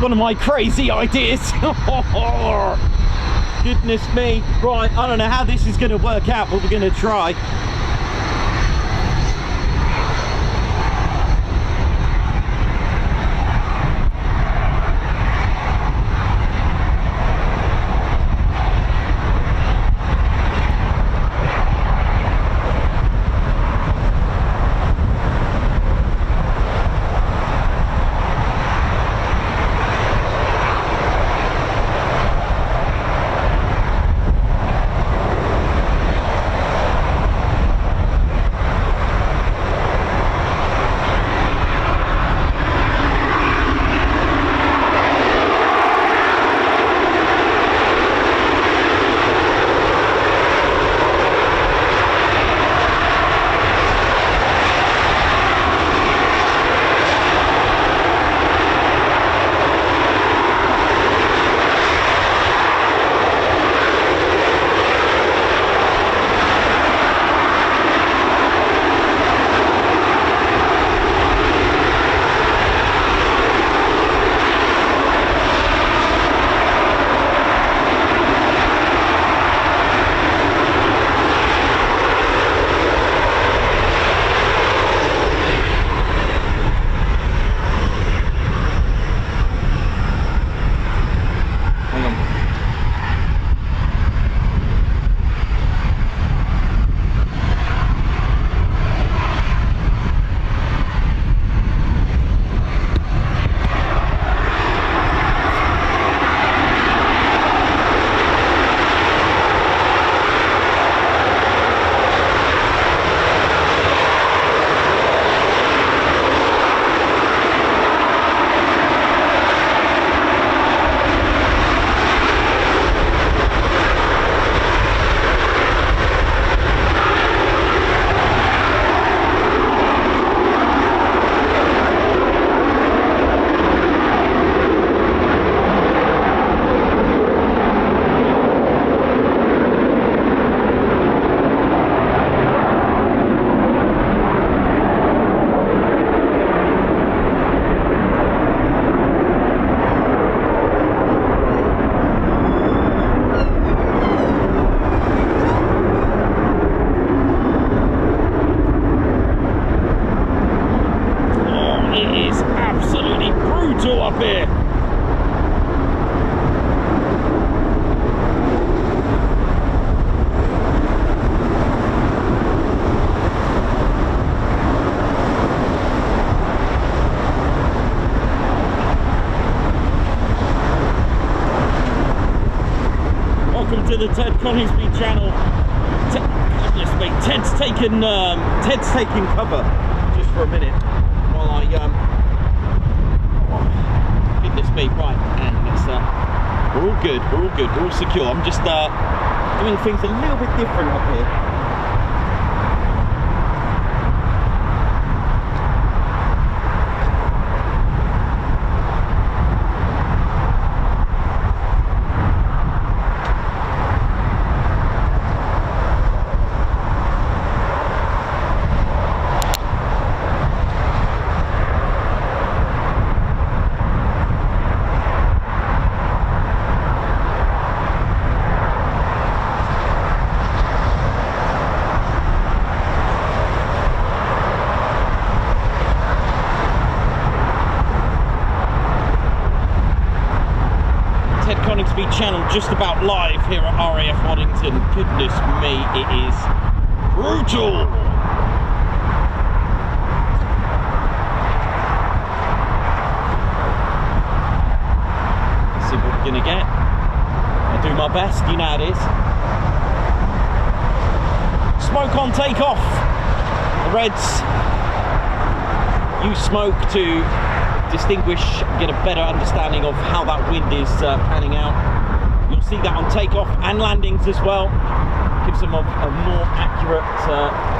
one of my crazy ideas. Goodness me. Right, I don't know how this is going to work out, but we're going to try. To the Ted Coningsby channel. Ted's taking cover just for a minute while I goodness me, right, and it's we're all good, we're all secure. I'm just doing things a little bit different up here. Channel just about live here at RAF Waddington. Goodness me, it is brutal. Let's see what we're gonna get. I'll do my best, you know how it is. Smoke on takeoff. The Reds use smoke to distinguish, get a better understanding of how that wind is panning out. You'll see that on takeoff and landings as well. Gives them a more accurate.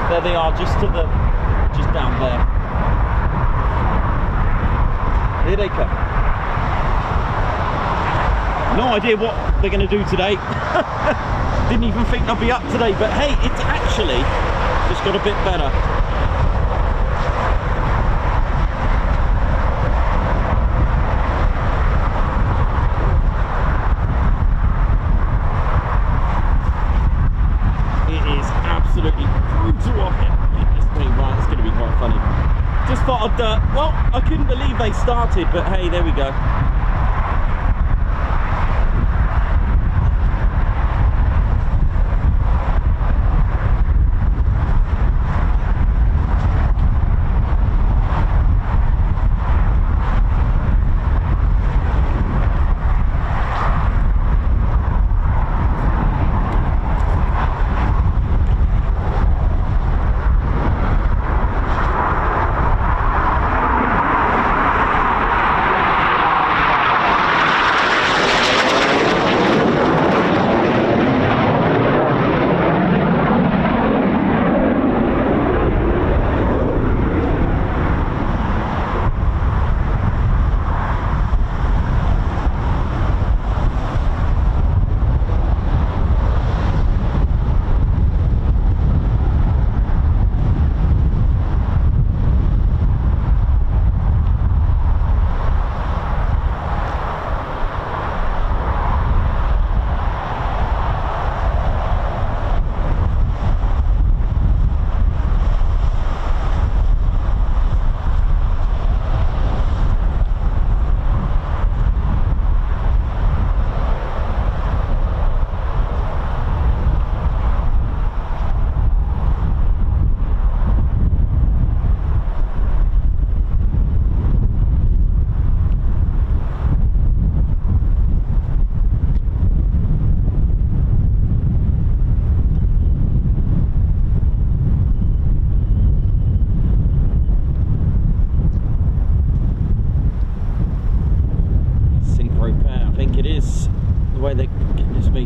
There they are, just down there. Here they come. No idea what they're going to do today. Didn't even think they'll be up today, but hey, it's actually just got a bit better. I couldn't believe they started, but hey, there we go.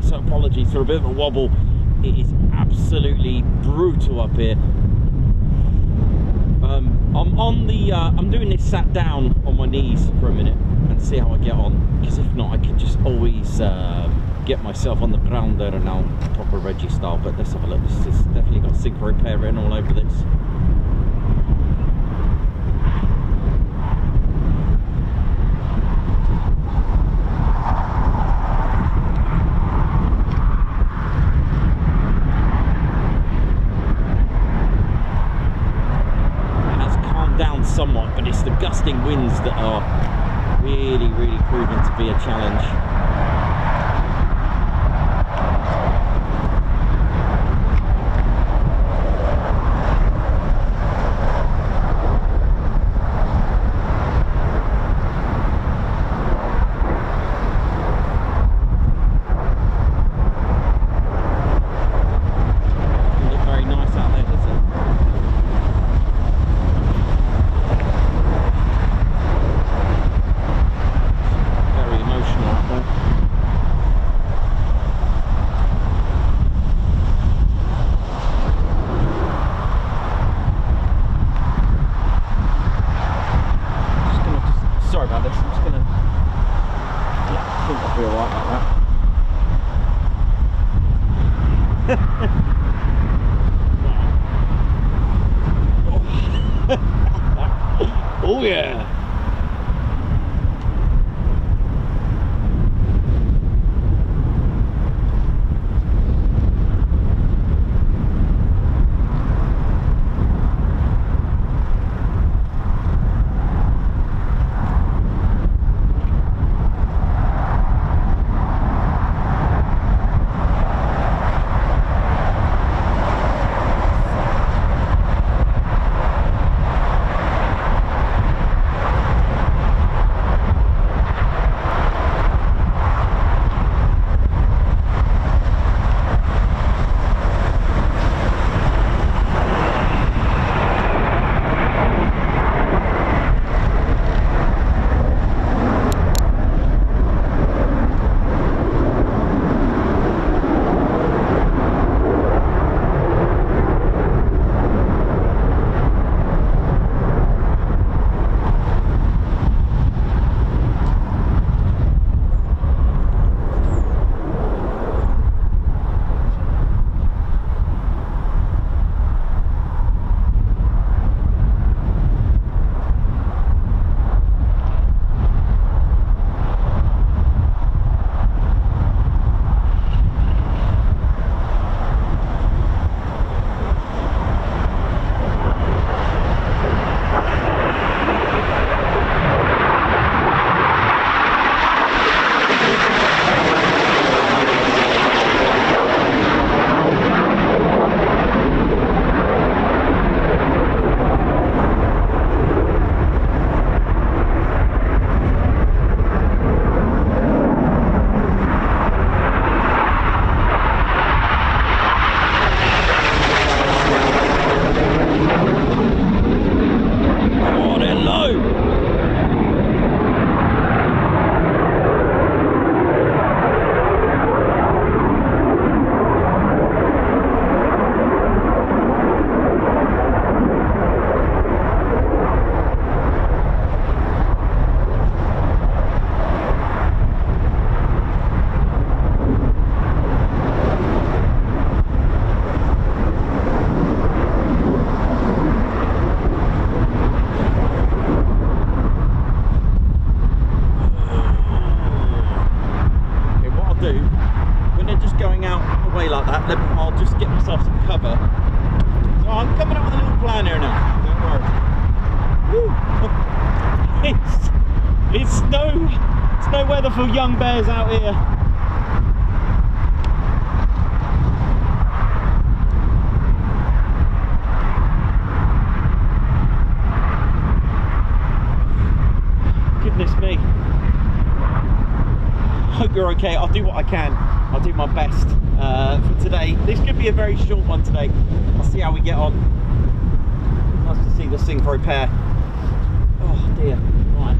So apologies for a bit of a wobble. It is absolutely brutal up here. I'm doing this sat down on my knees for a minute and see how I get on, because if not I could just always get myself on the ground there and now proper Reggie style. But let's have a look. This has definitely got Synchro repair written all over this. Somewhat, but it's the gusting winds that are really proving to be a challenge. Oh yeah. do, when they're just going out away like that, I'll just get myself some cover. So I'm coming up with a little plan here now. Don't worry. It's no weather for young bears out here. Goodness me. Hope you're okay. I'll do what I can. I'll do my best for today. This could be a very short one today. I'll see how we get on. Nice to see the Synchro pair. Oh dear. Right.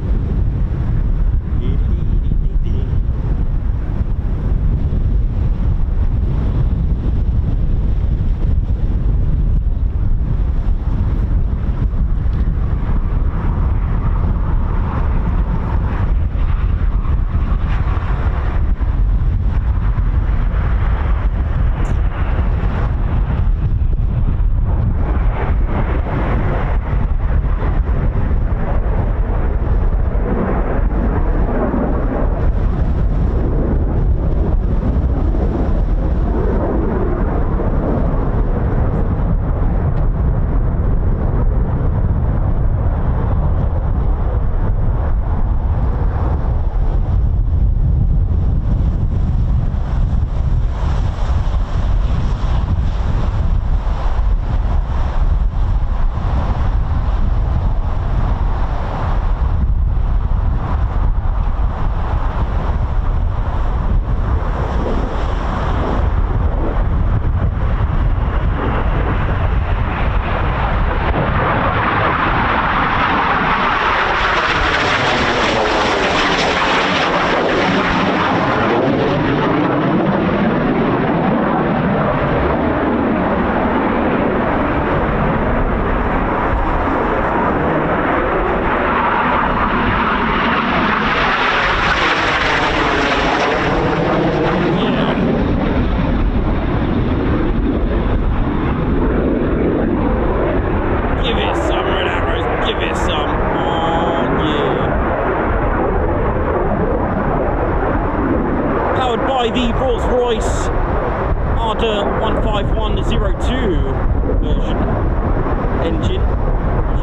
The Rolls-Royce Ardour 15102 version engine,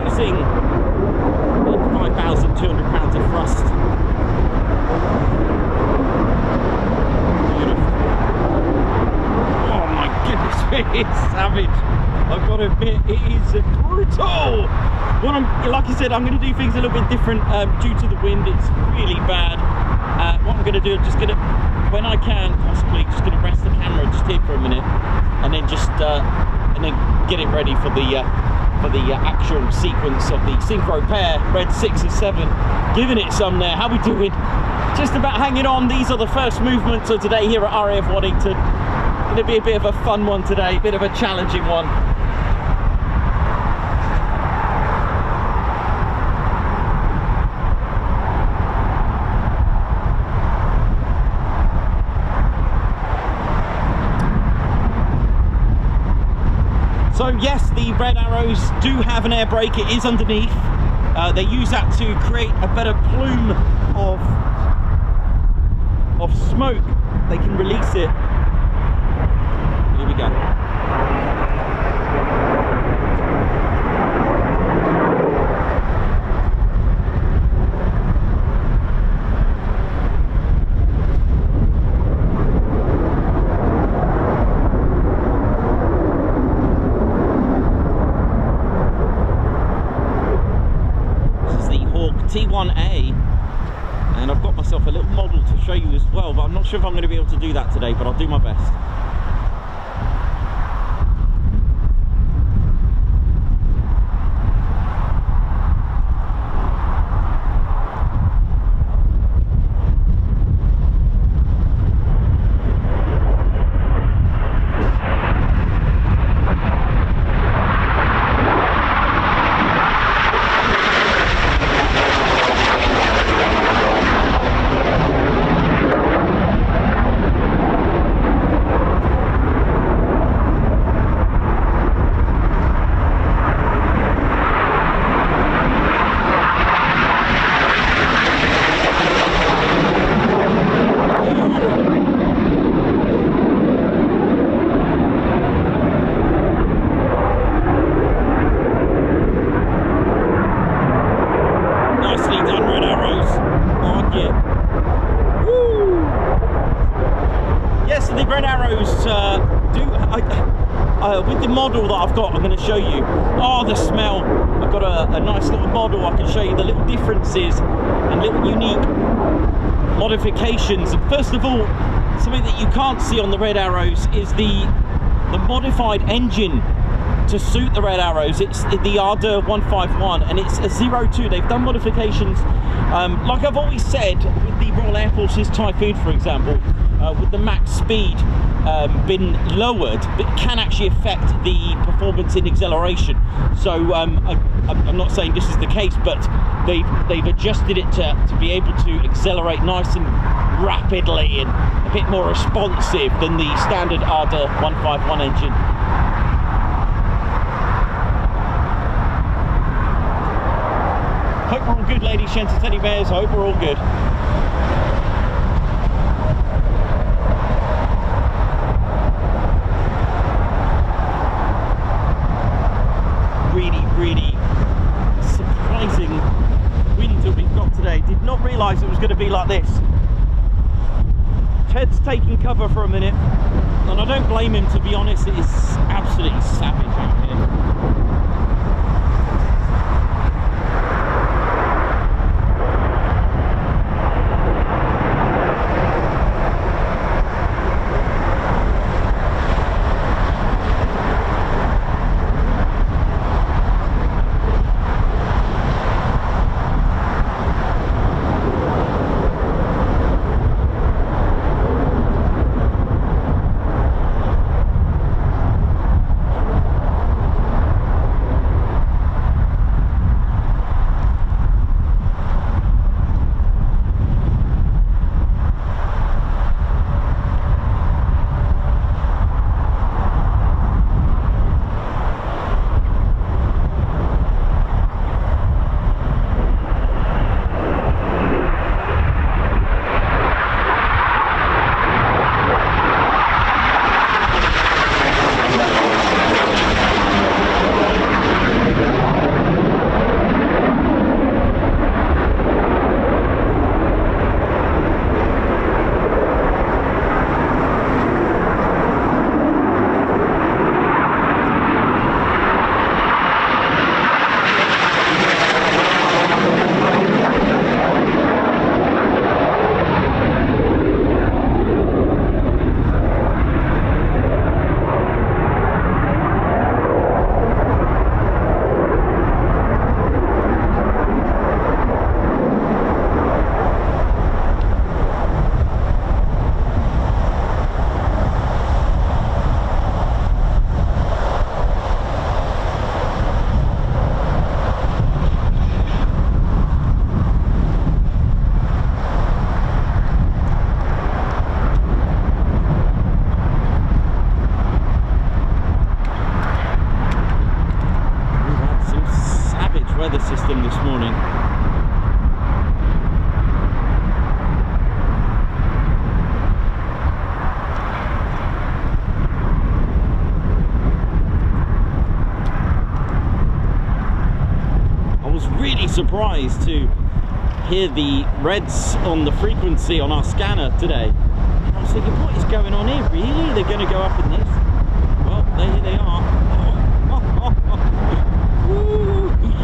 using 5,200 pounds of thrust. Beautiful. Oh my goodness, it's savage. I've got to admit, it is brutal. Like I said, I'm going to do things a little bit different due to the wind. It's really bad. What I'm going to do, I'm just going to, when I can, possibly just going to rest the camera just here for a minute, and then just and then get it ready for the actual sequence of the Synchro pair, red 6 and 7. Giving it some there. How we doing? Just about hanging on. These are the first movements of today here at RAF Waddington. Going to be a bit of a fun one today, a bit of a challenging one. So yes, the Red Arrows do have an air brake. It is underneath. They use that to create a better plume of smoke. They can release it. Here we go. T1A, and I've got myself a little model to show you as well, but I'm not sure if I'm going to be able to do that today, but I'll do my best. Red Arrows with the model that I've got, I'm going to show you. Oh, the smell. I've got a nice little model. I can show you the little differences and little unique modifications. And first of all, something that you can't see on the Red Arrows is the modified engine to suit the Red Arrows. It's the Ardour 151 and it's a 02. They've done modifications, like I've always said, with the Royal Air Force's Typhoon, for example, with the max speed been lowered, but it can actually affect the performance in acceleration. So I'm not saying this is the case, but they've adjusted it to be able to accelerate nice and rapidly and a bit more responsive than the standard Ardour 151 engine. Hope we're all good, ladies, gents, and teddy bears. I hope we're all good. Really surprising wind that we've got today. Did not realise it was going to be like this. Ted's taking cover for a minute, and I don't blame him, to be honest. It is absolutely savage out here. System this morning. I was really surprised to hear the reds on the frequency on our scanner today. I was thinking, what is going on here? Really? They're going to go up in this? Well, there they are. Woo, yeah.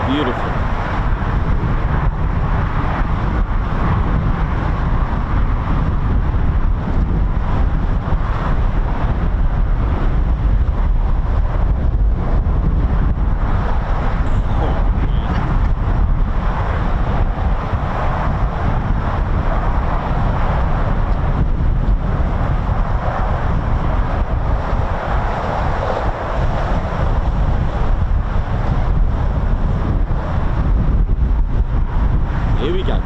Beautiful. Here we go.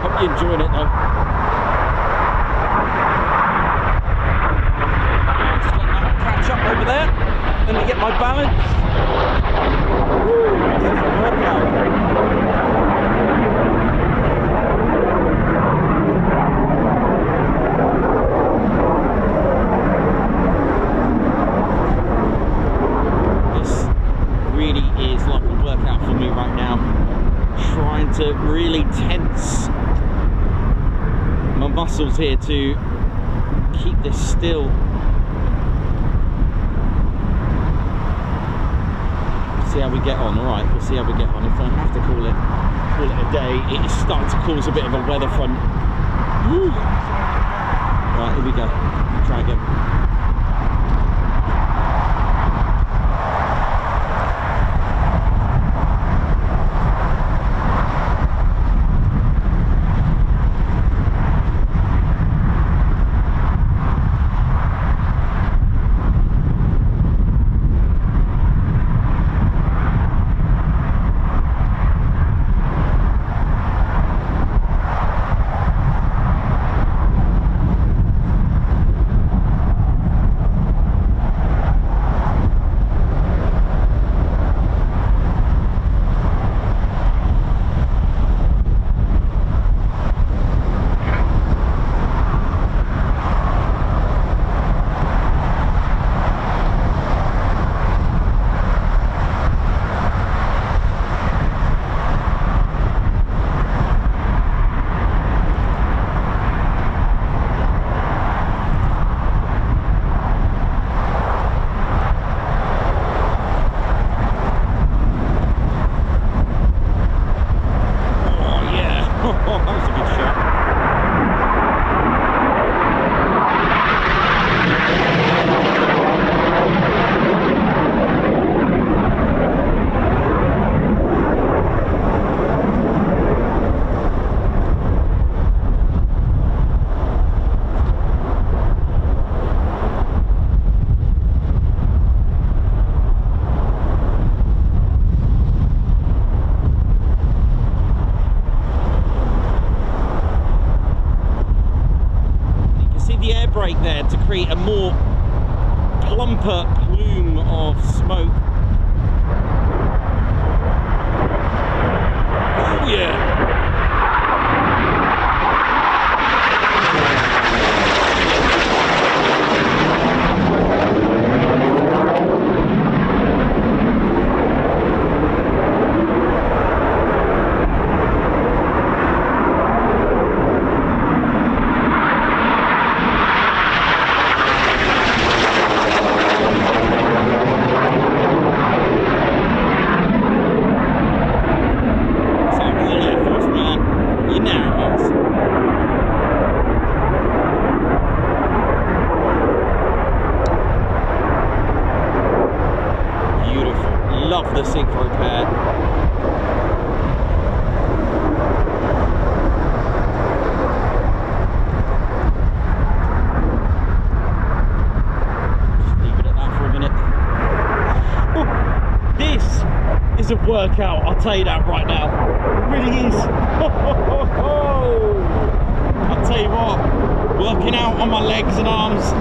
Hope you're enjoying it though. Just let that catch up over there. Let me get my balance. Woo, this is a workout. Is like a workout for me right now, trying to really tense my muscles here to keep this still. See how we get on. All right, we'll see how we get on. If I have to call it a day, it is starting to cause a bit of a weather front. Woo. Right, here we go. Try again. bumper plume of smoke. Oh yeah! Love the Synchro pair. Just leave it at that for a minute. Ooh, this is a workout, I'll tell you that right now. It really is. I'll tell you what, working out on my legs and arms.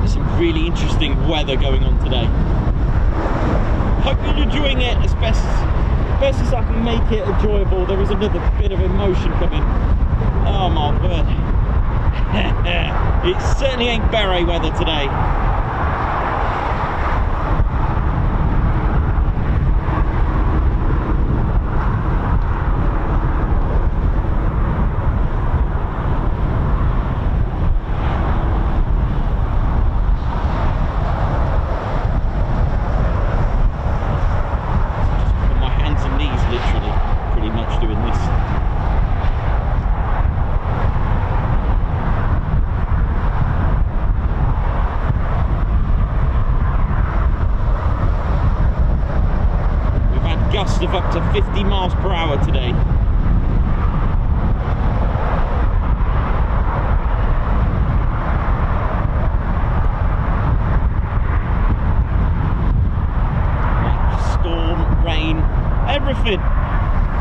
It's really interesting weather going on today. Hope you're enjoying it as best as I can make it enjoyable. There is another bit of emotion coming. Oh my word. It certainly ain't beret weather today. Of up to 50 miles per hour today. Storm, rain, everything.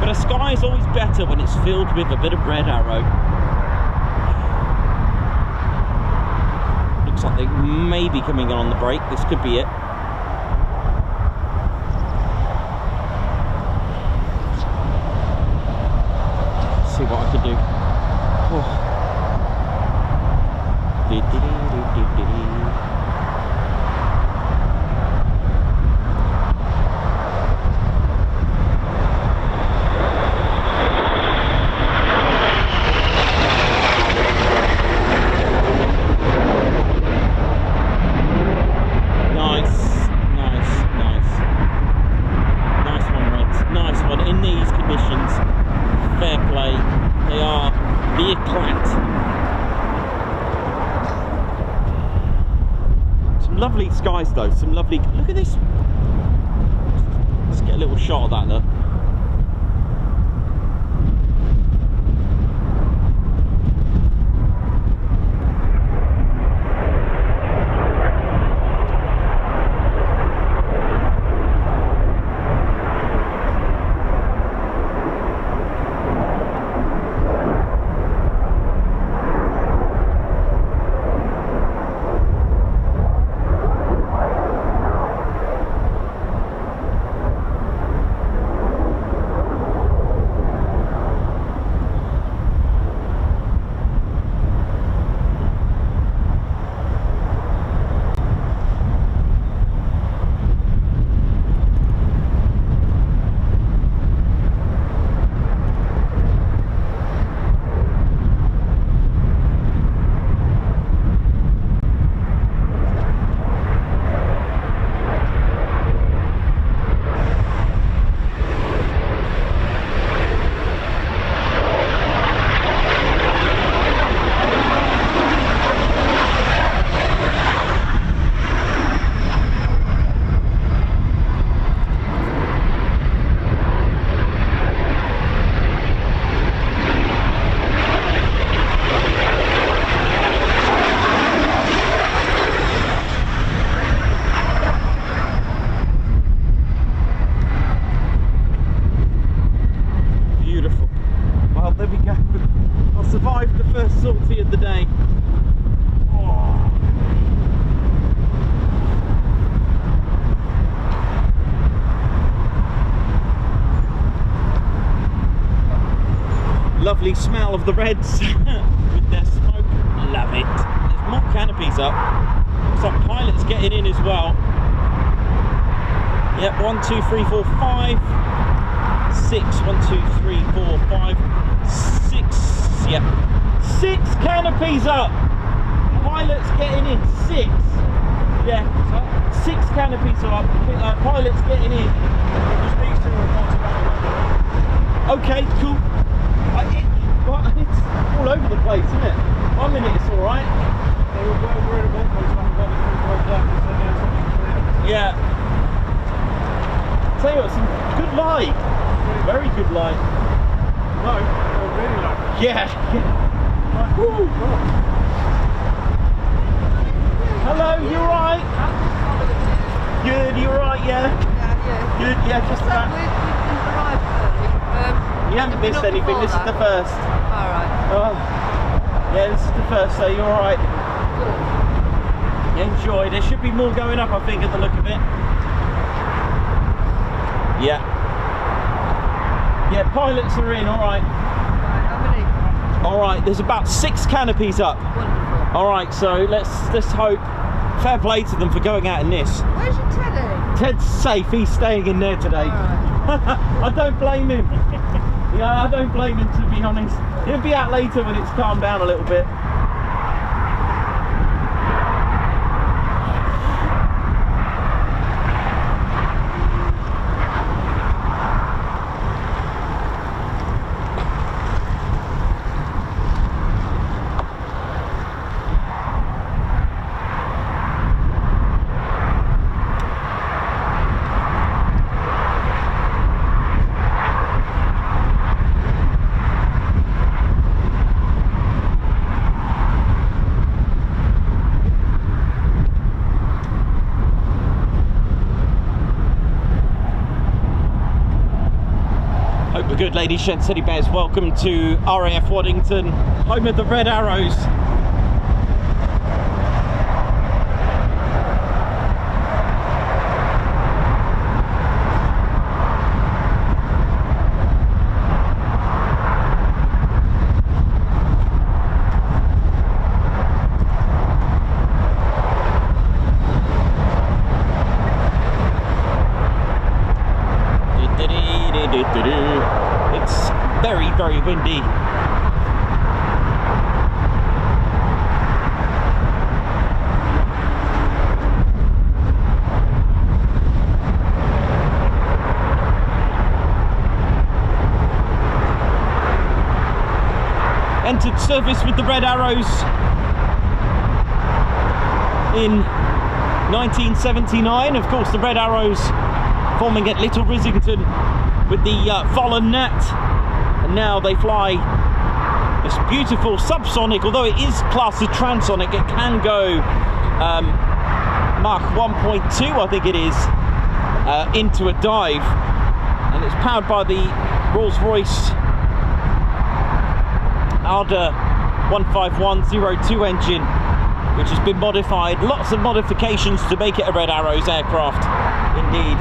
But a sky is always better when it's filled with a bit of red arrow. Looks like they may be coming on the break. This could be it. See what I could do. Oh. Nice one, Reds. Nice one. In these conditions, fair play. They are the eclat. Some lovely skies though, some lovely, look at this. Let's get a little shot of that look. lovely smell of the reds with their smoke. Love it. There's more canopies up. Looks like pilots getting in as well. Yep, 1, 2, 3, 4, 5, 6. 1, 2, 3, 4, 5, 6. Yep, 6 canopies up. Pilots getting in. 6. Yeah, 6 canopies are up. Pilots getting in. Just these two are not around. Okay, cool. It's all over the place, isn't it? 1 minute it's all right. They were well worried about those ones that were up, so now something's clear. Yeah. Tell you what, some good light. Very good light. No, they're really like it. Yeah. Woo. Hello, you alright? Good, you alright, yeah? Yeah. Good, yeah, just about. We didn't arrive early. You haven't missed anything, this is the first. Alright. Oh. Yeah, this is the first, so you're alright. Enjoy. There should be more going up, I think, at the look of it. Yeah. Yeah, pilots are in, alright. Right, how many? Alright, there's about 6 canopies up. Wonderful. Alright, so let's hope. Fair play to them for going out in this. Where's your Teddy? Ted's safe, he's staying in there today. Alright. I don't blame him. Yeah, I don't blame him, to be honest. He'll be out later when it's calmed down a little bit. Good, ladies, gents, teddy bears, welcome to RAF Waddington, home of the Red Arrows. It's very, very windy. Entered service with the Red Arrows in 1979. Of course, the Red Arrows forming at Little Rissington with the Volon net, and now they fly this beautiful subsonic, although it is classed as transonic. It can go Mach 1.2, I think it is, into a dive, and it's powered by the Rolls-Royce Arda 15102 engine, which has been modified. Lots of modifications to make it a Red Arrows aircraft, indeed.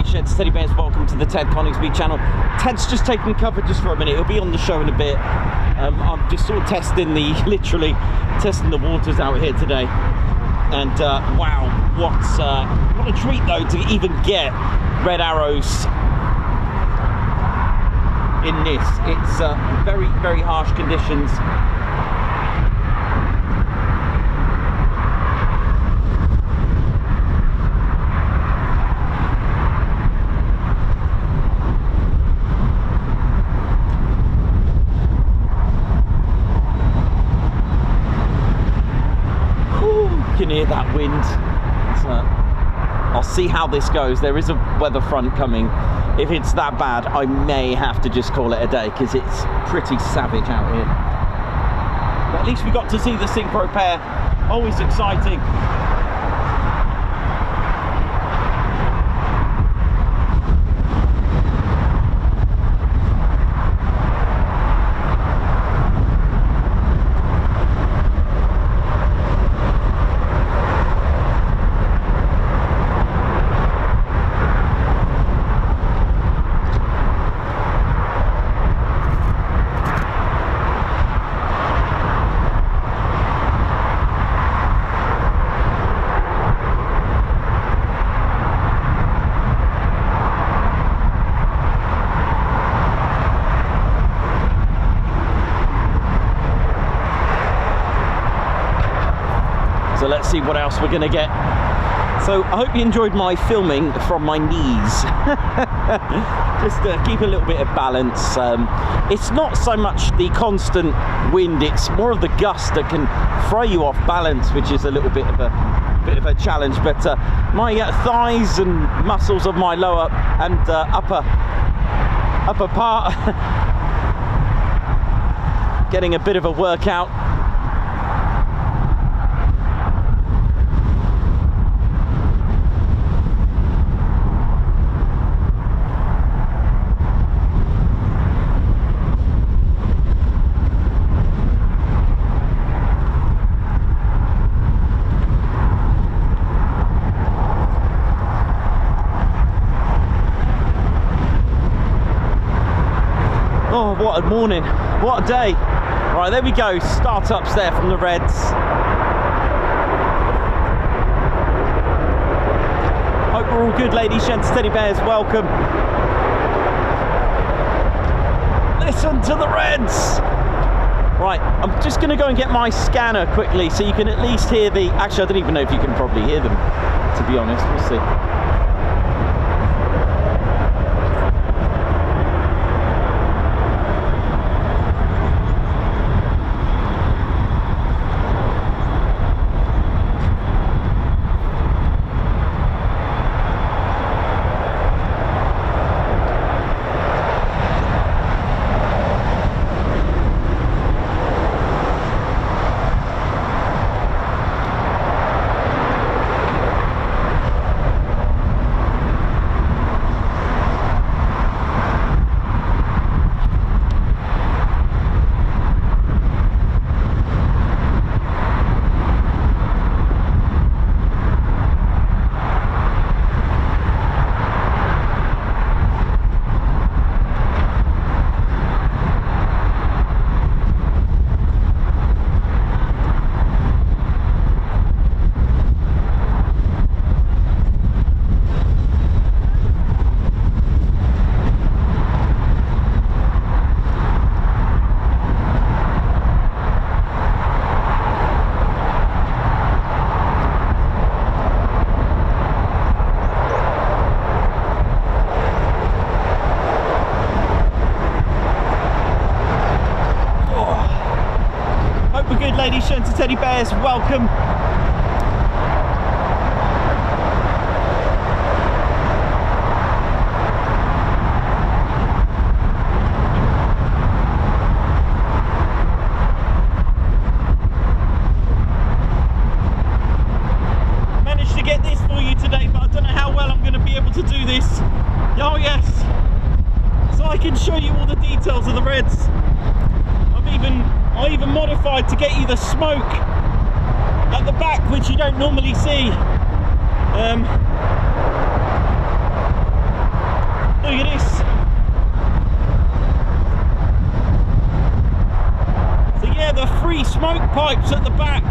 ladies, gents, teddy bears, welcome to the Ted Coningsby channel. Ted's just taking cover just for a minute. He'll be on the show in a bit. I'm just sort of literally testing the waters out here today. And wow, what a treat though to even get red arrows in this. It's very, very harsh conditions. You can hear that wind. I'll see how this goes. There is a weather front coming. If it's that bad, I may have to just call it a day because it's pretty savage out here. But at least we got to see the Synchro pair. Always exciting. So let's see what else we're gonna get. So I hope you enjoyed my filming from my knees. Just to keep a little bit of balance. It's not so much the constant wind, it's more of the gust that can throw you off balance, which is a little bit of a challenge. But my thighs and muscles of my lower and upper part getting a bit of a workout. Oh, what a morning, what a day. Right, there we go, startups there from the Reds. Hope we're all good, ladies, gents, teddy bears, welcome. Listen to the Reds. Right, I'm just gonna go and get my scanner quickly so you can at least hear the, actually I don't even know if you can probably hear them, to be honest, we'll see. Ladies, gents, teddy bears, welcome. Managed to get this for you today, but I don't know how well I'm going to be able to do this. Oh yes, so I can show you all the details of the Reds. I even modified to get you the smoke at the back, which you don't normally see. Look at this. So yeah, the 3 smoke pipes at the back.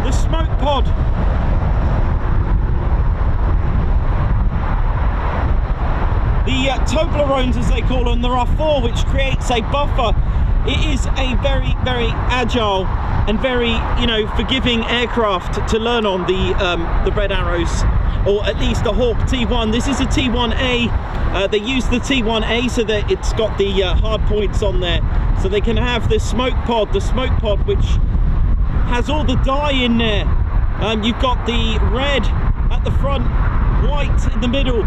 The smoke pod. The Toblerones, as they call them, there are 4, which creates a buffer. It is a very, very agile and very, you know, forgiving aircraft to learn on, the Red Arrows, or at least the Hawk T1. This is a T1A. They use the T1A so that it's got the hard points on there, so they can have the smoke pod, which has all the dye in there. You've got the red at the front, white in the middle,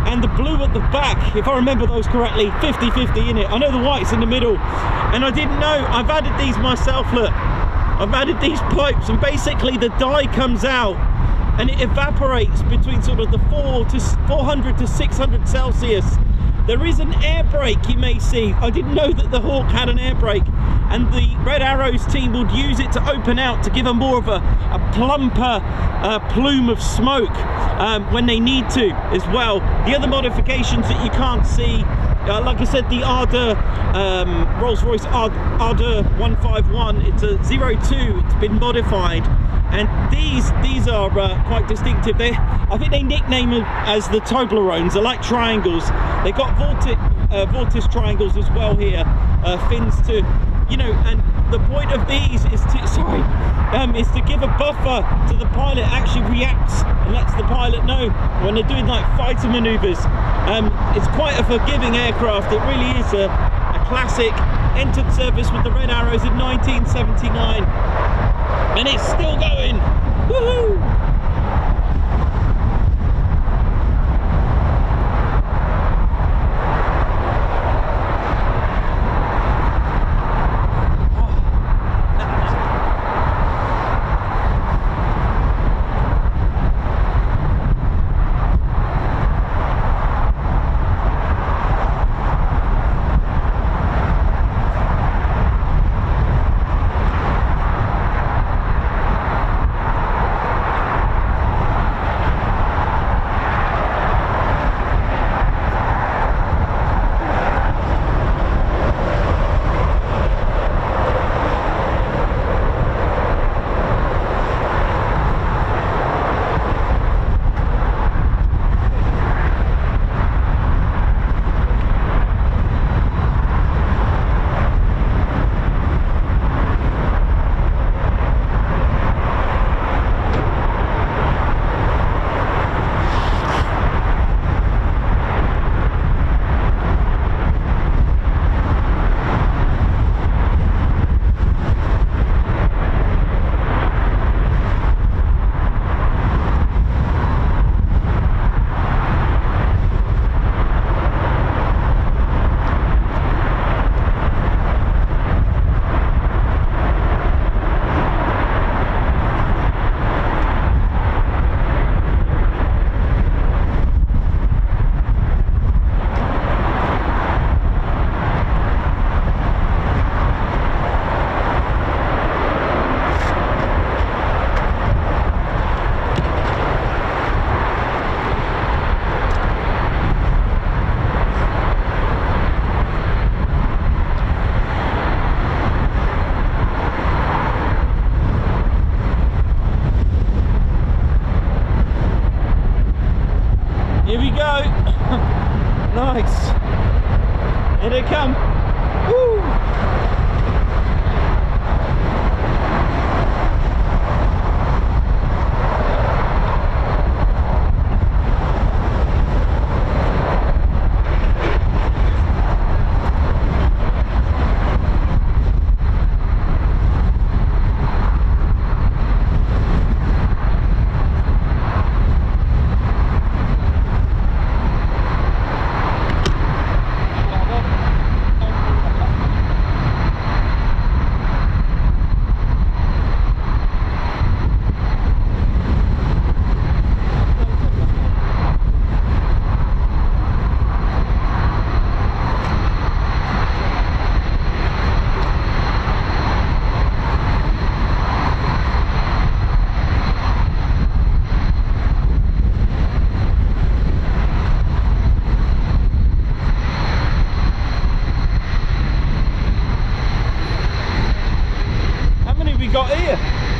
and the blue at the back, if I remember those correctly. 50-50 in it. I know the white's in the middle, and I didn't know. I've added these myself. Look, I've added these pipes, and basically the dye comes out and it evaporates between sort of the 400 to 600 Celsius. There is an air brake, you may see. I didn't know that the Hawk had an air brake, and the Red Arrows team would use it to open out to give a more of a plumper plume of smoke when they need to as well. The other modifications that you can't see, like I said, the Ardor Rolls-Royce Ardor 151, it's a 02, it's been modified, and these are quite distinctive. I think they nickname them as the Toblerones. They're like triangles. They got vortice triangles as well here, fins to, you know, and the point of these is to give a buffer to the pilot. Actually reacts and lets the pilot know when they're doing like fighter maneuvers. It's quite a forgiving aircraft. It really is a classic. Entered service with the Red Arrows in 1979, and it's still going. Woohoo! Nice. Here they come. Woo.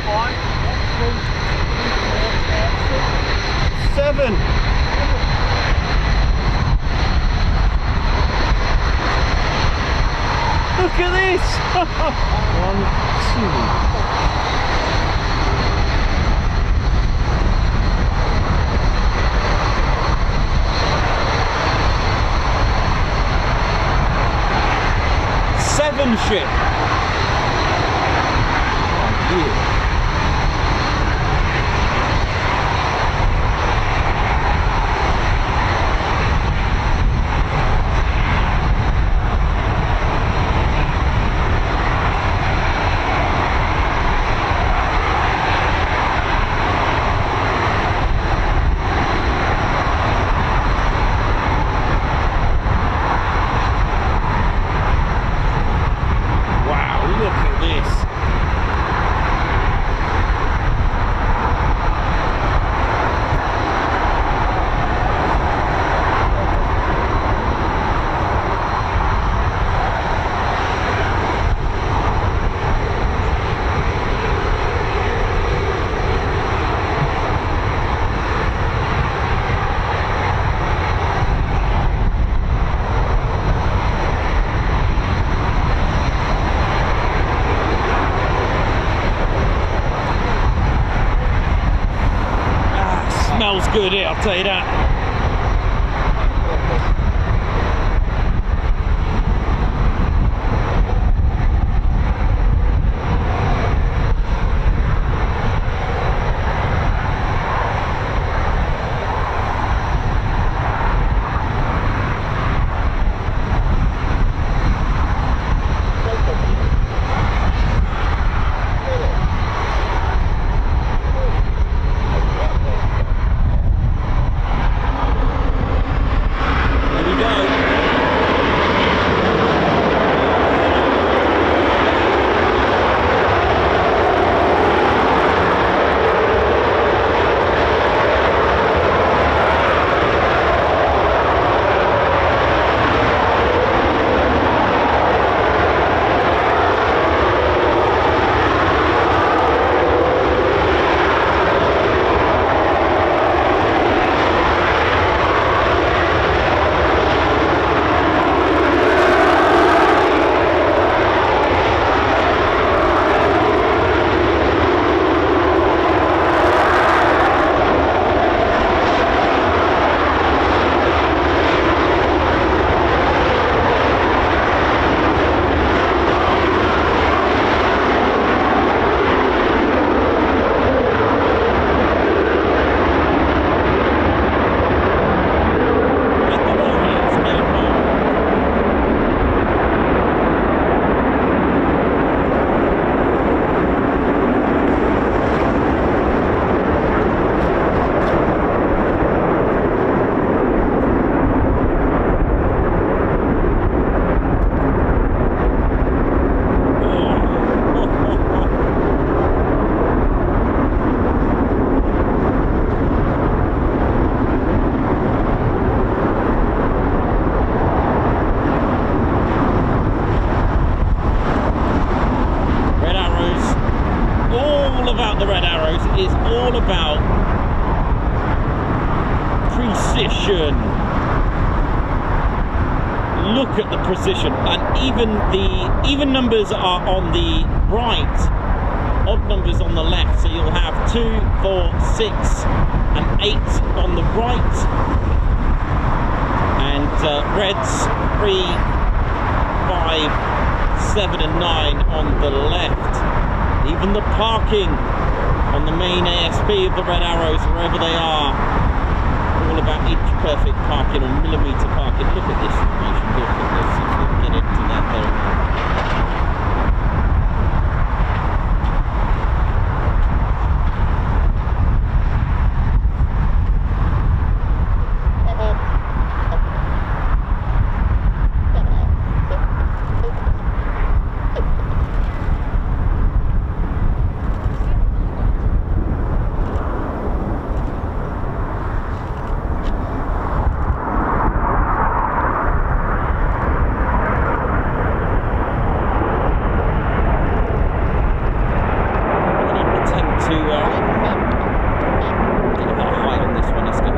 5, 1, 2, 3, 4, 5, 6. 7. Look at this. 1, 2. Ship. Oh, yeah. Smells good here, I'll tell you that. precision. Look at the precision, and even the even numbers are on the right, odd numbers on the left, so you'll have 2, 4, 6 and 8 on the right, and reds 3, 5, 7 and 9 on the left. Even the parking on the main ASP of the Red Arrows, wherever they are, all about inch perfect parking or millimetre parking. Look at this information, look at this, you can get into that there. to get a bit of height on this one, Istar.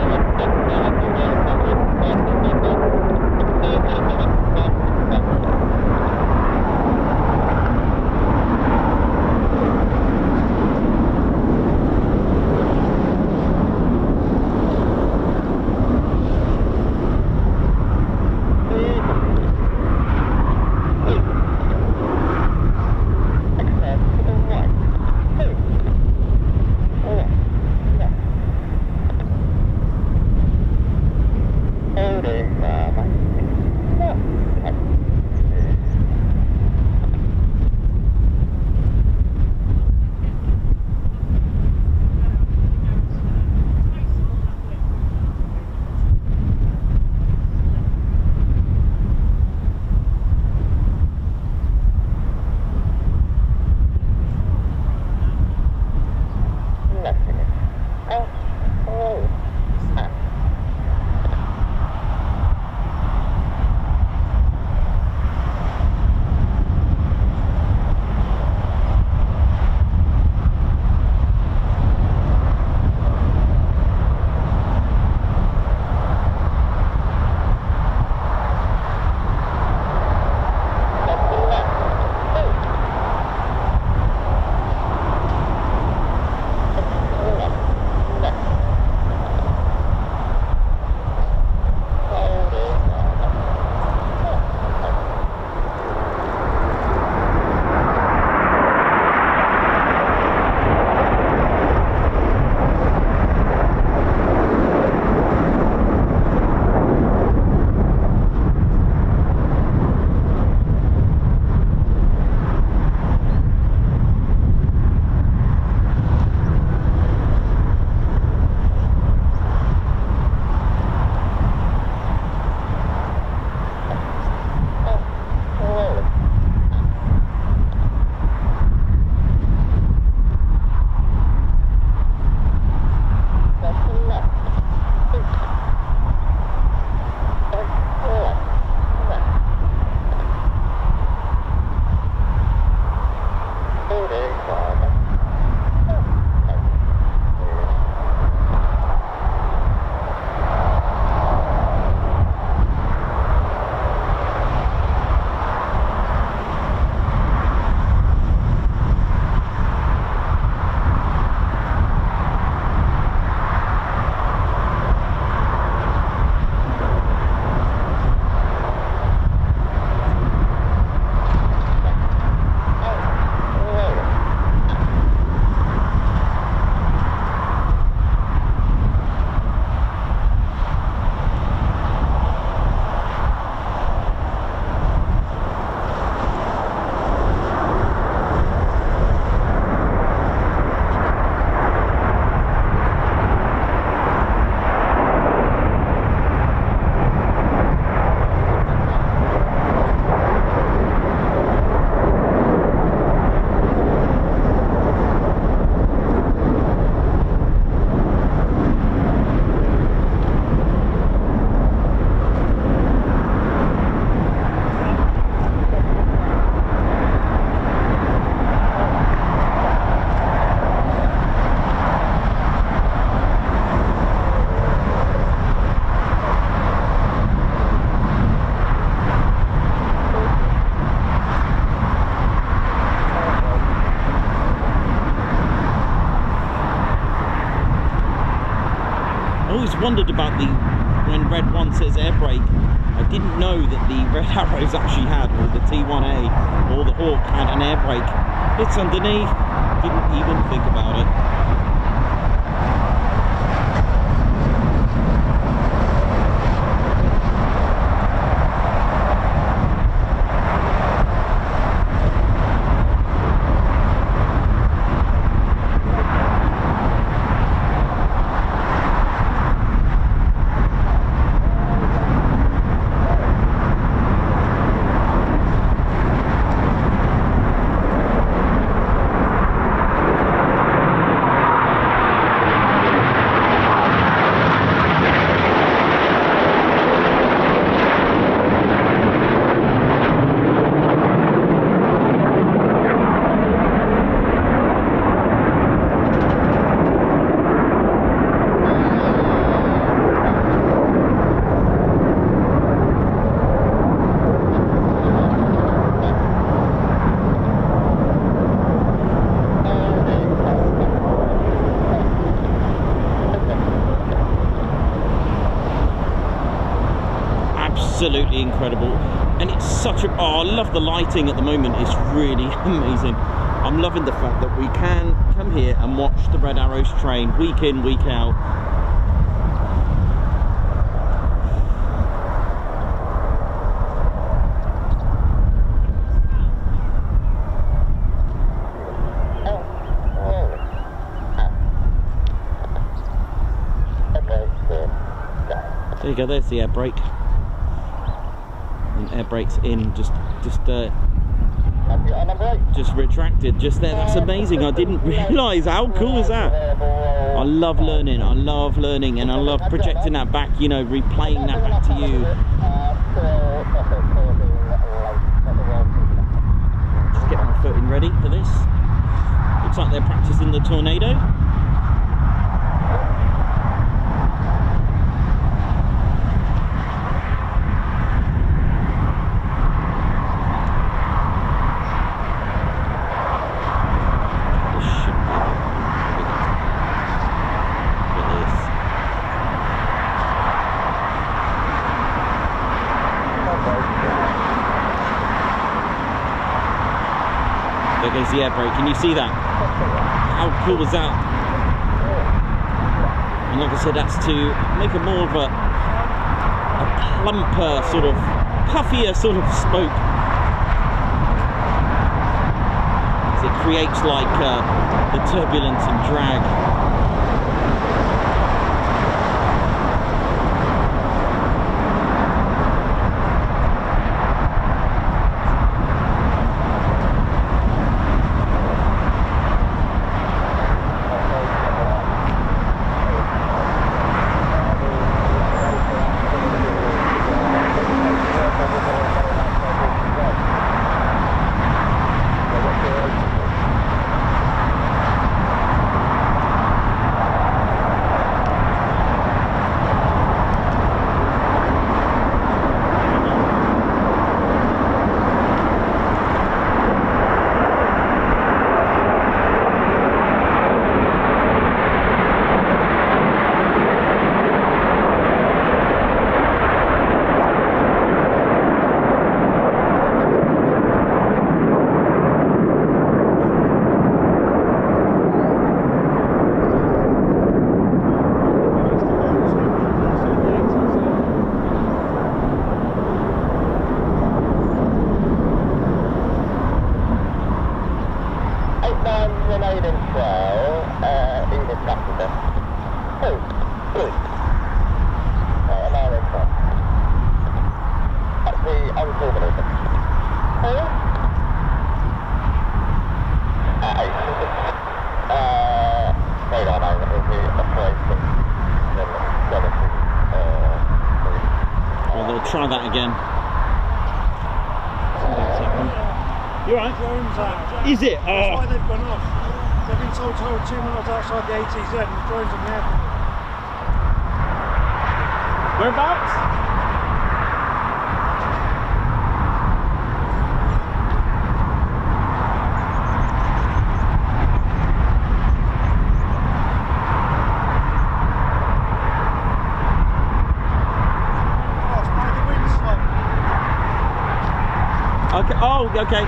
Wondered about when Red 1 says air brake. I didn't know that the Red Arrows actually had, or the T1A or the Hawk had an air brake. It's underneath, didn't even think about it. incredible. And it's such a, oh, I love the lighting at the moment. It's really amazing. I'm loving the fact that we can come here and watch the Red Arrows train week in, week out. There you go, there's the air brake. And air brake's in, just retracted just there. That's amazing. I didn't realise. How cool is that? I love learning, and I love projecting that back, you know, replaying that back to you. Just get my footing ready for this. Looks like they're practicing the tornado. There's the air brake. Can you see that? How cool was that? And like I said, that's to make a more of a plumper, sort of puffier sort of spoke. As it creates like the turbulence and drag. Try that again. You're right. Drones out. Is it? That's why they've gone off. They've been told 2 miles outside the ATZ and the drones on the airport. Whereabouts? Okay. Oh, okay.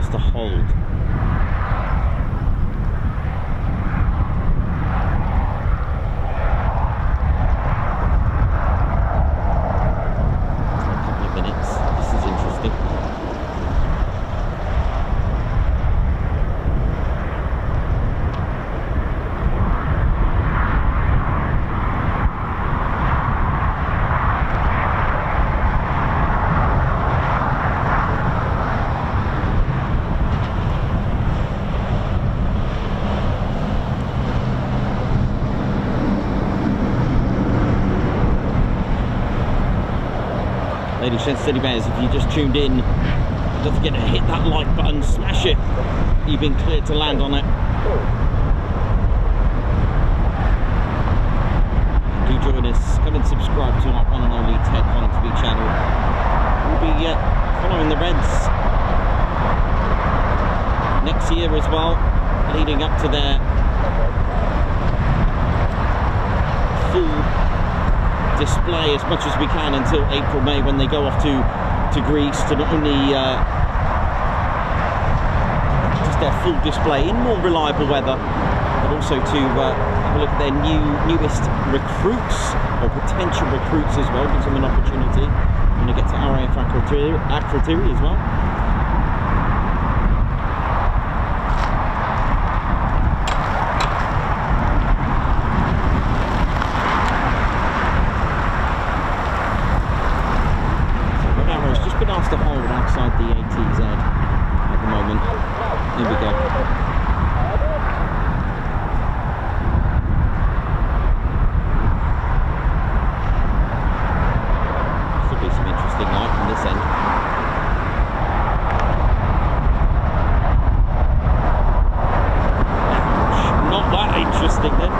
asked to hold. A couple of minutes. This is interesting. Ladies and steady bears, if you just tuned in, don't forget to hit that like button, smash it. You've been cleared to land on it. Do join us, come and subscribe to our one and only Ted Coningsby channel. We'll be following the Reds next year as well, leading up to their full display as much as we can until April, May, when they go off to Greece to not only just their full display in more reliable weather, but also to have a look at their newest recruits or potential recruits as well, gives them an opportunity when they get to RAF Akrotiri as well. To hold outside the ATZ at the moment. Here we go. Should be some interesting light from this end. Ouch. Not that interesting then.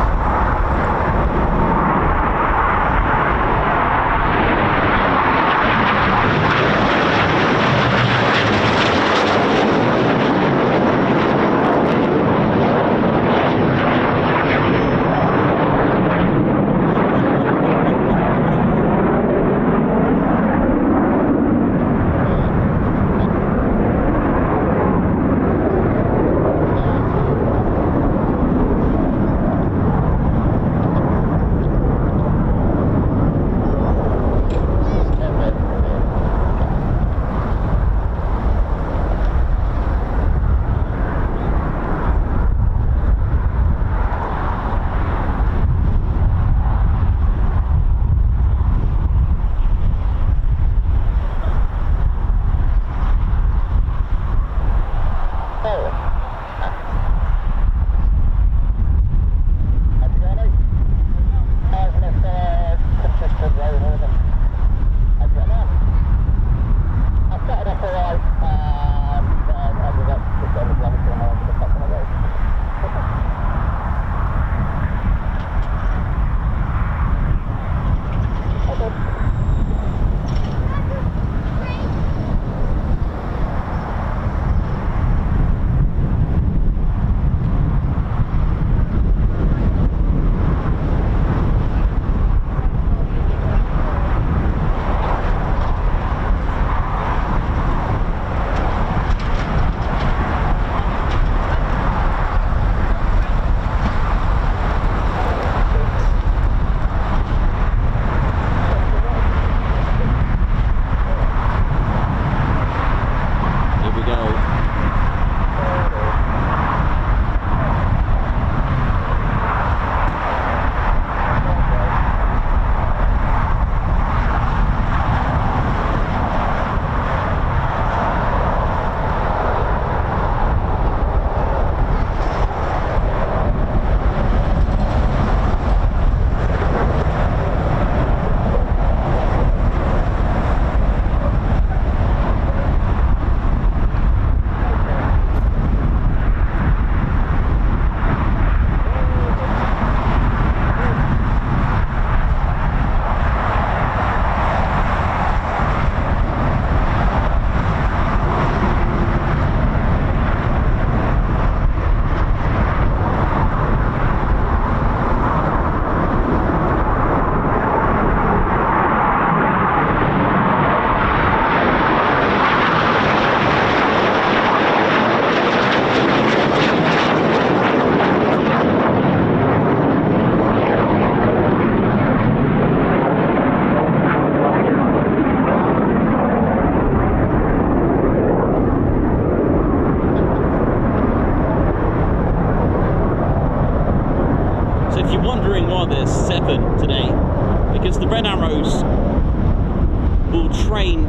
train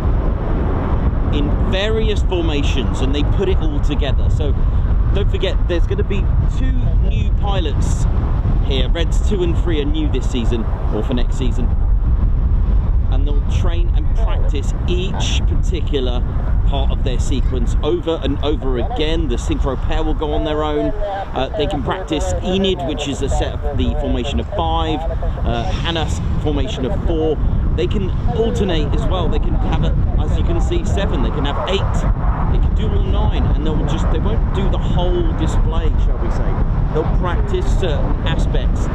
in various formations and they put it all together. So don't forget, there's going to be 2 new pilots here. Reds 2 and 3 are new this season, or for next season, and they'll train and practice each particular part of their sequence over and over again. The synchro pair will go on their own. They can practice Enid, which is a set of the formation of 5, Hannah's formation of 4. They can alternate as well. They can have, as you can see, 7. They can have 8. They can do all 9, and they won't do the whole display, shall we say. They'll practice certain aspects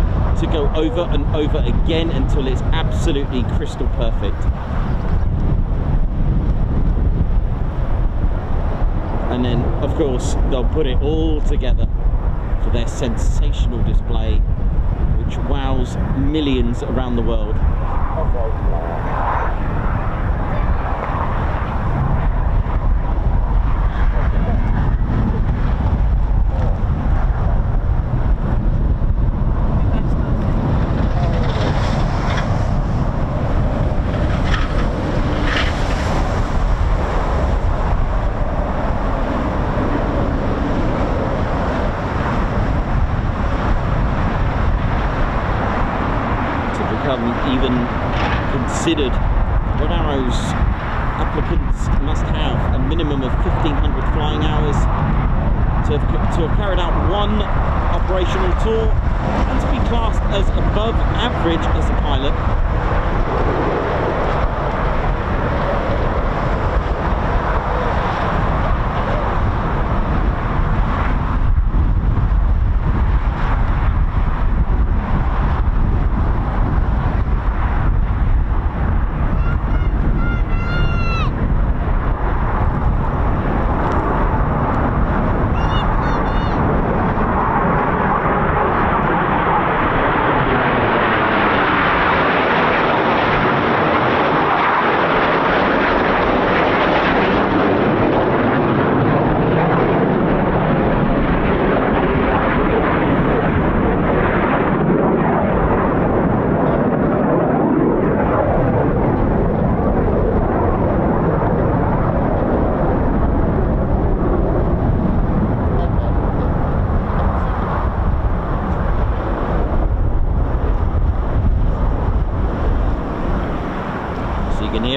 to go over and over again until it's absolutely crystal perfect. And then, of course, they'll put it all together for their sensational display, which wows millions around the world. Even considered, what Arrows applicants must have a minimum of 1,500 flying hours to have carried out 1 operational tour and to be classed as above average as a pilot.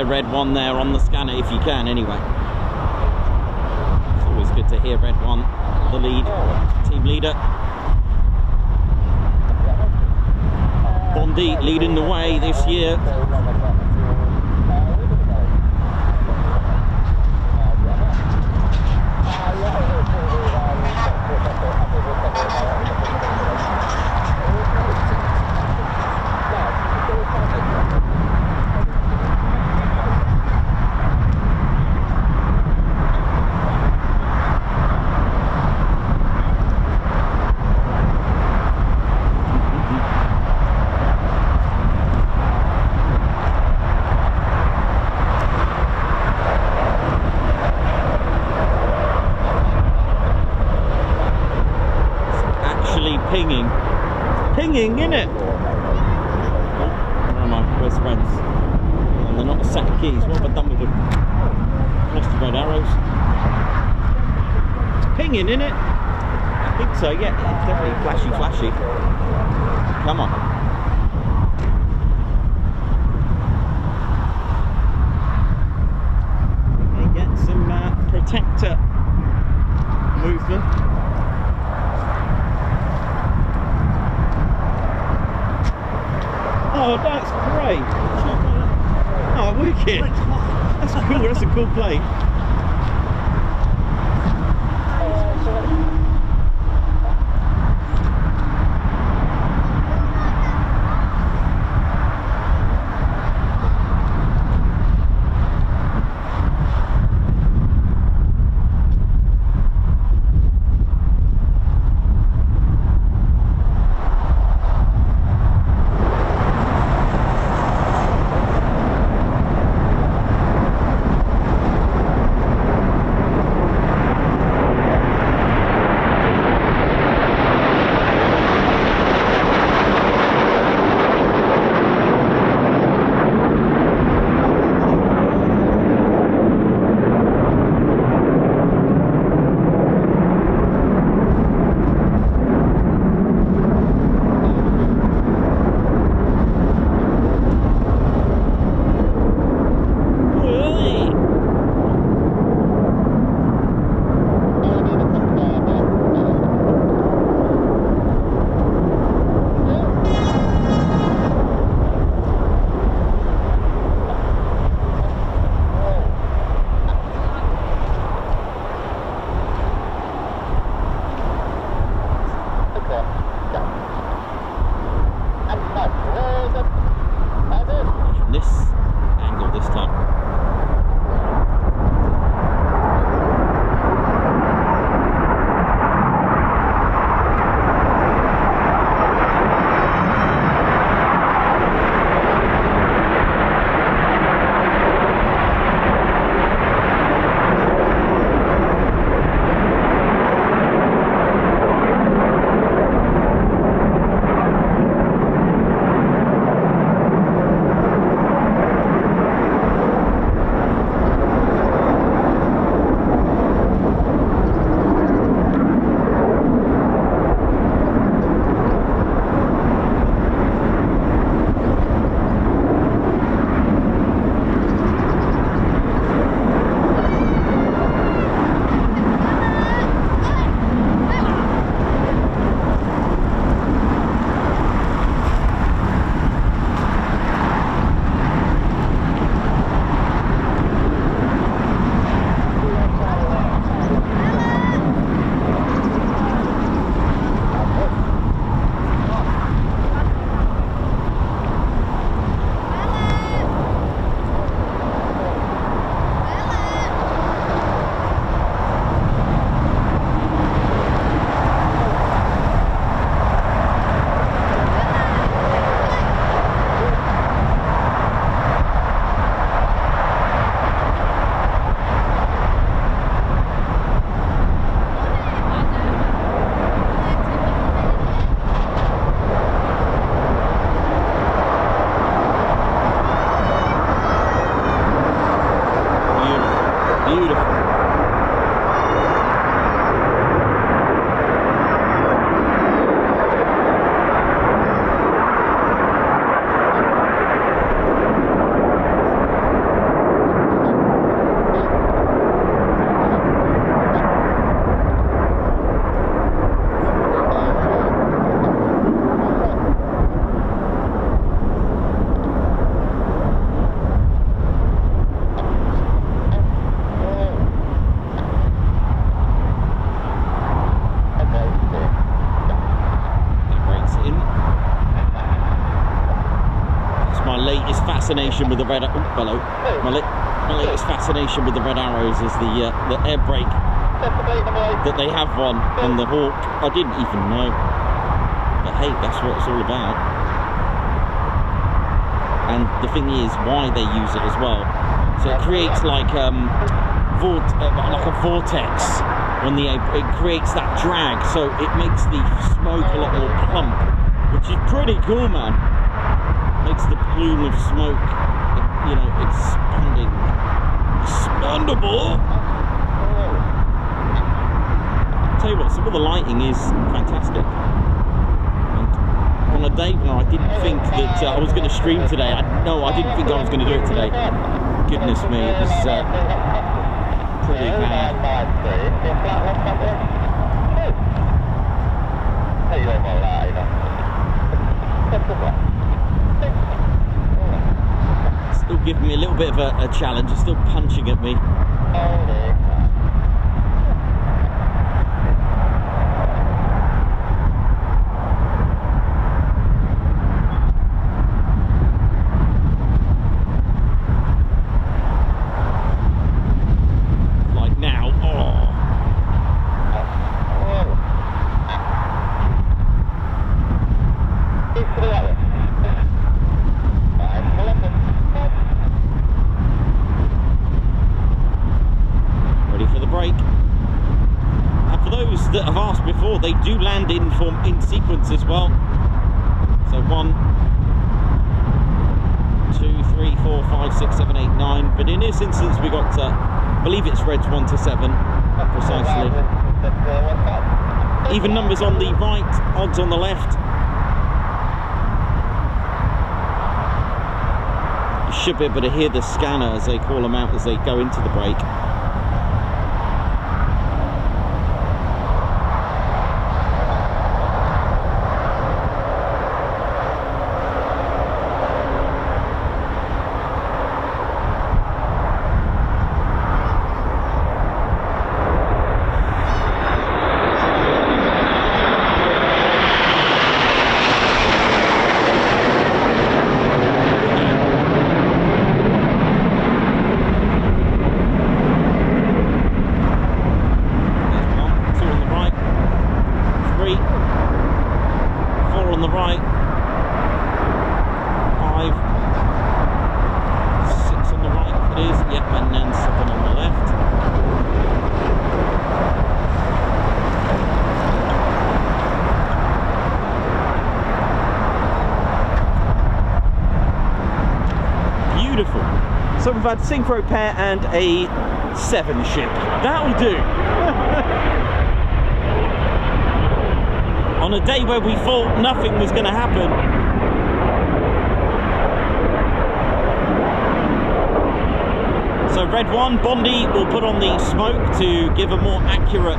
Red 1 there on the scanner, if you can anyway. It's always good to hear Red 1, the lead, team leader. Bondi leading the way this year. Pinging, innit? Oh, where am I? Where's the reds? And they're not a set of keys. What have I done with them? Lost the red arrows. It's pinging, innit? I think so, yeah. It's definitely flashy. Come on. Okay, get some protector movement. Oh, that's great! Oh, wicked! That's cool. That's a cool plate. Beautiful. Fascination with the red. Oh, hello. My latest fascination with the red arrows is the air brake that they have on the Hawk. I didn't even know, but hey, that's what it's all about. And the thing is, why they use it as well. So it creates like a vortex when it creates that drag. So it makes the smoke a lot more plump, which is pretty cool, man. Makes the plume of smoke, you know, expandable. Tell you what, some of the lighting is fantastic. And on a day when I didn't think that I was going to stream today, I didn't think I was going to do it today. Goodness me, it was pretty bad. Still giving me a little bit of a challenge. It's still punching at me. Like now, that have asked before, they do land in sequence as well. So 1, 2, 3, 4, 5, 6, 7, 8, 9. But in this instance, we got, I believe it's reds 1 to 7 precisely. Even numbers on the right, odds on the left. You should be able to hear the scanner as they call them out as they go into the break. So we've had Synchro pair and a 7 ship. That'll do. On a day where we thought nothing was going to happen. So red 1, Bondi will put on the smoke to give a more accurate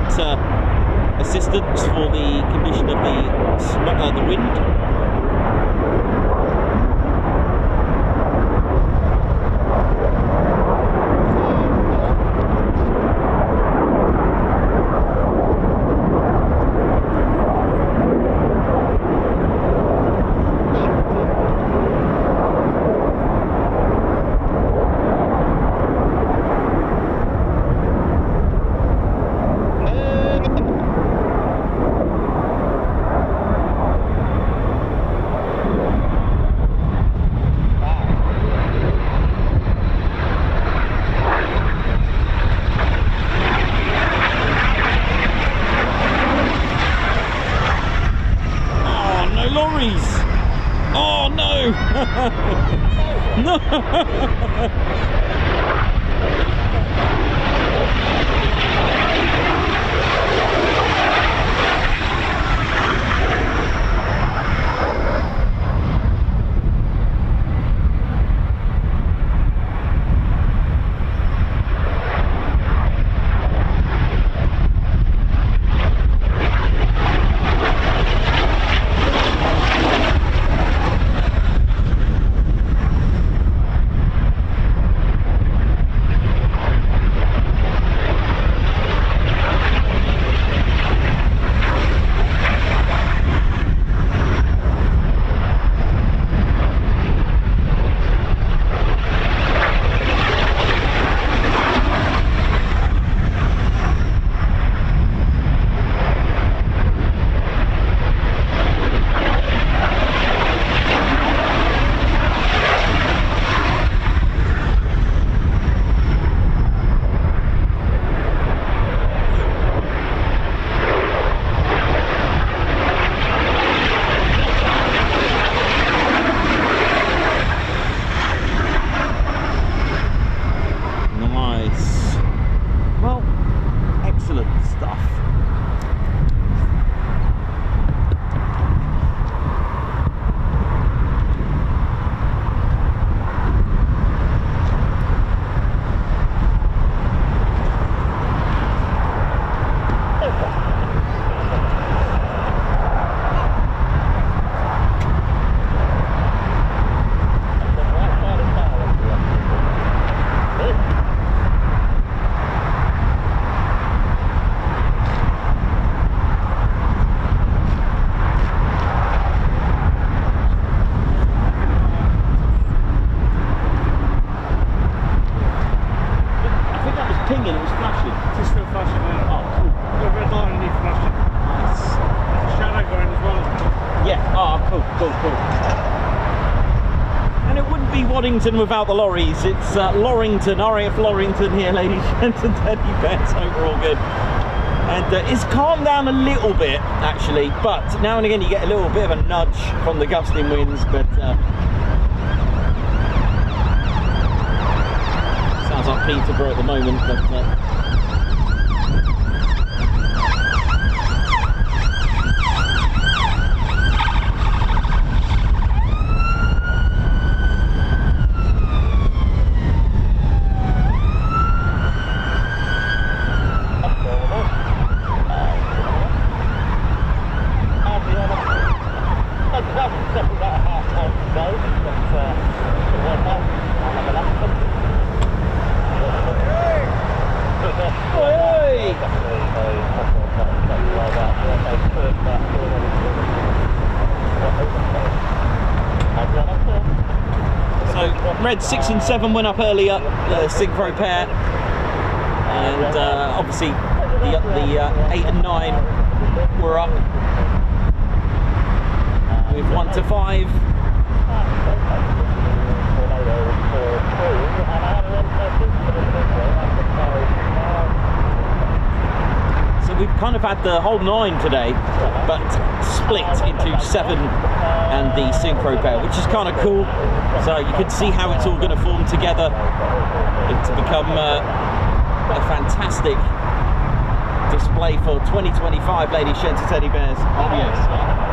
assistance for the condition of the wind. pinging, it was flashing. It's still flashing now. Oh, cool. The red line underneath flashing. Nice. There's a shadow going as well. Yeah, oh, cool, cool, cool. And it wouldn't be Waddington without the lorries. It's Lorrington, RAF Lorrington here, ladies and teddy bears. Hope we're all good. And it's calmed down a little bit, actually, but now and again you get a little bit of a nudge from the gusting winds, but sounds like Peterborough at the moment, but Red 6 and 7 went up earlier, the Synchro pair, and obviously the 8 and 9 were up with 1 to 5. So we've kind of had the whole 9 today, but split into 7 and the Synchro pair, which is kind of cool. So you can see how it's all going to form together to become a fantastic display for 2025, ladies, gents and teddy bears. Oh yes.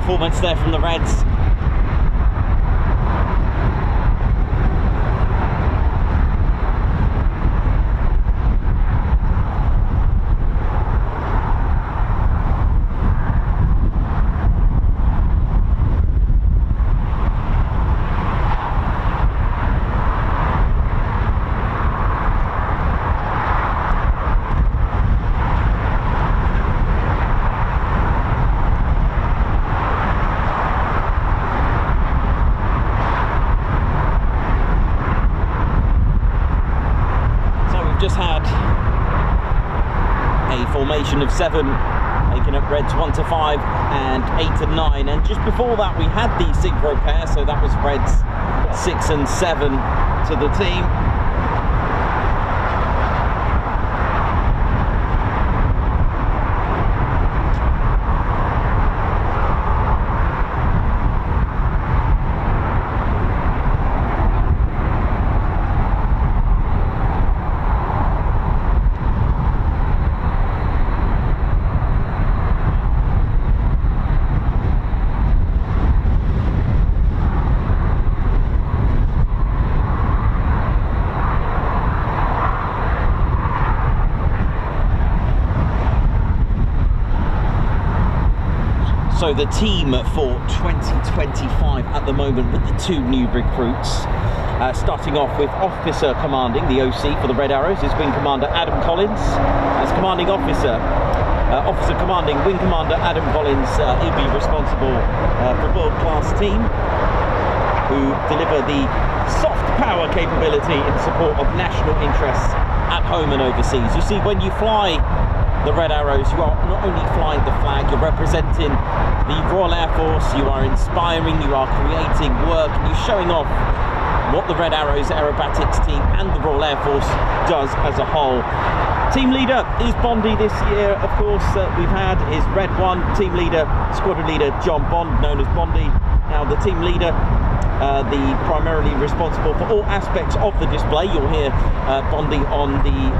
performance there from the Reds. formation of 7, making up Reds 1 to 5 and 8 and 9. And just before that, we had the Synchro pair, so that was Reds 6 and 7 to the team. So the team for 2025 at the moment with the 2 new recruits. Starting off with Officer Commanding, the OC for the Red Arrows, is Wing Commander Adam Collins. As Commanding Officer, Officer Commanding Wing Commander Adam Collins, he'll be responsible for world-class team who deliver the soft power capability in support of national interests at home and overseas. You see, when you fly the Red Arrows, you are not only flying the flag, you're representing the Royal Air Force, you are inspiring, you are creating work, and you're showing off what the Red Arrows Aerobatics team and the Royal Air Force does as a whole. Team leader is Bondi this year, of course. We've had is Red 1 team leader, squadron leader John Bond, known as Bondi. Now the team leader, the primarily responsible for all aspects of the display. You'll hear Bondi on the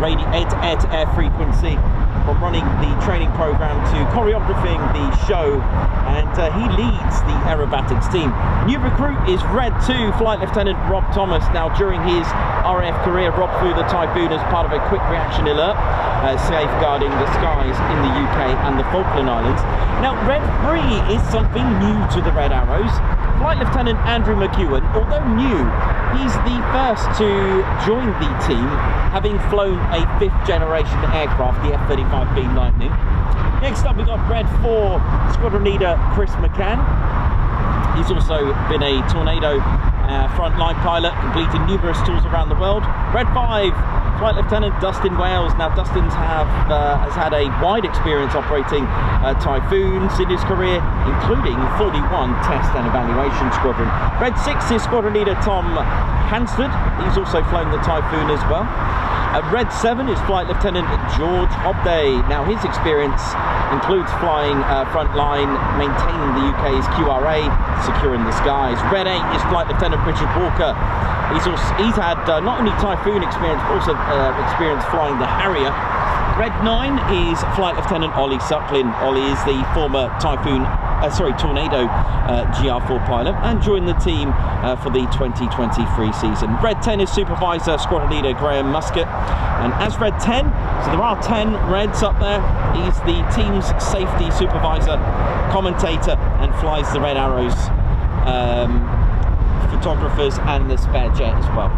radio air-to-air frequency, from running the training program to choreographing the show, and he leads the Aerobatics team. New recruit is Red 2 Flight Lieutenant Rob Thomas. Now, during his RAF career, Rob flew the Typhoon as part of a quick reaction alert, safeguarding the skies in the UK and the Falkland Islands. Now, Red 3 is something new to the Red Arrows. Flight Lieutenant Andrew McEwen, although new, he's the first to join the team, having flown a 5th generation aircraft, the F-35B Lightning. Next up, we've got Red 4 Squadron Leader Chris McCann. He's also been a Tornado frontline pilot, completing numerous tours around the world. Red 5 Flight Lieutenant Dustin Wales. Now, Dustin has had a wide experience operating Typhoons in his career, including 41 test and evaluation squadron. Red 6 is Squadron Leader Tom Hansford. He's also flown the Typhoon as well. Red 7 is Flight Lieutenant George Hobday. Now, his experience includes flying frontline, maintaining the UK's QRA, securing the skies. Red 8 is Flight Lieutenant Richard Walker. He's had not only Typhoon experience, but also experience flying the Harrier. Red 9 is Flight Lieutenant Ollie Sucklin. Ollie is the former Tornado GR4 pilot and joined the team for the 2023 season. Red 10 is Supervisor Squadron Leader Graham Muscat. And as Red 10, so there are 10 Reds up there, he's the team's safety supervisor, commentator, and flies the Red Arrows photographers and the spare jet as well.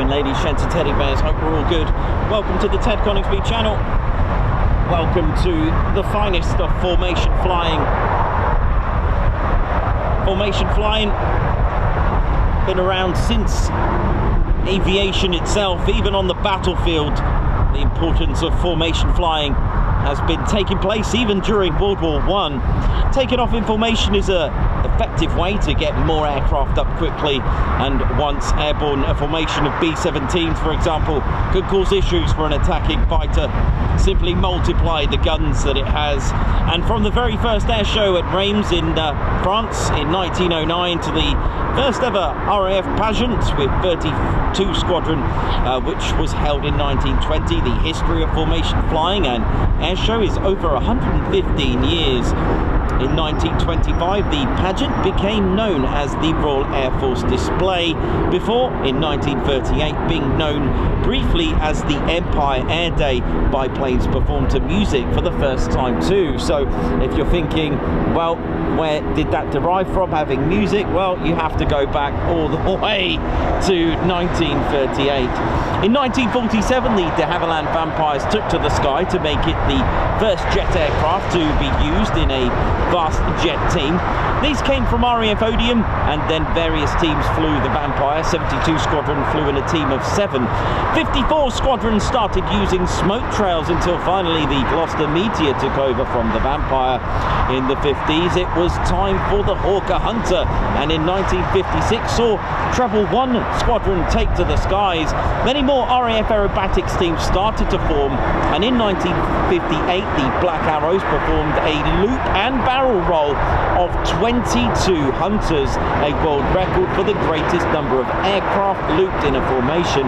evening, ladies, gents and teddy bears. Hope we're all good. Welcome to the Ted Coningsby channel. Welcome to the finest of formation flying. Formation flying, been around since aviation itself. Even on the battlefield, the importance of formation flying has been taking place even during World War I. Taking off in formation is a effective way to get more aircraft up quickly, and once airborne, a formation of B-17s, for example, could cause issues for an attacking fighter. Simply multiply the guns that it has. And from the very first air show at Reims in France in 1909 to the first ever RAF pageant with 32 Squadron, which was held in 1920, the history of formation flying and air show is over 115 years. In 1925, the pageant became known as the Royal Air Force Display, before, in 1938, being known briefly as the Empire Air Day. Biplanes performed to music for the first time too. So if you're thinking, well, where did that derive from, having music? Well, you have to go back all the way to 1938. In 1947, the de Havilland Vampires took to the sky to make it the first jet aircraft to be used in a vast jet team. These came from RAF Odeum, and then various teams flew the Vampire. 72 Squadron flew in a team of 7. 54 Squadron started using smoke trails until finally the Gloucester Meteor took over from the Vampire. In the 50s, it was time for the Hawker Hunter, and in 1956 saw Treble 1 Squadron take to the skies. Many more RAF Aerobatics teams started to form, and in 1958 the Black Arrows performed a loop and barrel roll of 22 Hunters, a world record for the greatest number of aircraft looped in a formation.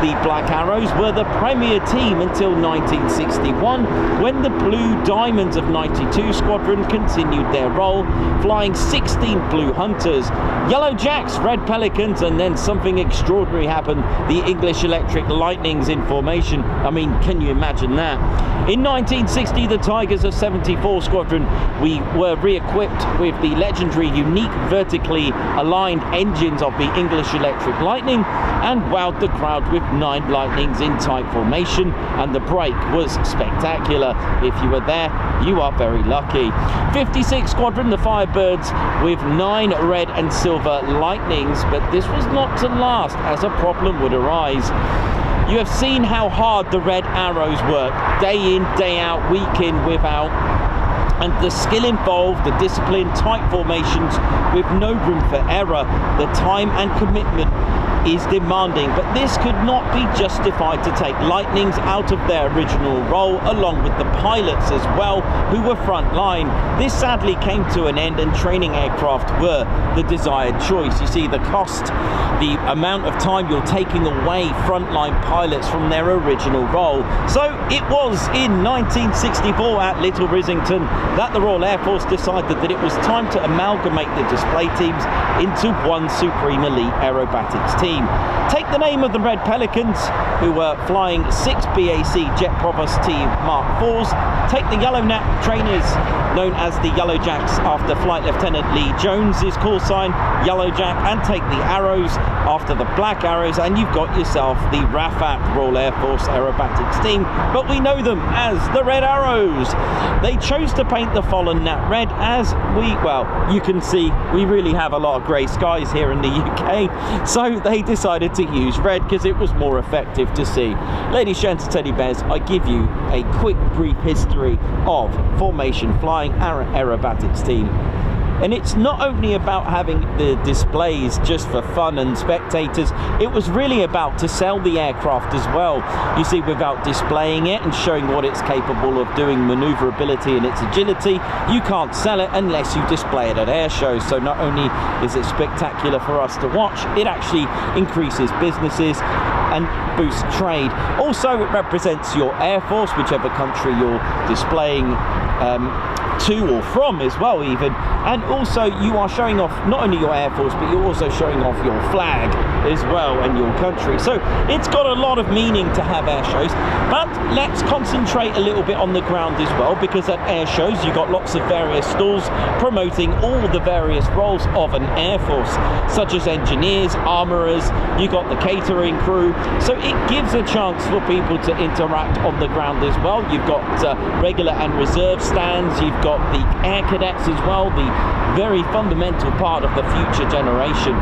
The Black Arrows were the premier team until 1961, when the Blue Diamonds of 92 Squadron continued their role, flying 16 Blue Hunters, Yellow Jacks, Red Pelicans, and then something extraordinary happened, the English Electric Lightnings in formation. I mean, can you imagine that? In 1960, the Tigers of 74 Squadron, we were re-equipped with the legendary unique vertically aligned engines of the English Electric Lightning, and wowed the crowd with 9 Lightnings in tight formation, and the break was spectacular. If you were there, you are very lucky. 56 Squadron, the Firebirds, with 9 red and silver Lightnings, but this was not to last, as a problem would arise. You have seen how hard the Red Arrows work, day in, day out, week in, week out. And the skill involved, the discipline, tight formations with no room for error, the time and commitment is demanding, but this could not be justified to take Lightnings out of their original role, along with the pilots as well, who were front line. This sadly came to an end, and training aircraft were the desired choice. You see, the cost, the amount of time you're taking away frontline pilots from their original role. So it was in 1964 at Little Rissington that the Royal Air Force decided that it was time to amalgamate the display teams into one supreme elite aerobatics team. Take the name of the Red Pelicans, who were flying 6 BAC Jet Provost T Mark IVs. Take the Yellow Nap trainers, known as the Yellow Jacks after Flight Lieutenant Lee Jones's call sign, Yellow Jack, and take the Arrows after the Black Arrows, and you've got yourself the RAFAT, Royal Air Force Aerobatics team, but we know them as the Red Arrows. They chose to paint the fallen Nat red, as you can see, we really have a lot of grey skies here in the UK, so they decided to use red because it was more effective to see. Ladies, gents, teddy bears, I give you a quick brief history of formation flying aerobatics team. And it's not only about having the displays just for fun and spectators, it was really about to sell the aircraft as well. You see, without displaying it and showing what it's capable of doing, maneuverability and its agility, you can't sell it unless you display it at air shows. So not only is it spectacular for us to watch, it actually increases businesses and boosts trade. Also, it represents your air force, whichever country you're displaying to or from as well even, and also you are showing off not only your Air Force, but you're also showing off your flag as well and your country. So it's got a lot of meaning to have air shows, but let's concentrate a little bit on the ground as well, because at air shows you've got lots of various stalls promoting all the various roles of an Air Force, such as engineers, armourers, you've got the catering crew, so it gives a chance for people to interact on the ground as well. You've got regular and reserve stands, you've got the air cadets as well, the very fundamental part of the future generation.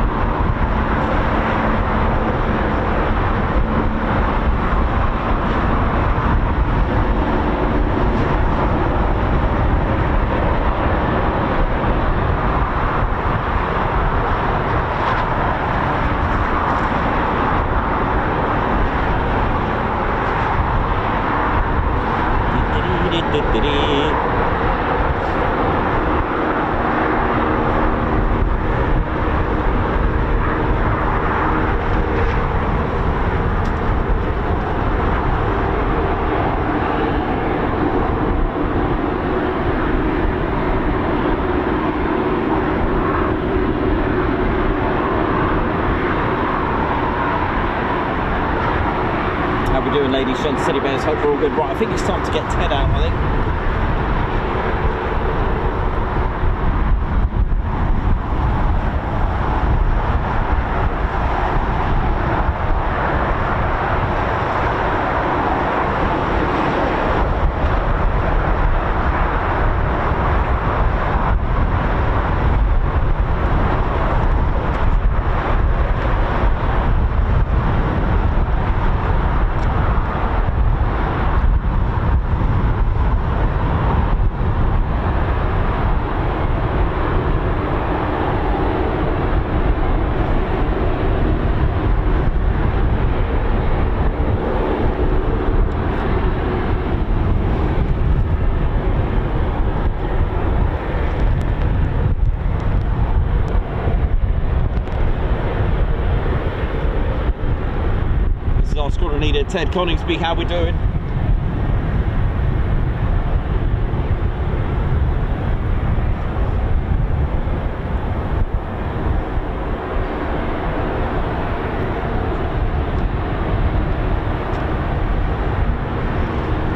How we doing, ladies, gents, teddy bears? Hope we're all good. Right, I think it's time to get Ted out, I think. Squadron Leader Ted Coningsby, how we doing?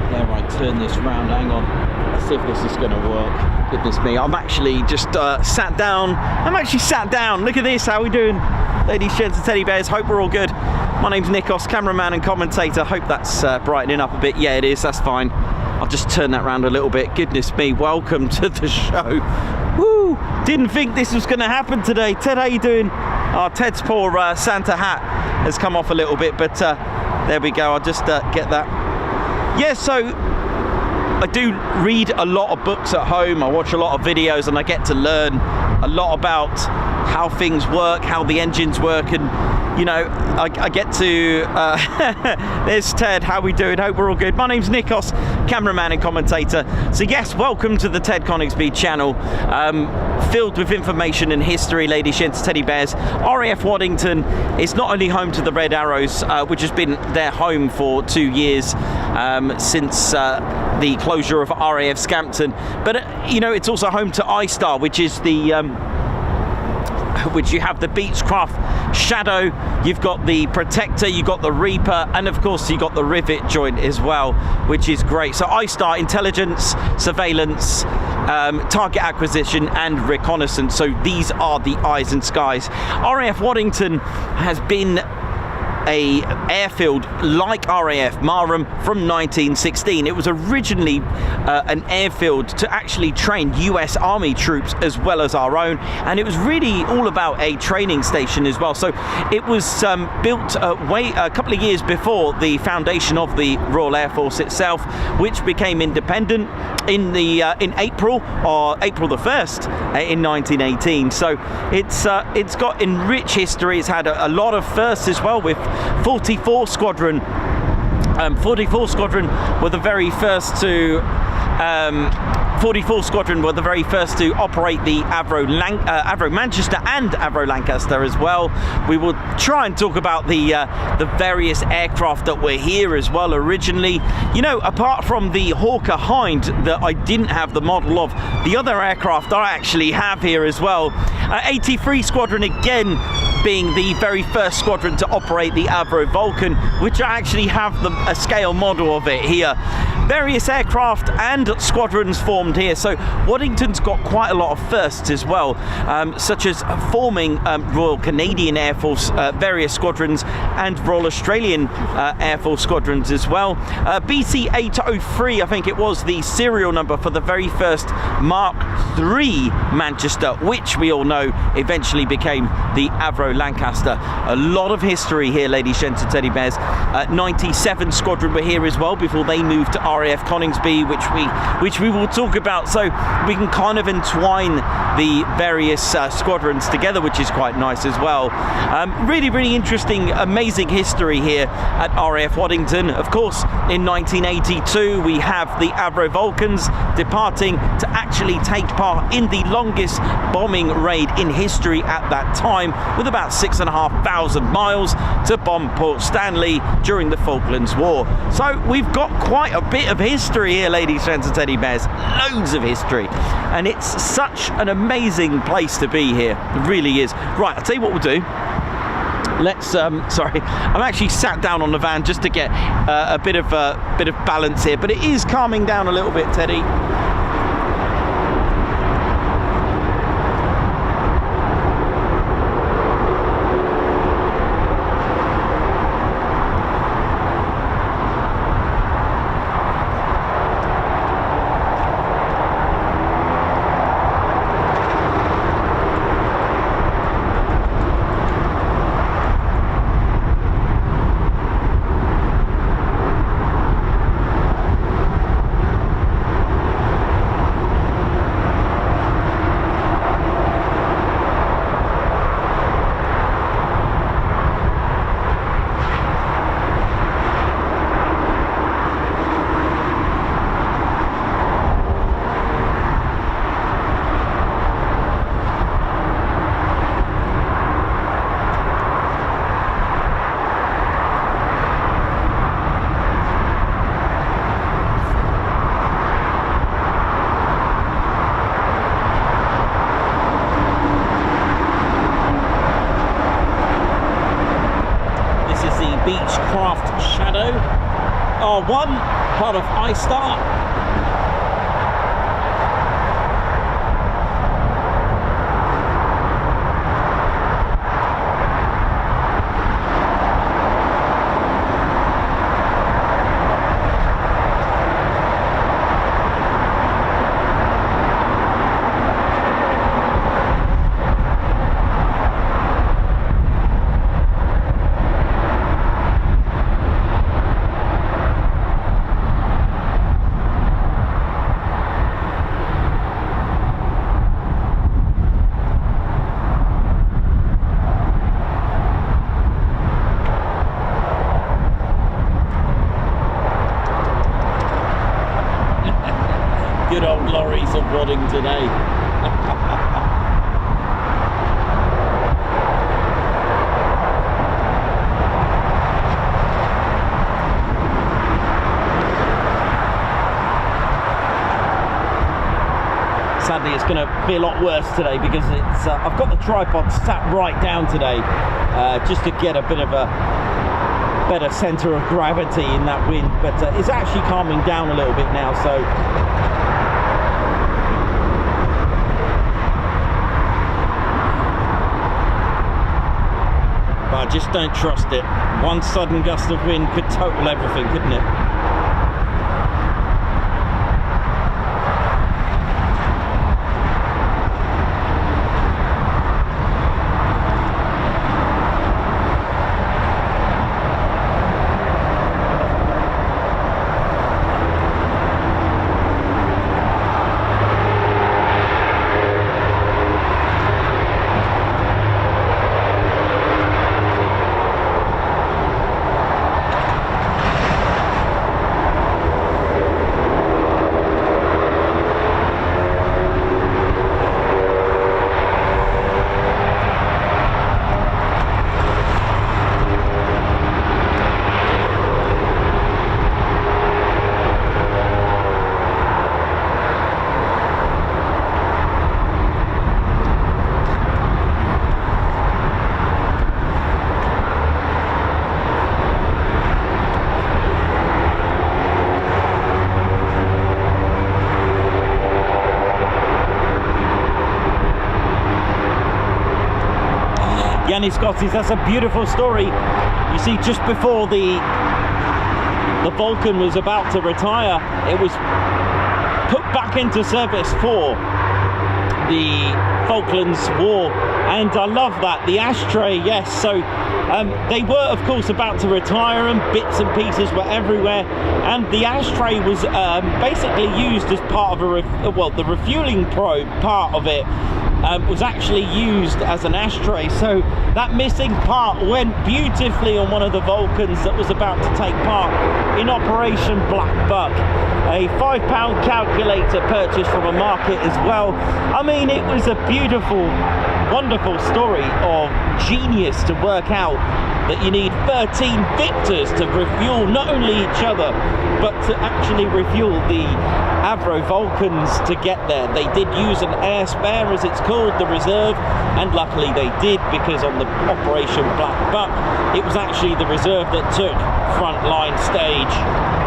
Yeah, right, turn this round, hang on. Let's see if this is going to work. Goodness me, I'm actually just sat down. I'm actually sat down. Look at this, how we doing? Ladies, gents and teddy bears, hope we're all good. My name's Nikos, cameraman and commentator. Hope that's brightening up a bit. Yeah, it is, that's fine. I'll just turn that round a little bit. Goodness me, welcome to the show. Woo! Didn't think this was going to happen today. Ted, how you doing? Oh, Ted's poor Santa hat has come off a little bit, but there we go. I'll just get that. Yeah, so I do read a lot of books at home. I watch a lot of videos, and I get to learn a lot about how things work, how the engines work, and you know, I get to there's Ted, how we doing? Hope we're all good. My name's Nikos, cameraman and commentator. So yes, welcome to the Ted Coningsby channel, filled with information and history, ladies, gents, teddy bears. RAF Waddington is not only home to the Red Arrows, which has been their home for 2 years since the closure of RAF Scampton, but you know, it's also home to Istar, which is the which you have the Beechcraft Shadow, you've got the Protector, you've got the Reaper, and of course you've got the Rivet joint as well, which is great. So Istar, intelligence, surveillance, target acquisition and reconnaissance. So these are the eyes and skies. RAF Waddington has been a airfield like RAF Marham from 1916. It was originally an airfield to actually train US Army troops as well as our own, and it was really all about a training station as well. So it was built a couple of years before the foundation of the Royal Air Force itself, which became independent in April the 1st in 1918. So it's got enriched history. It's had a lot of firsts as well, with 44 Squadron. 44 Squadron were the very first to 44 Squadron were the very first to operate the Avro Manchester and Avro Lancaster as well. We will try and talk about the various aircraft that were here as well originally. You know, apart from the Hawker Hind that I didn't have the model of, the other aircraft I actually have here as well. 83 Squadron again being the very first squadron to operate the Avro Vulcan, which I actually have a scale model of it here. Various aircraft and squadrons formed here, so Waddington's got quite a lot of firsts as well, such as forming Royal Canadian Air Force various squadrons and Royal Australian Air Force squadrons as well. BC 803, I think it was the serial number for the very first Mark III Manchester, which we all know eventually became the Avro Lancaster. A lot of history here, ladies, gents and teddy bears. 97 Squadron were here as well before they moved to RAF Coningsby, which we will talk about, so we can kind of entwine the various squadrons together, which is quite nice as well. Really interesting, amazing history here at RAF Waddington. Of course, in 1982 we have the Avro Vulcans departing to actually take part in the longest bombing raid in history at that time, with about 6,500 miles to bomb Port Stanley during the Falklands War. So we've got quite a bit of history here, ladies, gents and teddy bears. Loads of history, and it's such an amazing place to be here. It really is. Right, I'll tell you what we'll do. Let's sorry, I'm actually sat down on the van just to get a bit of balance here, but it is calming down a little bit, Teddy. Beechcraft Shadow R1, part of Istar. Good old lorries of Waddington, eh? Sadly, it's going to be a lot worse today because it's I've got the tripod sat right down today just to get a bit of a better center of gravity in that wind, but it's actually calming down a little bit now, so I just don't trust it. One sudden gust of wind could total everything, couldn't it? many Scotties. That's a beautiful story. You see, just before the Vulcan was about to retire, it was put back into service for the Falklands War, and I love that. The ashtray, yes. So they were, of course, about to retire, and bits and pieces were everywhere, and the ashtray was basically used as part of the refueling probe part of it was actually used as an ashtray. So that missing part went beautifully on one of the Vulcans that was about to take part in Operation Black Buck. A £5 calculator purchased from a market as well. I mean, it was a beautiful, wonderful story of genius to work out that you need 13 Victors to refuel not only each other, but to actually refuel the Avro Vulcans to get there. They did use an air spare, as it's called, the reserve, and luckily they did, because on the Operation Black Buck, it was actually the reserve that took frontline stage.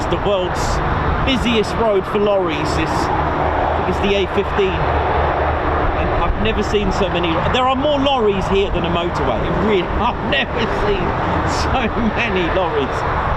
The world's busiest road for lorries. I think it's the A15, and I've never seen so many. There are more lorries here than a motorway. Really, I've never seen so many lorries.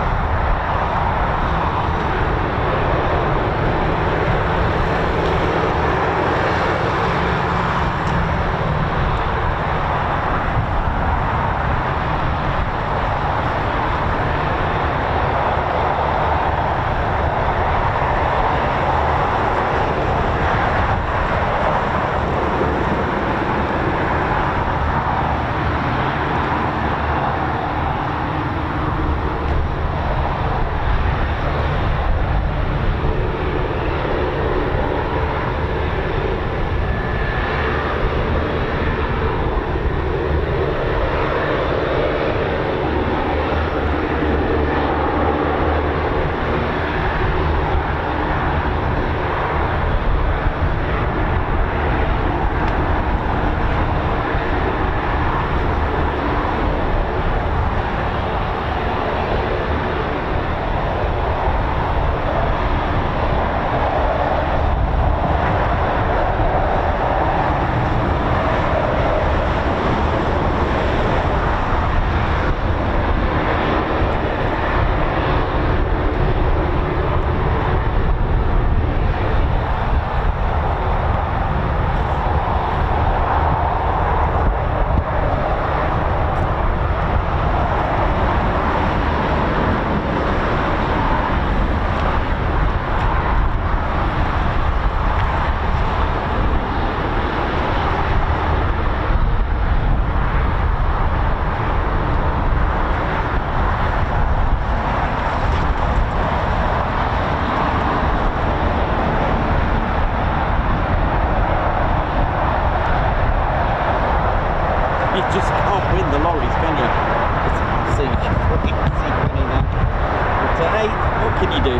just can't win the lorries, can you? It's absolutely funny that. But hey, what can you do?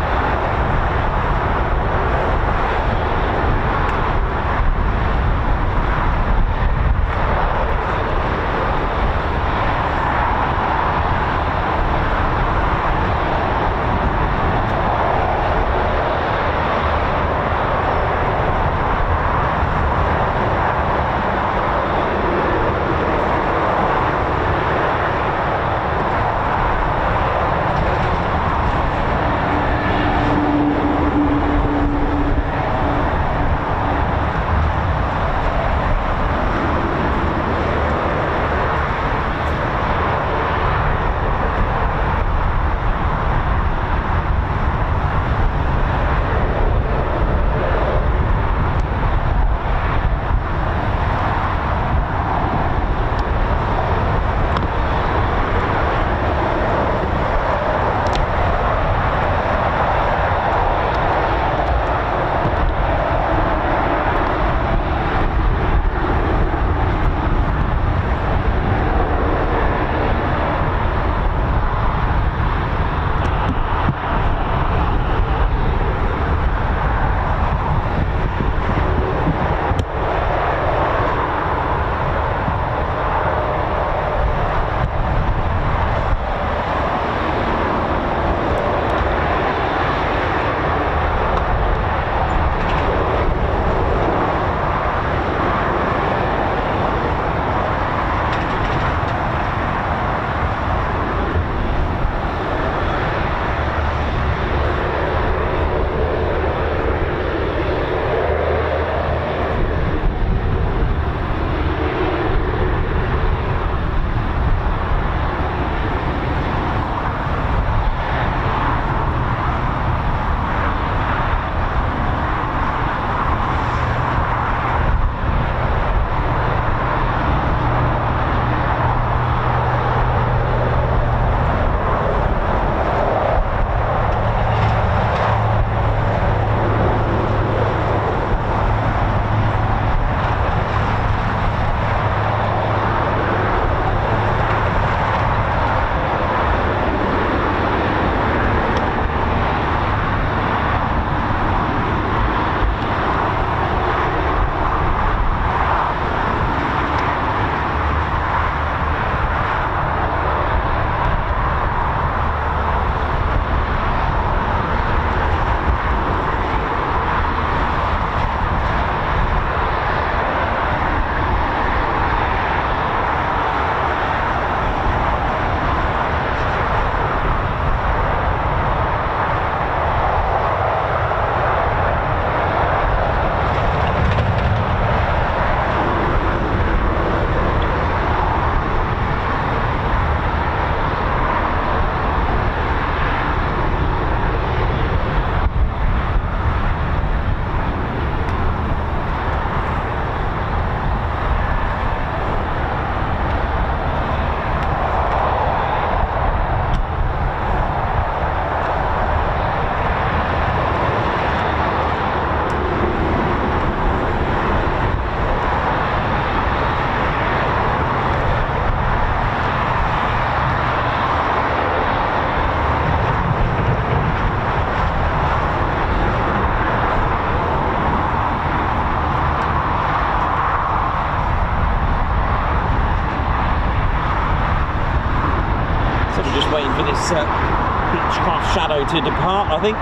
Beechcraft Shadow to depart, I think.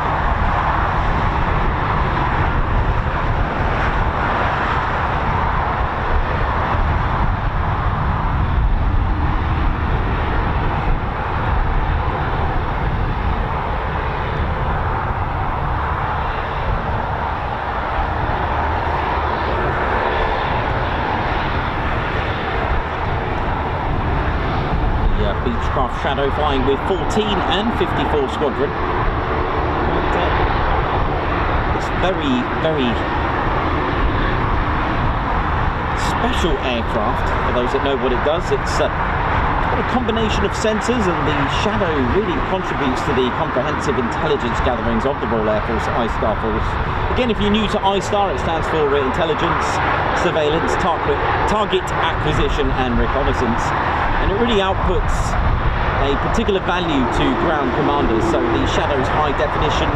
Beechcraft Shadow flying with 14 and 54 Squadron. And, it's very special aircraft, for those that know what it does. It's got a combination of sensors, and the Shadow really contributes to the comprehensive intelligence gatherings of the Royal Air Force Istar Force. Again, if you're new to Istar, it stands for Intelligence, Surveillance, Target Acquisition and Reconnaissance, and it really outputs a particular value to ground commanders. So the Shadow's high definition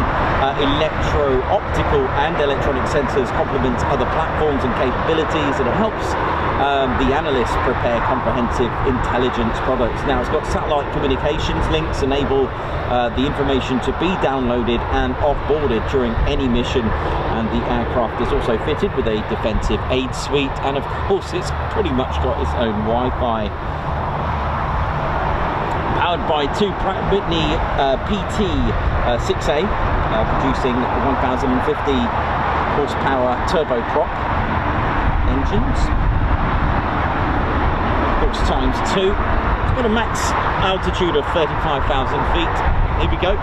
electro-optical and electronic sensors complement other platforms and capabilities, and it helps the analysts prepare comprehensive intelligence products. Now, it's got satellite communications links, enable the information to be downloaded and off-boarded during any mission, and the aircraft is also fitted with a defensive aid suite, and of course it's pretty much got its own Wi-Fi. Powered by two Pratt & Whitney PT 6A, producing 1050 horsepower turboprop engines. Of course, times 2. It's got a max altitude of 35,000 feet. Here we go.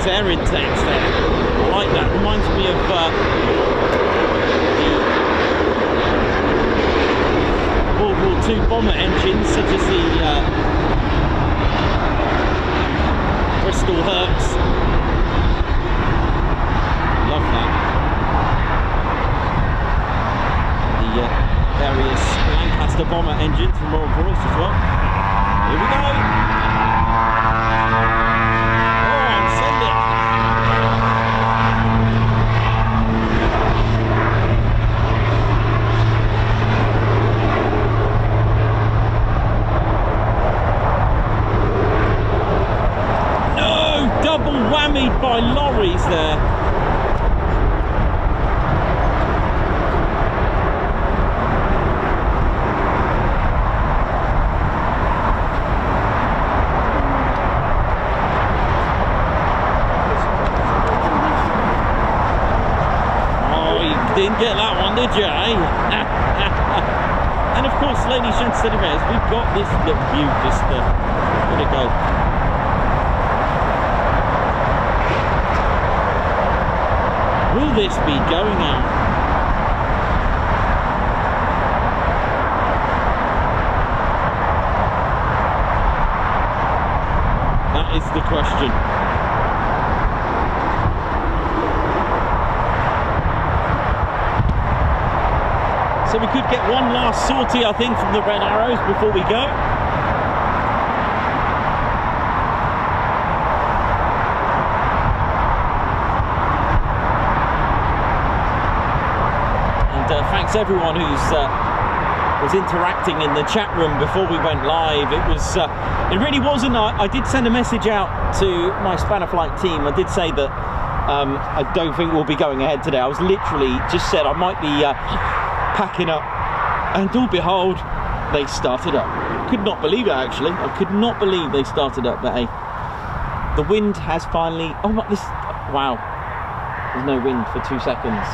Air intakes there. I like that. Reminds me of the World War II bomber engines, such as the Bristol Hercs. Love that. The various Lancaster bomber engines from Rolls-Royce as well. Here we go. By lorries there. Oh, you didn't get that one, did you, eh? And of course, ladies and gentlemen, we've got this little view just where'd it go? Will this be going out? That is the question. So we could get one last sortie, I think, from the Red Arrows before we go. Thanks everyone who's was interacting in the chat room before we went live. It was it really wasn't. I did send a message out to my Spanner Flight team. I did say that I don't think we'll be going ahead today. I was literally just said I might be packing up, and all behold, they started up. Could not believe it, actually. I could not believe they started up. But hey, the wind has finally. Oh my! This. Wow. There's no wind for 2 seconds.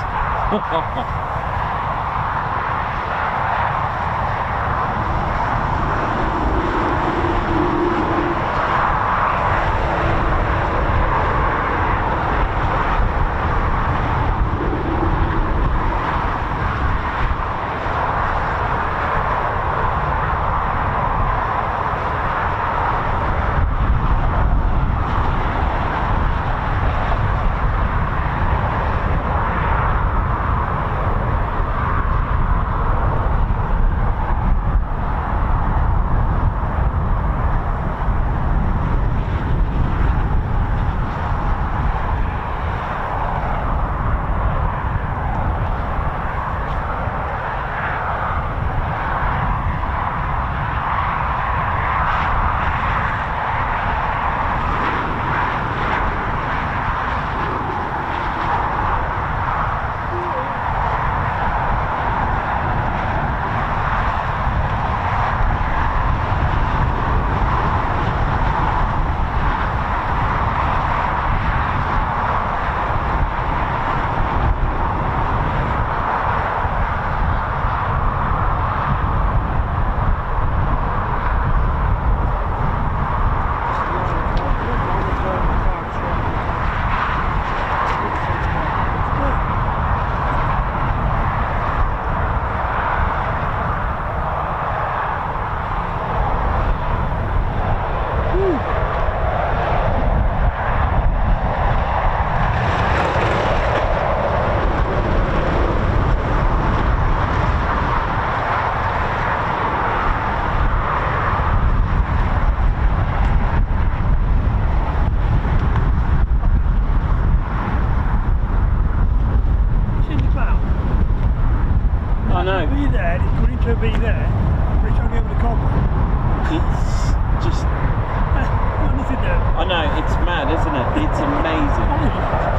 amazing.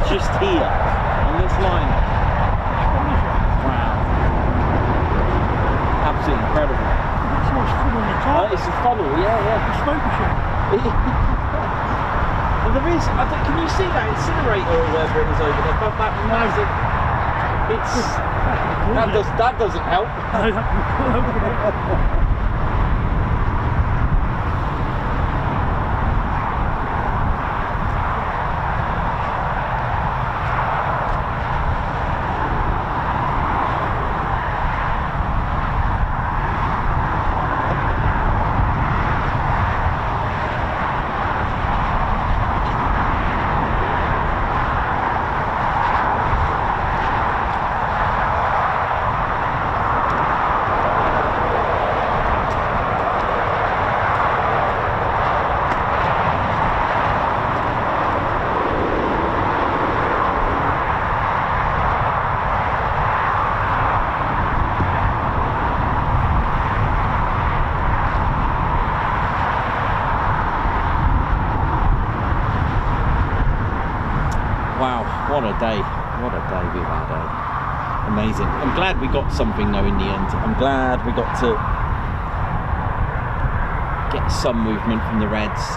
Just here on this line. Wow. Absolutely incredible. That's what's full on the top. It's a funnel, yeah. The smoke machine. Well, there is, can you see that incinerator or whatever it is over there? But that massive, that doesn't help. No, that'd be cool. What a day we've had, amazing. I'm glad we got something though in the end. I'm glad we got to get some movement from the Reds.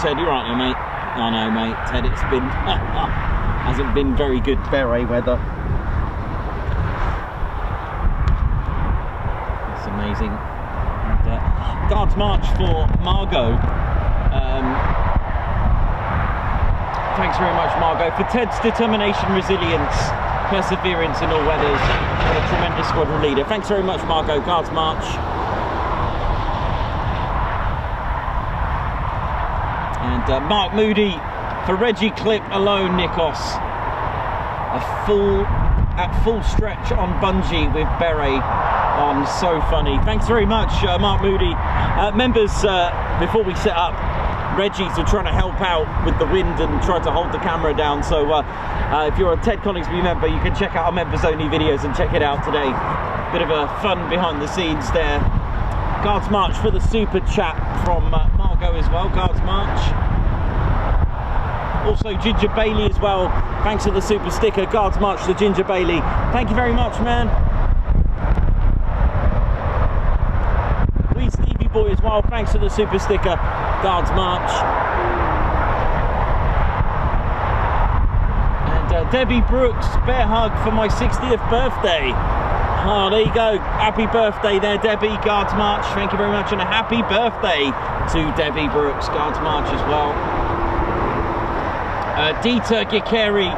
Ted, you're right there, mate. I know, mate. Ted, it's been hasn't been very good beret weather. It's amazing. And, Guards March for Margot. Thanks very much, Margot, for Ted's determination, resilience, perseverance in all weathers. What a tremendous squadron leader. Thanks very much, Margot. Guards March. And Mark Moody for Reggie Clip alone, Nikos. At full stretch on bungee with beret on. So funny. Thanks very much, Mark Moody. Members, before we set up, Reggie's are trying to help out with the wind and try to hold the camera down, so if you're a Ted Coningsby member, you can check out our members only videos and check it out today. Bit of a fun behind the scenes there. Guards March for the super chat from Margot as well. Guards March. Also Ginger Bailey as well, thanks for the super sticker. Guards March to Ginger Bailey, thank you very much, man. Stevie Boy as well, thanks for the super sticker. Guards March. And Debbie Brooks, bear hug for my 60th birthday. Oh, there you go. Happy birthday there, Debbie. Guards March, thank you very much, and a happy birthday to Debbie Brooks. Guards March as well. Dieter Gikeri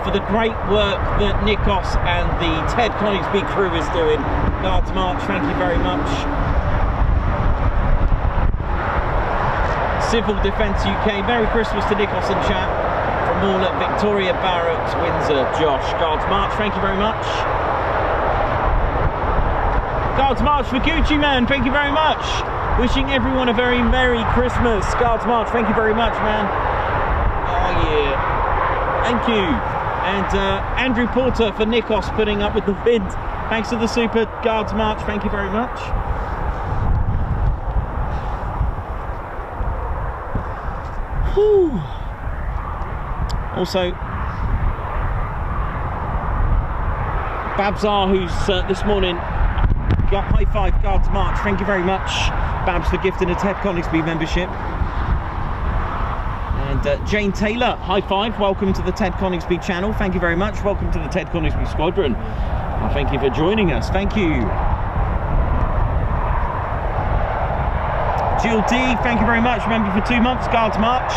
for the great work that Nikos and the Ted Coningsby crew is doing. Guards March, thank you very much. Civil Defence UK, Merry Christmas to Nikos and chat from all at Victoria Barracks, Windsor. Josh, Guards March, thank you very much. Guards March for Gucci Man, thank you very much. Wishing everyone a very Merry Christmas. Guards March, thank you very much, man. Oh yeah, thank you. And Andrew Porter for Nikos putting up with the wind. Thanks for the super. Guards March, thank you very much. Whew. Also, Babsar, who's this morning got high five. Guards March, thank you very much, Babs, for gifting a Ted Coningsby membership. And Jane Taylor, high five, welcome to the Ted Coningsby channel, thank you very much, welcome to the Ted Coningsby squadron. And thank you for joining us, thank you. Jill D, thank you very much, member for 2 months. Guards March.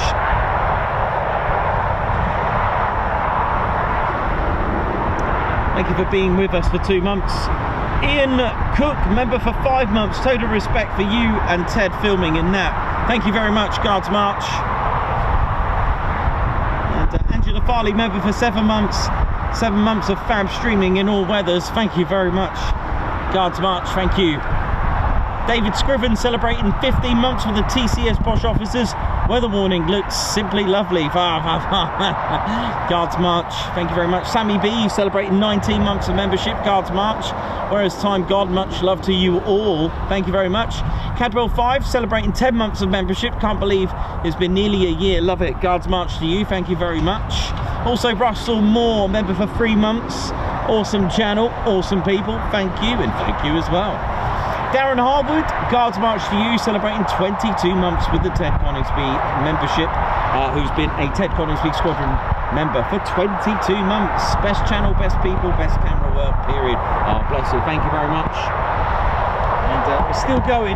Thank you for being with us for 2 months. Ian Cook, member for 5 months. Total respect for you and Ted filming in that. Thank you very much, Guards March. And Angela Farley, member for 7 months. 7 months of fab streaming in all weathers. Thank you very much, Guards March, thank you. David Scriven celebrating 15 months with the TCS Bosch officers. Weather warning looks simply lovely. Guards March, thank you very much. Sammy B, you celebrating 19 months of membership. Guards March, whereas time God, much love to you all. Thank you very much. Cadwell 5, celebrating 10 months of membership. Can't believe it's been nearly a year. Love it. Guards March to you. Thank you very much. Also, Russell Moore, member for 3 months. Awesome channel, awesome people. Thank you, and thank you as well. Darren Harwood, Guards March to you, celebrating 22 months with the Ted Coningsby membership, who's been a Ted Coningsby Squadron member for 22 months. Best channel, best people, best camera work, period. Oh, bless you. Thank you very much. And we're still going,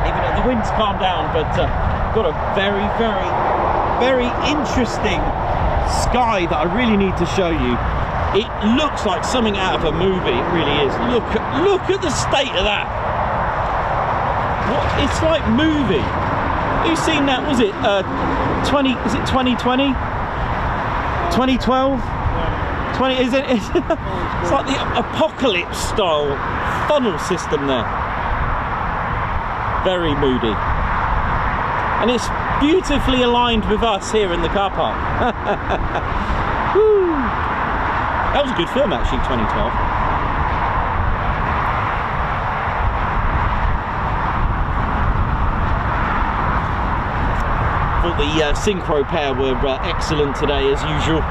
even though the wind's calmed down, but got a very, very, very interesting sky that I really need to show you. It looks like something out of a movie. It really is. Look at the state of that. What? It's like movie. Who's seen that? Was it 2020? 2012? 20? Is it? It's like the apocalypse style funnel system there. Very moody. And it's beautifully aligned with us here in the car park. Woo. That was a good film actually, 2012. Thought the Synchro pair were excellent today as usual.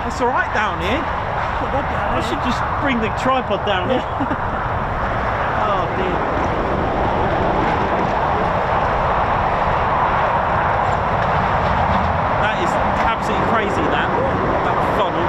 It's all right down here. I should just bring the tripod down here. Oh dear. That is absolutely crazy, that funnel.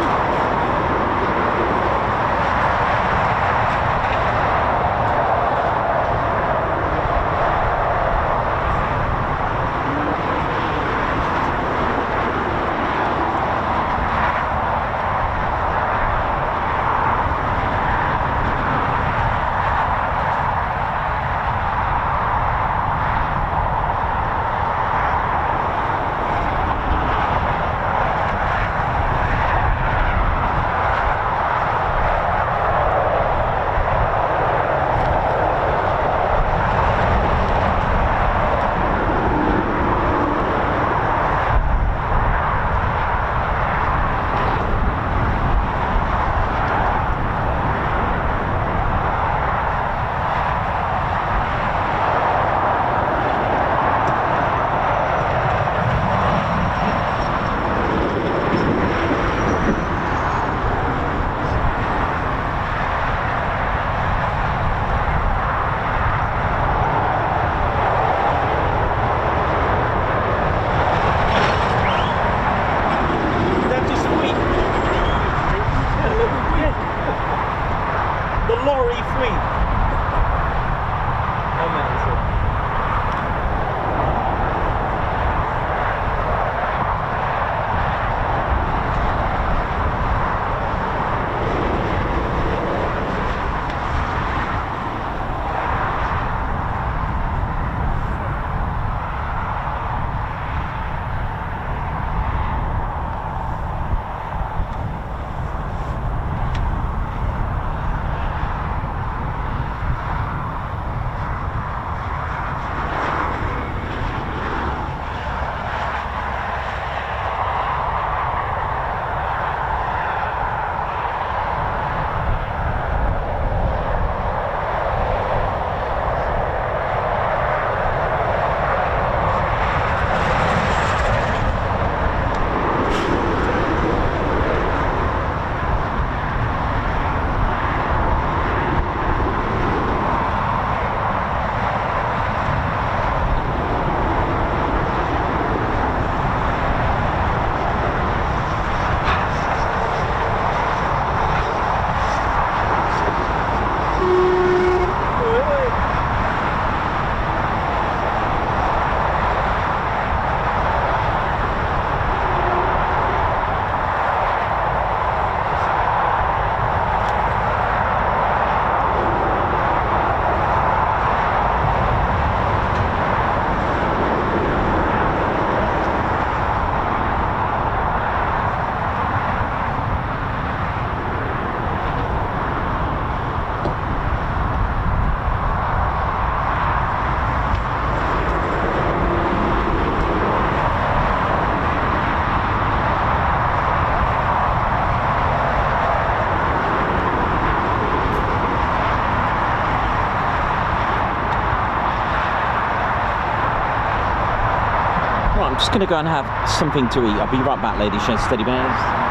just going to go and have something to eat. I'll be right back, ladies and steady bears.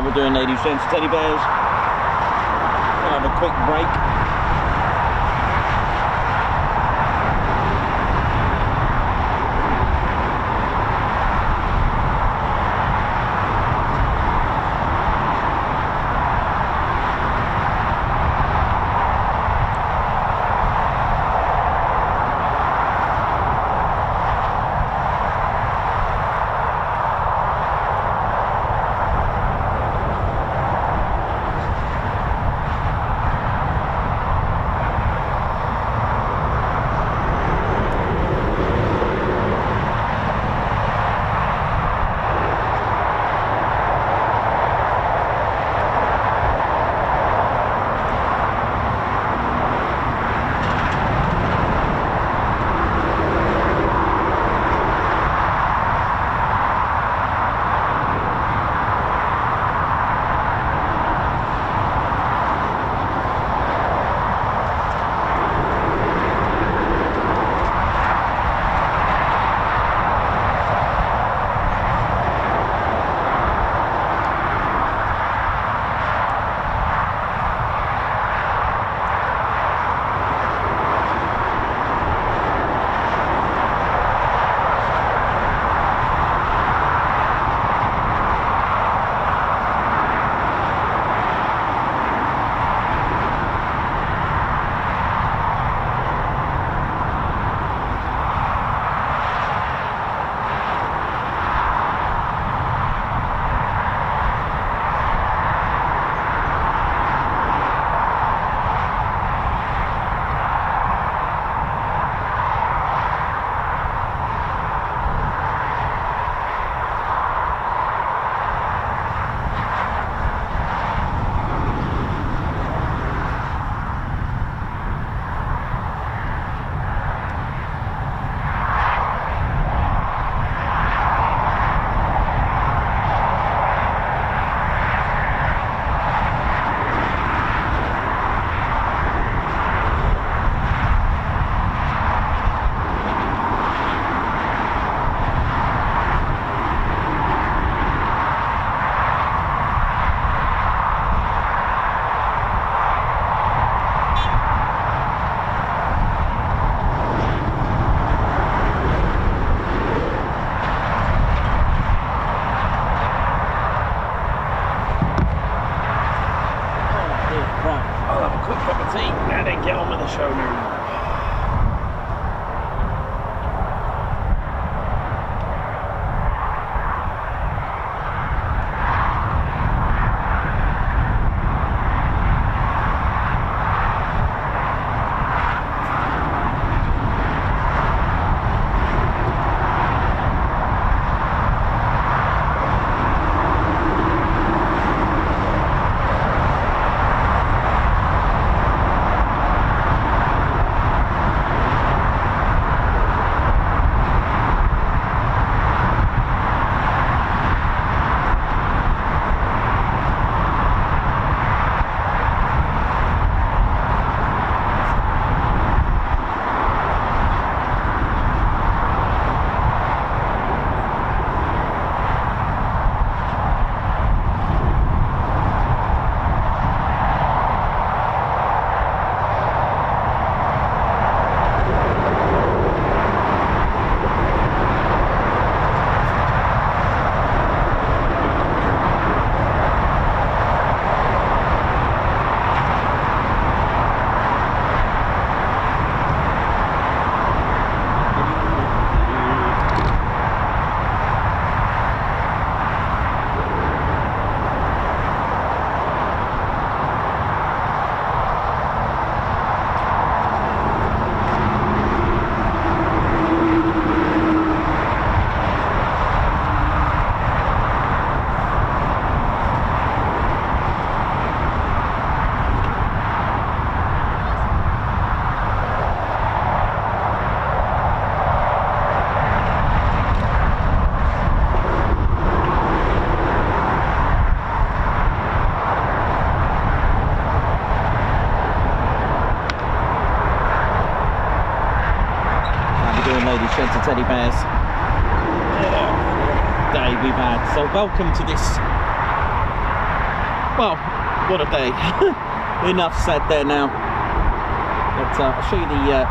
How we're doing, ladies, gents, teddy bears. We'll have a quick break. sheds of teddy bears. Oh, day we've had. So welcome to this well, what a day. Enough said there now. But I'll show you the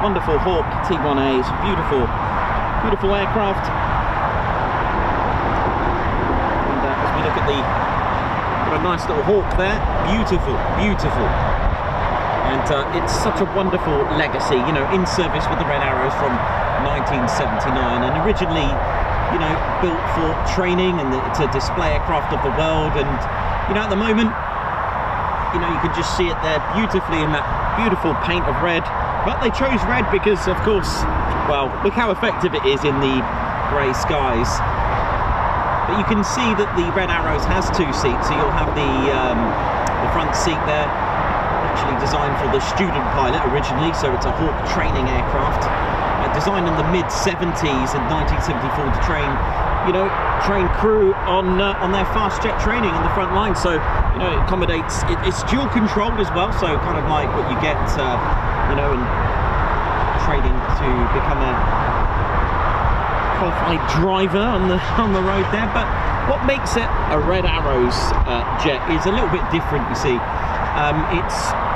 wonderful Hawk T1A. It's a beautiful, beautiful aircraft. And as we look at got a nice little Hawk there. Beautiful, beautiful. And it's such a wonderful legacy, you know, in service with the Red Arrows from 1979, and originally, you know, built for training and to display aircraft of the world. And you know, at the moment, you know, you can just see it there beautifully in that beautiful paint of red. But they chose red because, of course, well, look how effective it is in the grey skies. But you can see that the Red Arrows has two seats, so you'll have the front seat there, actually designed for the student pilot originally, so it's a Hawk training aircraft. Designed in the mid-70s in 1974 to train, you know, crew on their fast jet training in the front line. So, you know, it accommodates. It's dual controlled as well, so kind of like what you get, you know, in training to become a qualified driver on the road there. But what makes it a Red Arrows jet is a little bit different. You see,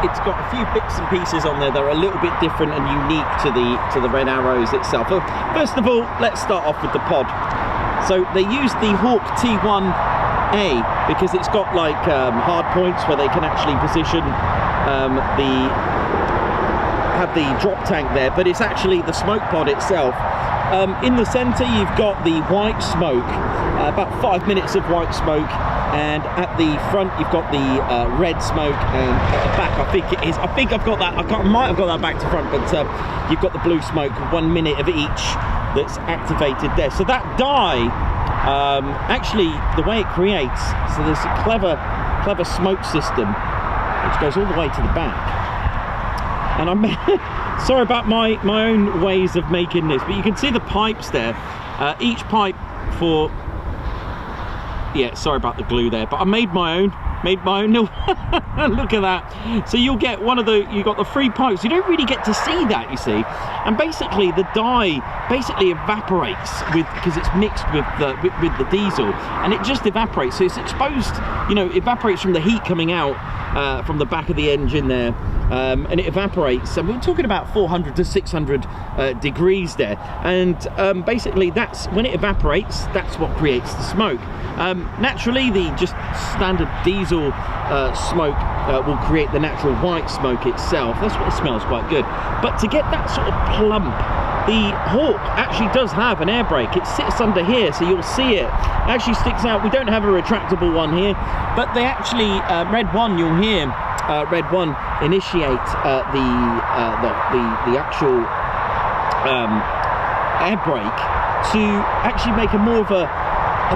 it's got a few bits and pieces on there that are a little bit different and unique to the Red Arrows itself. First of all, let's start off with the pod. So they used the Hawk T1A because it's got like hard points where they can actually position have the drop tank there, but it's actually the smoke pod itself. In the center you've got the white smoke, about 5 minutes of white smoke, and at the front you've got the red smoke, and at the back I think I've got that, I might have got that back to front, but you've got the blue smoke, 1 minute of each that's activated there. So that dye, actually the way it creates, so there's a clever smoke system which goes all the way to the back. And I'm sorry about my own ways of making this, but you can see the pipes there. Each pipe for, yeah, sorry about the glue there, but I made my own little look at that. So you'll get you got the 3 pipes. You don't really get to see that, you see. And basically the dye basically evaporates because it's mixed with the diesel, and it just evaporates. So it's exposed, you know, evaporates from the heat coming out from the back of the engine there. And it evaporates, and we're talking about 400 to 600 degrees there, and basically that's when it evaporates, that's what creates the smoke. Naturally the just standard diesel smoke will create the natural white smoke itself. That's what it smells quite good. But to get that sort of plump, the Hawk actually does have an air brake. It sits under here, so you'll see it actually sticks out. We don't have a retractable one here, but they actually Red One, you'll hear Red One initiate the actual air brake to actually make a more of a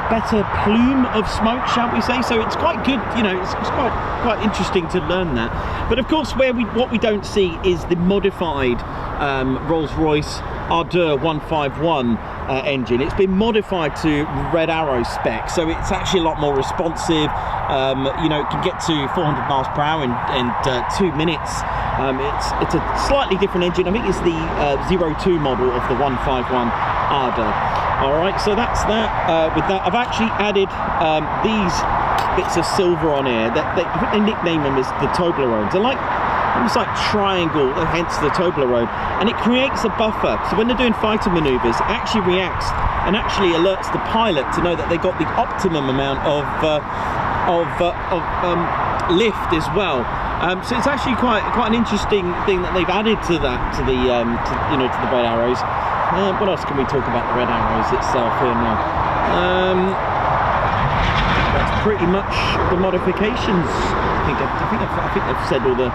better plume of smoke, shall we say. So it's quite good, you know, it's quite interesting to learn that. But of course, what we don't see is the modified Rolls-Royce Ardeur 151 engine. It's been modified to Red Arrow spec, so it's actually a lot more responsive. You know, it can get to 400 miles per hour in 2 minutes. It's a slightly different engine. I think it's the 02 model of the 151 Ardeur. All right, so that's that. With that, I've actually added these bits of silver on here. I think they nickname them as the Toblerones. They're like almost like triangle, hence the Toblerone, and it creates a buffer. So when they're doing fighter maneuvers, it actually reacts and actually alerts the pilot to know that they got the optimum amount of lift as well. So it's actually quite an interesting thing that they've added to that, to the Red Arrows. What else can we talk about the Red Arrows itself here now? That's pretty much the modifications. I think I've said all the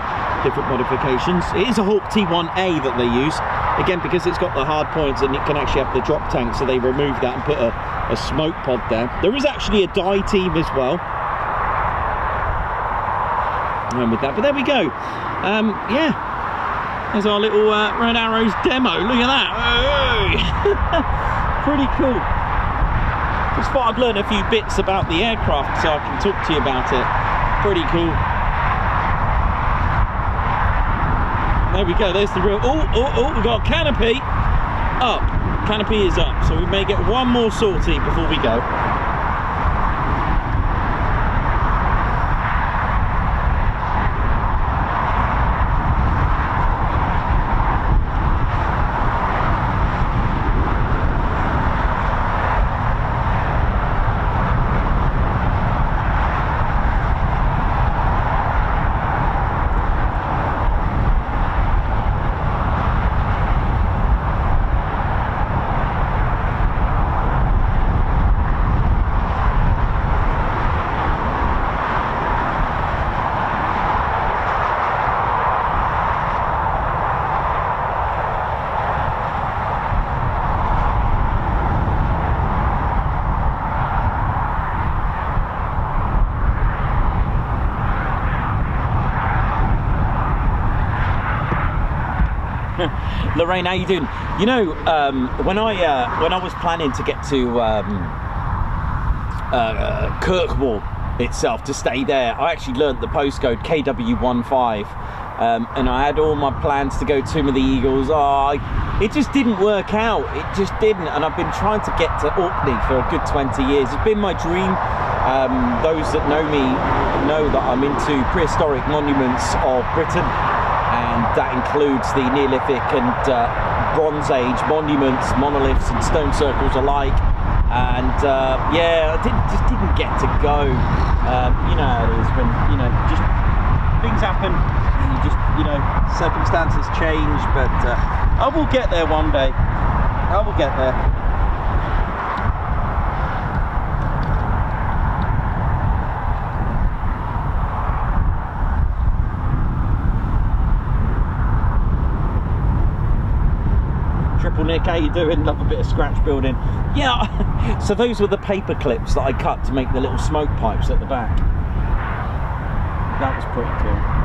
different modifications. It is a Hawk T1A that they use, again because it's got the hard points and it can actually have the drop tank, so they removed that and put a smoke pod there. There is actually a dye team as well. With that, but there we go. Yeah, there's our little Red Arrows demo. Look at that. Pretty cool. Just thought I'd learn a few bits about the aircraft so I can talk to you about it. Pretty cool. There we go. There's the real. Oh, we've got canopy up. Canopy is up, so we may get one more sortie before we go. Lorraine, how you doing? You know, when I was planning to get to Kirkwall itself to stay there, I actually learnt the postcode KW15, and I had all my plans to go Tomb of the Eagles. It just didn't work out. It just didn't, and I've been trying to get to Orkney for a good 20 years. It's been my dream. Those that know me know that I'm into prehistoric monuments of Britain, and that includes the Neolithic and Bronze Age monuments, monoliths and stone circles alike. And yeah, I just didn't get to go. You know how it is when, you know, just things happen and you just, you know, circumstances change, but I will get there one day. I will get there. Nick, how you doing? Love a bit of scratch building. Yeah, so those were the paper clips that I cut to make the little smoke pipes at the back. That was pretty cool.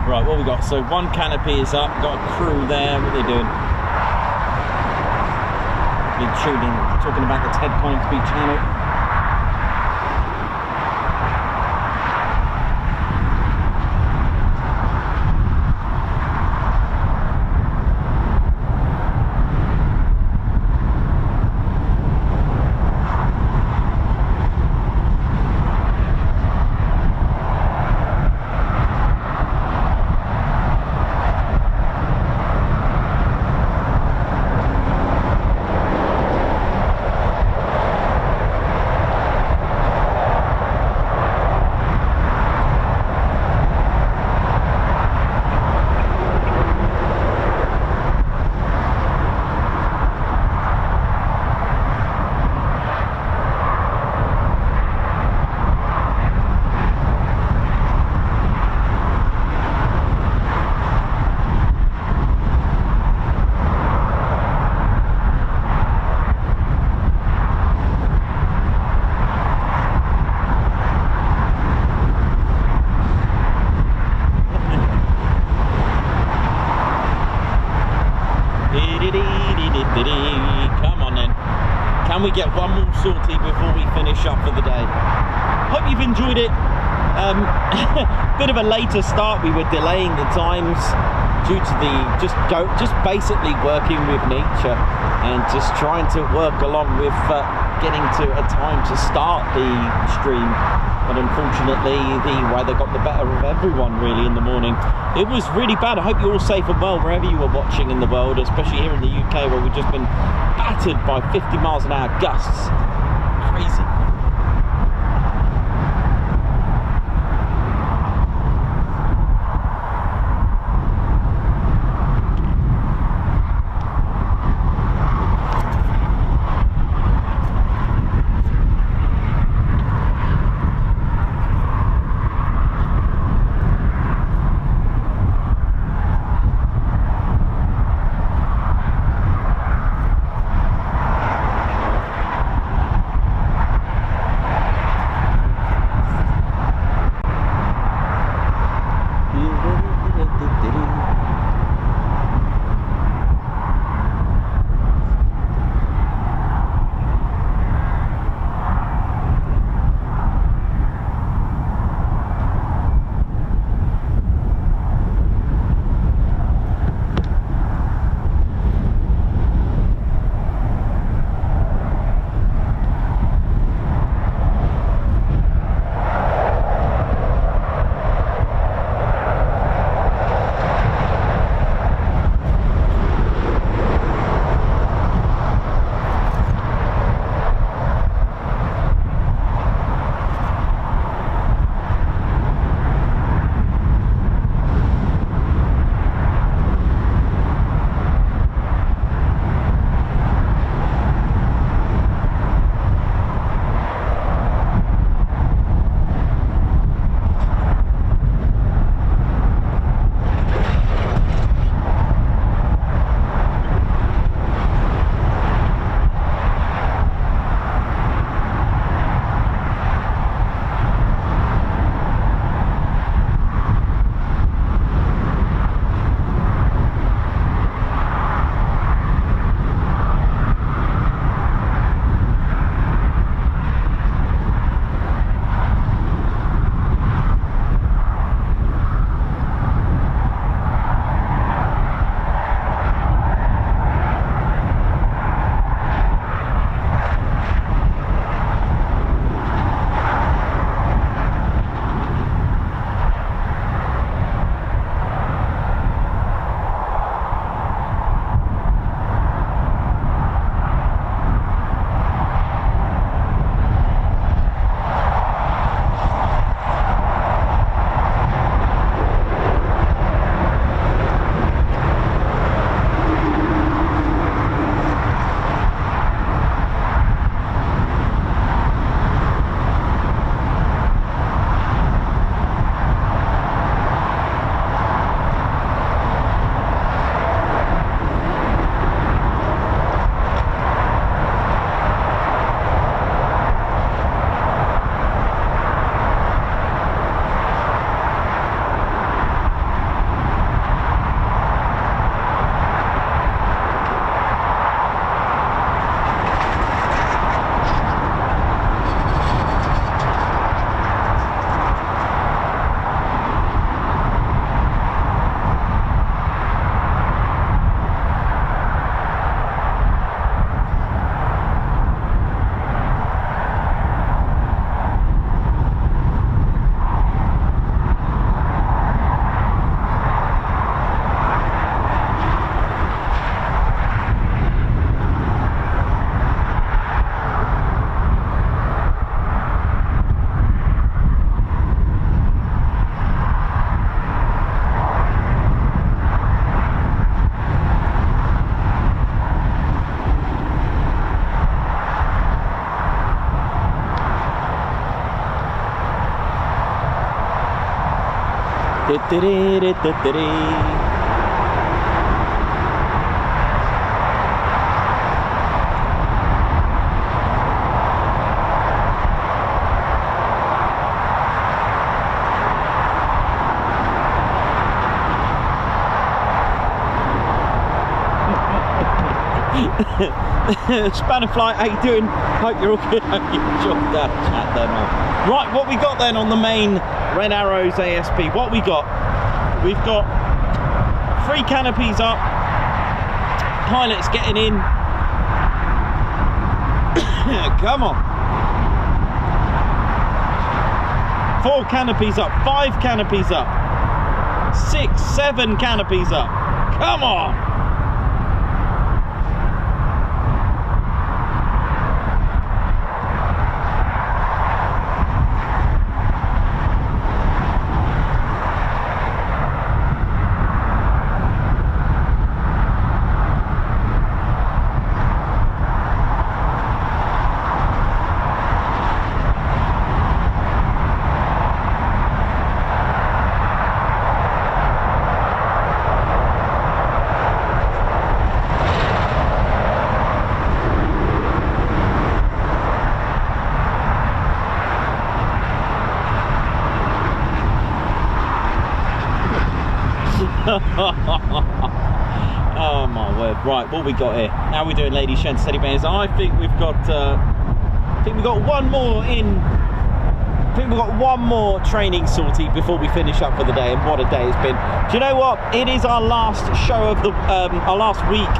Right, what we got? So one canopy is up, got a crew there. What are they doing? Been shooting, talking about the Ted Coningsby channel. Come on then. Can we get one more sortie before we finish up for the day? Hope you've enjoyed it. Bit of a later start. We were delaying the times due to the just basically working with nature and just trying to work along with getting to a time to start the stream. But unfortunately the weather got the better of everyone really in the morning. It was really bad. I hope you're all safe and well wherever you are watching in the world, especially here in the UK where we've just been battered by 50 miles an hour gusts. Crazy. Spanner Flight, how you doing? Hope you're all good. Hope you enjoyed that chat there, man. Right, what we got then on the main Red Arrows ASP? What we got? We've got 3 canopies up. Pilots getting in. Come on. 4 canopies up. 5 canopies up. 6, 7 canopies up. Come on. Oh my word! Right, what we got here? How are we doing, ladies, gents, teddy bears? I think we've got one more in. I think we've got one more training sortie before we finish up for the day. And what a day it's been! Do you know what? It is our last show of the our last week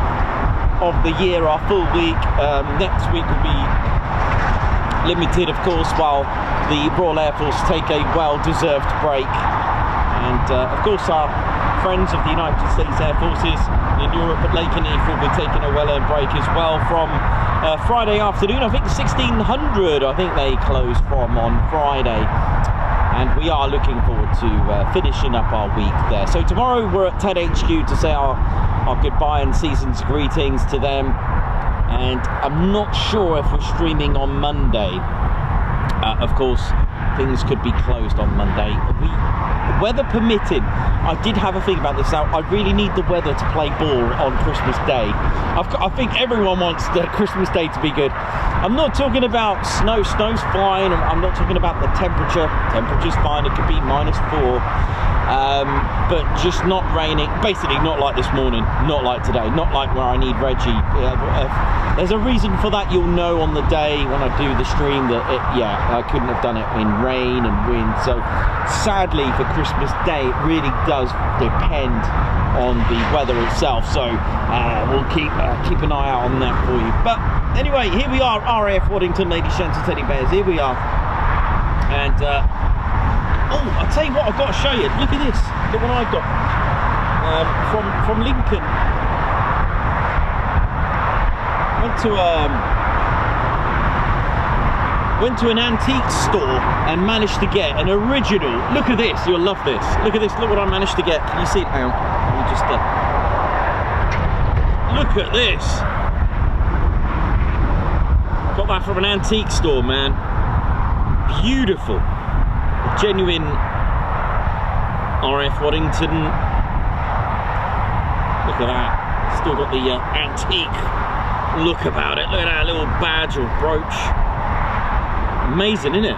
of the year, our full week. Next week will be limited, of course, while the Royal Air Force take a well-deserved break. And of course, our friends of the United States Air Forces in Europe at Lincolnshire will be taking a well-earned break as well from Friday afternoon. I think 1600 I think they close from on Friday, and we are looking forward to finishing up our week there. So tomorrow we're at TED HQ to say our goodbye and season's greetings to them, and I'm not sure if we're streaming on Monday. Of course, things could be closed on Monday. Weather permitting, I did have a think about this now. I really need the weather to play ball on Christmas Day. I think everyone wants the Christmas Day to be good. I'm not talking about snow. Snow's fine. I'm not talking about the temperature. Temperature's fine. It could be -4. But just not raining. Basically, not like this morning. Not like today. Not like where I need Reggie. There's a reason for that. You'll know on the day when I do the stream that I couldn't have done it in rain and wind. So sadly for Christmas Day, it really does depend on the weather itself. So we'll keep an eye out on that for you. But anyway, here we are, RAF Waddington, ladies, gents, and teddy bears. Here we are, and oh, I'll tell you what, I've got to show you. Look at this. Look what I've got from Lincoln. Went to an antique store and managed to get an original. Look at this. You'll love this. Look at this. Look what I managed to get. Can you see it now? Let me just look at this. Got that from an antique store, man. Beautiful. A genuine RAF Waddington. Look at that. Still got the antique look about it. Look at that little badge or brooch. Amazing, isn't it?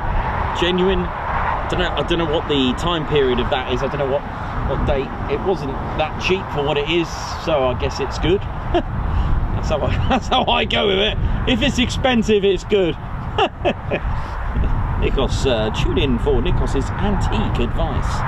Genuine. I don't know what the time period of that is. I don't know what date. It wasn't that cheap for what it is, so I guess it's good. That's how I go with it. If it's expensive, it's good. Nikos, tune in for Nikos's antique advice.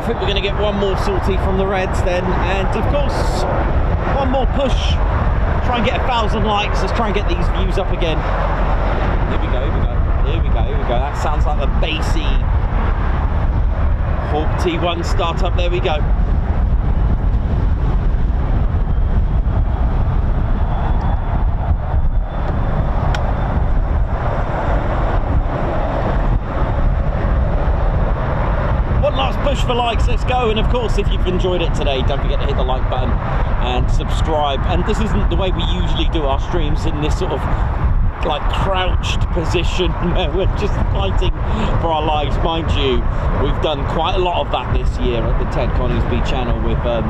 think we're going to get one more sortie from the Reds then, and of course, one more push. Try and get 1,000 likes. Let's try and get these views up again. Here we go, here we go, here we go, here we go. That sounds like the bassy Hawk T1 startup. There we go. Push for likes, let's go. And of course, if you've enjoyed it today, don't forget to hit the like button and subscribe. And this isn't the way we usually do our streams, in this sort of like crouched position where we're just fighting for our lives. Mind you, we've done quite a lot of that this year at the Ted Coningsby channel with our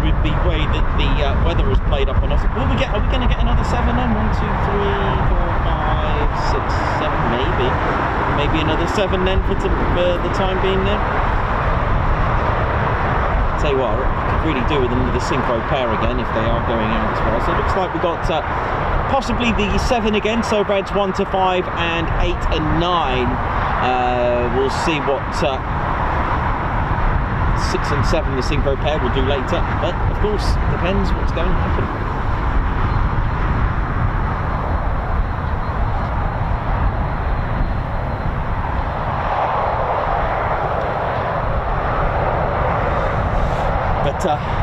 with the way that the weather has played up on us. Are we going to get another 7 then? 1, 2, 3, 4, 5, 6, 7, maybe another 7 then for the time being then. Tell you what, I could really do with another Synchro pair again if they are going out as well. So it looks like we've got possibly the 7 again, so Reds 1 to 5 and 8 and 9. We'll see what 6 and 7 the Synchro pair will do later, but of course depends what's going to happen.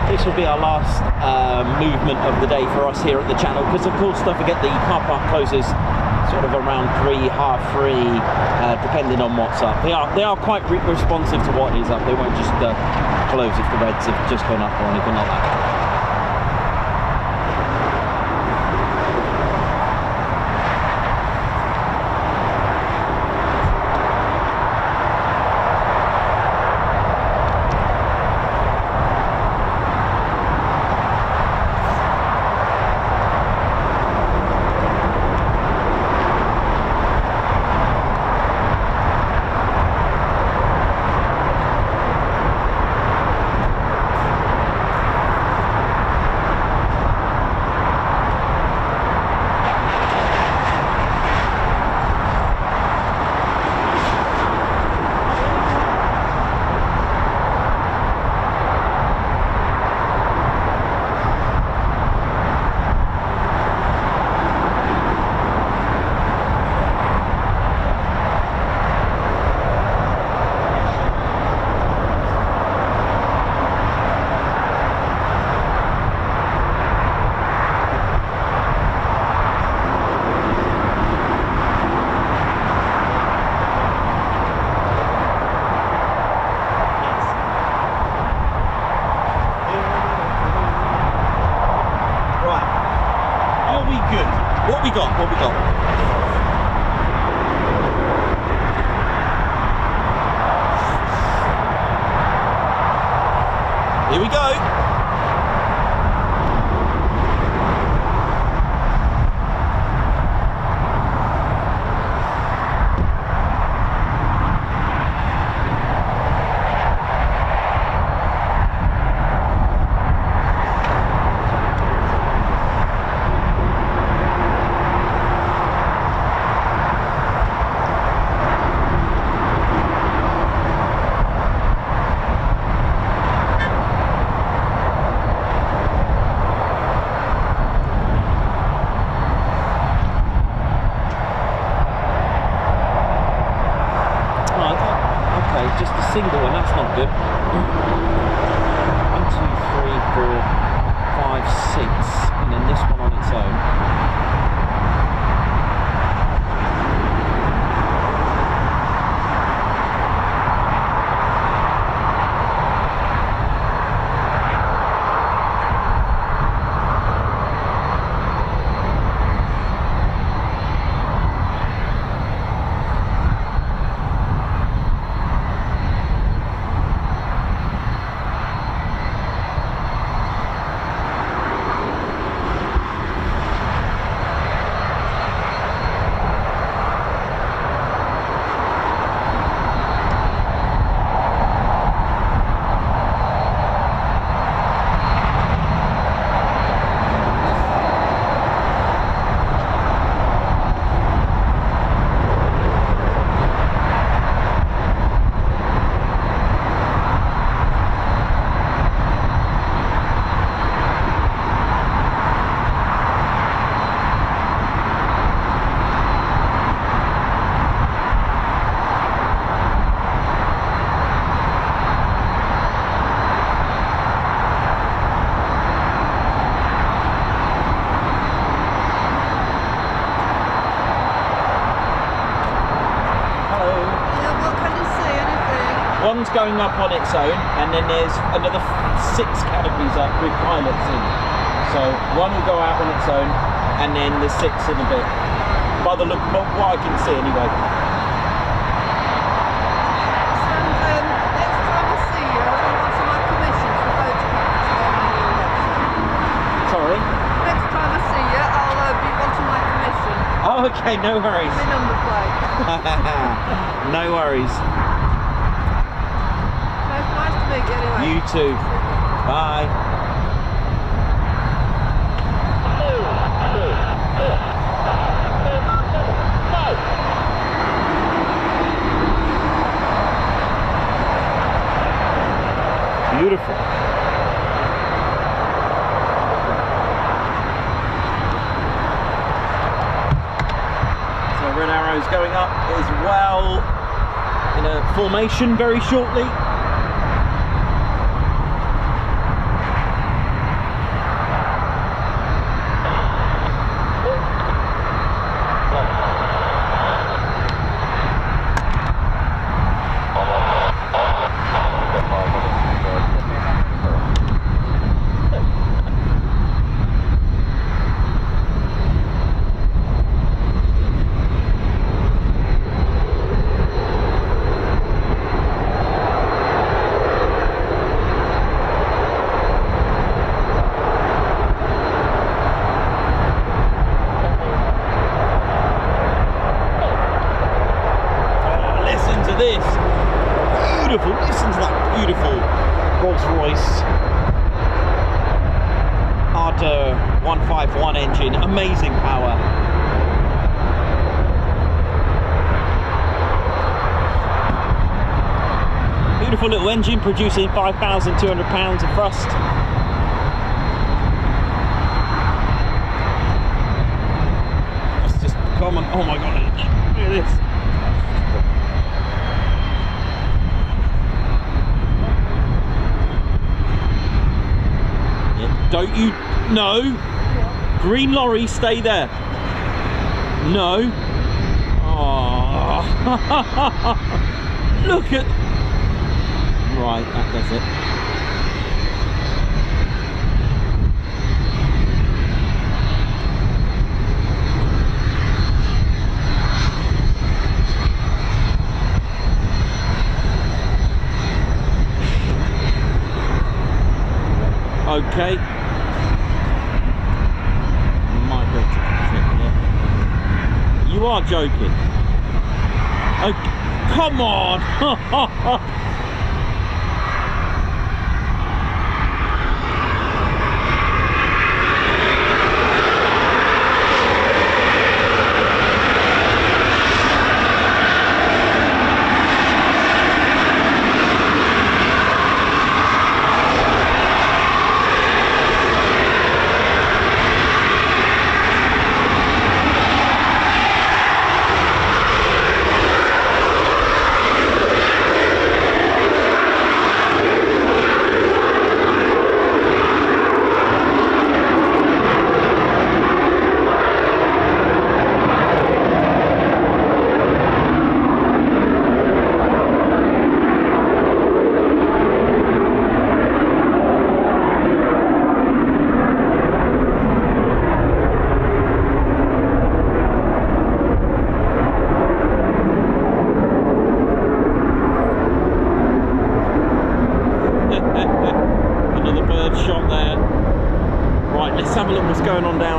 This will be our last movement of the day for us here at the channel, because of course don't forget the car park closes sort of around 3, half 3, depending on what's up. They are quite responsive to what is up. They won't just close if the Reds have just gone up or anything like that. What we got? Here we go. Single, and that's not good. 1, 2, 3, 4, 5, 6, and then this one on its own. one's going up on its own, and then there's another 6 canopies up with pilots in. So one will go out on its own, and then the 6 in a bit. By the look, what I can see anyway. Next time I see you, I'll answer my commission for photographs on your website. Sorry? Next time I see you, I'll be wanting my commission. Oh, okay, no worries. My number plate. No worries. Nice to meet you anyway. You too. Bye. Beautiful. So Red Arrow's going up as well in a formation very shortly. Listen to that beautiful Rolls-Royce Arter 151 engine, amazing power. Beautiful little engine producing 5,200 pounds of thrust. That's just common. Oh my god, look at this. Don't you? No. Green lorry, stay there. No. Oh. Look at. Right, that does it. Okay. You are joking. Oh, come on!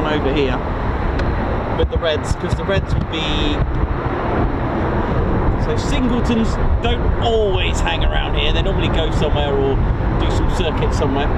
Over here with the Reds, because the Reds would be, so singletons don't always hang around here, they normally go somewhere or do some circuit somewhere.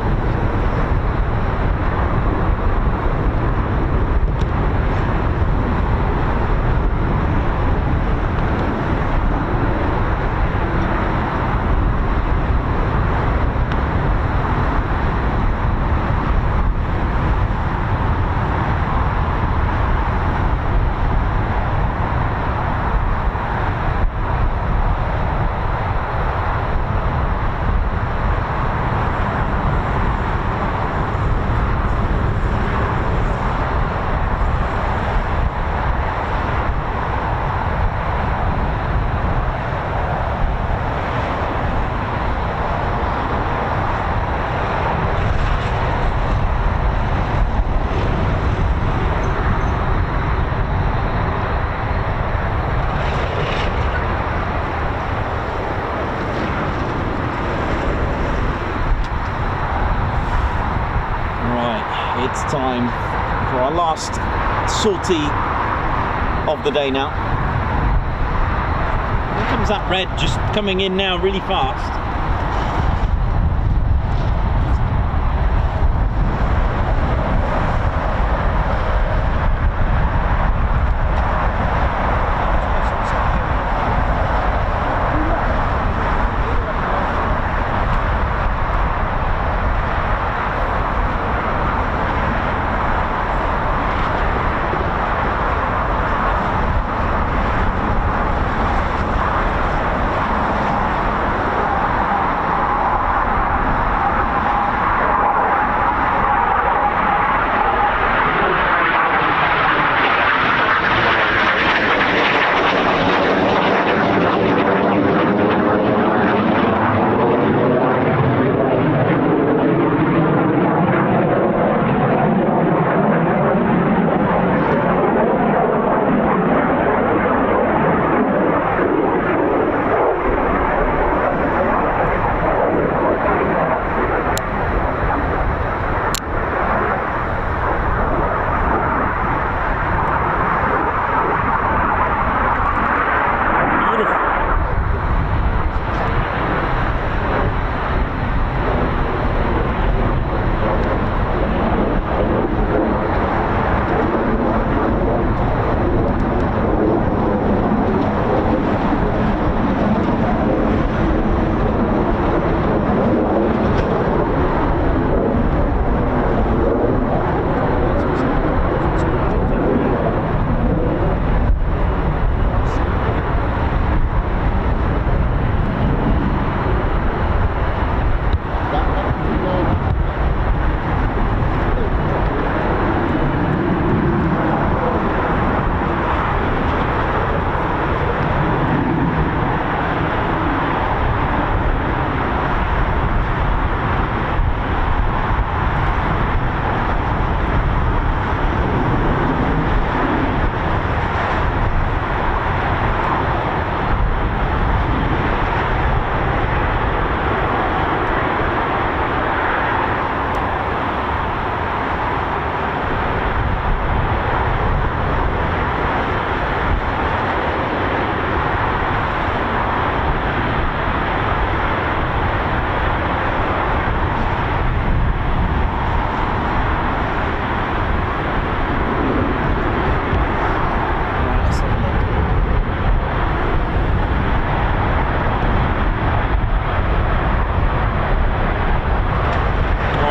It's time for our last sortie of the day now. Here comes that red just coming in now really fast.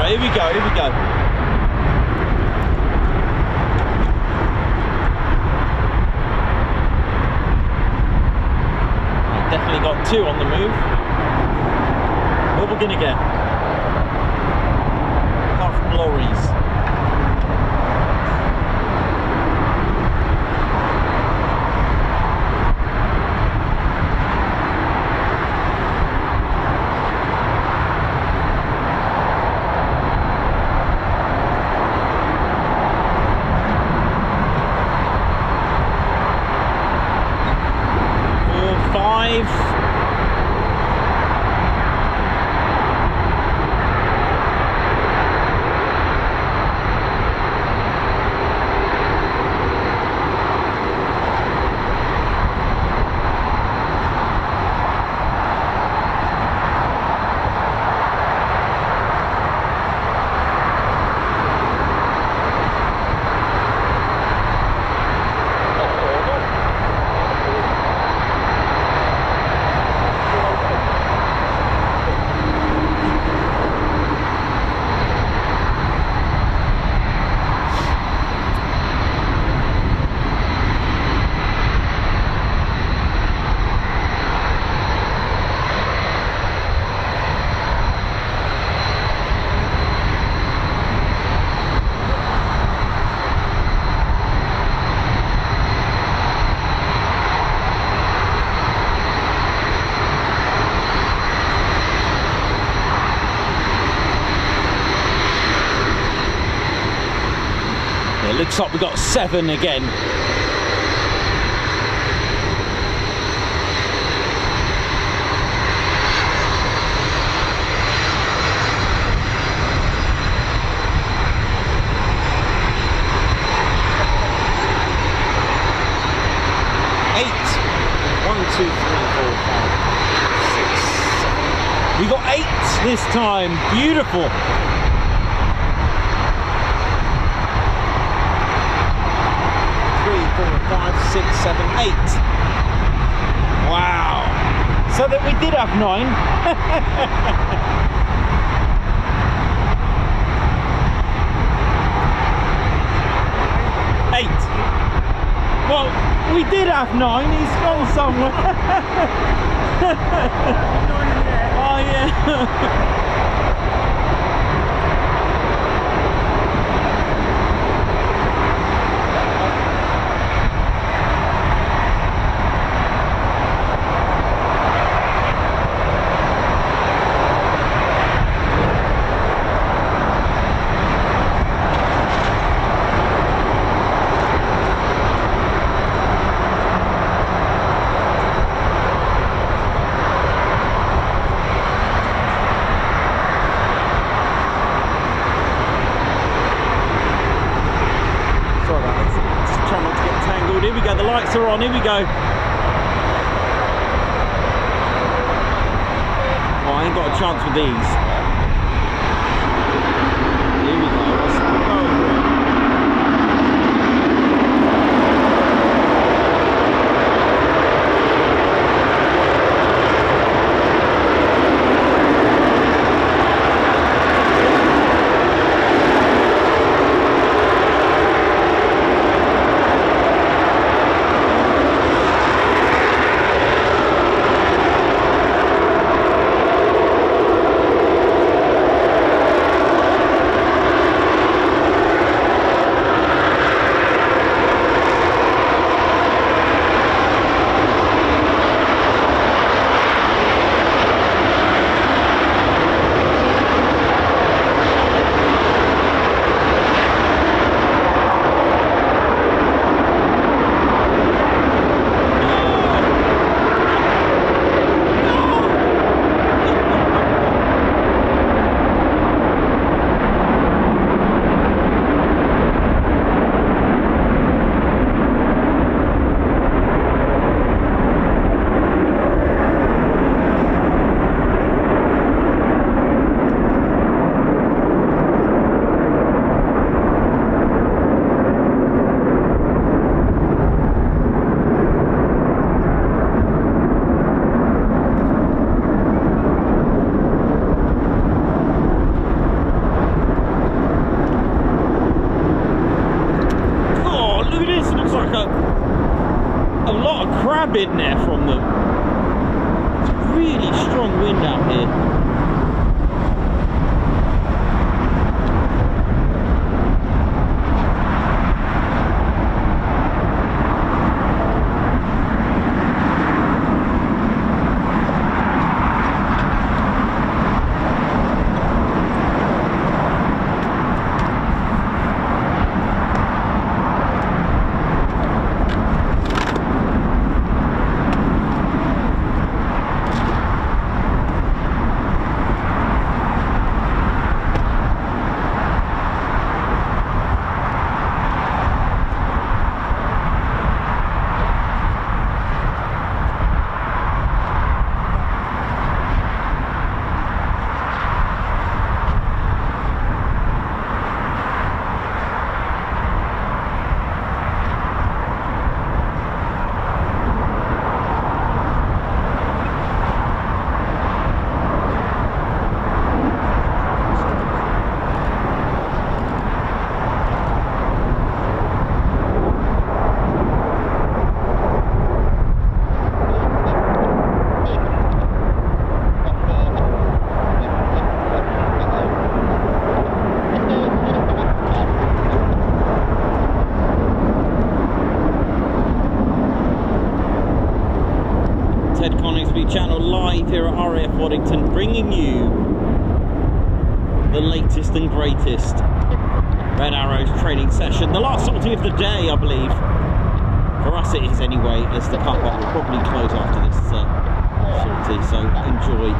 Here we go. Definitely got two on the move. What we're gonna get? Apart from lorries. Looks like we got 7 again. 8 this time. Beautiful. Three, 4, 5, 6, 7, 8. Wow. So that we did have 9. Well, we did have 9, he's gone somewhere. Oh yeah. Here we go, the lights are on, here we go. Oh, I ain't got a chance with these. Here we go, let's go over it. In there from them. It's a really strong wind out here. Coningsby channel live here at RAF Waddington, bringing you the latest and greatest Red Arrows training session. The last sortie of the day, I believe. For us it is anyway, as the car park will probably close after this sortie, so enjoy.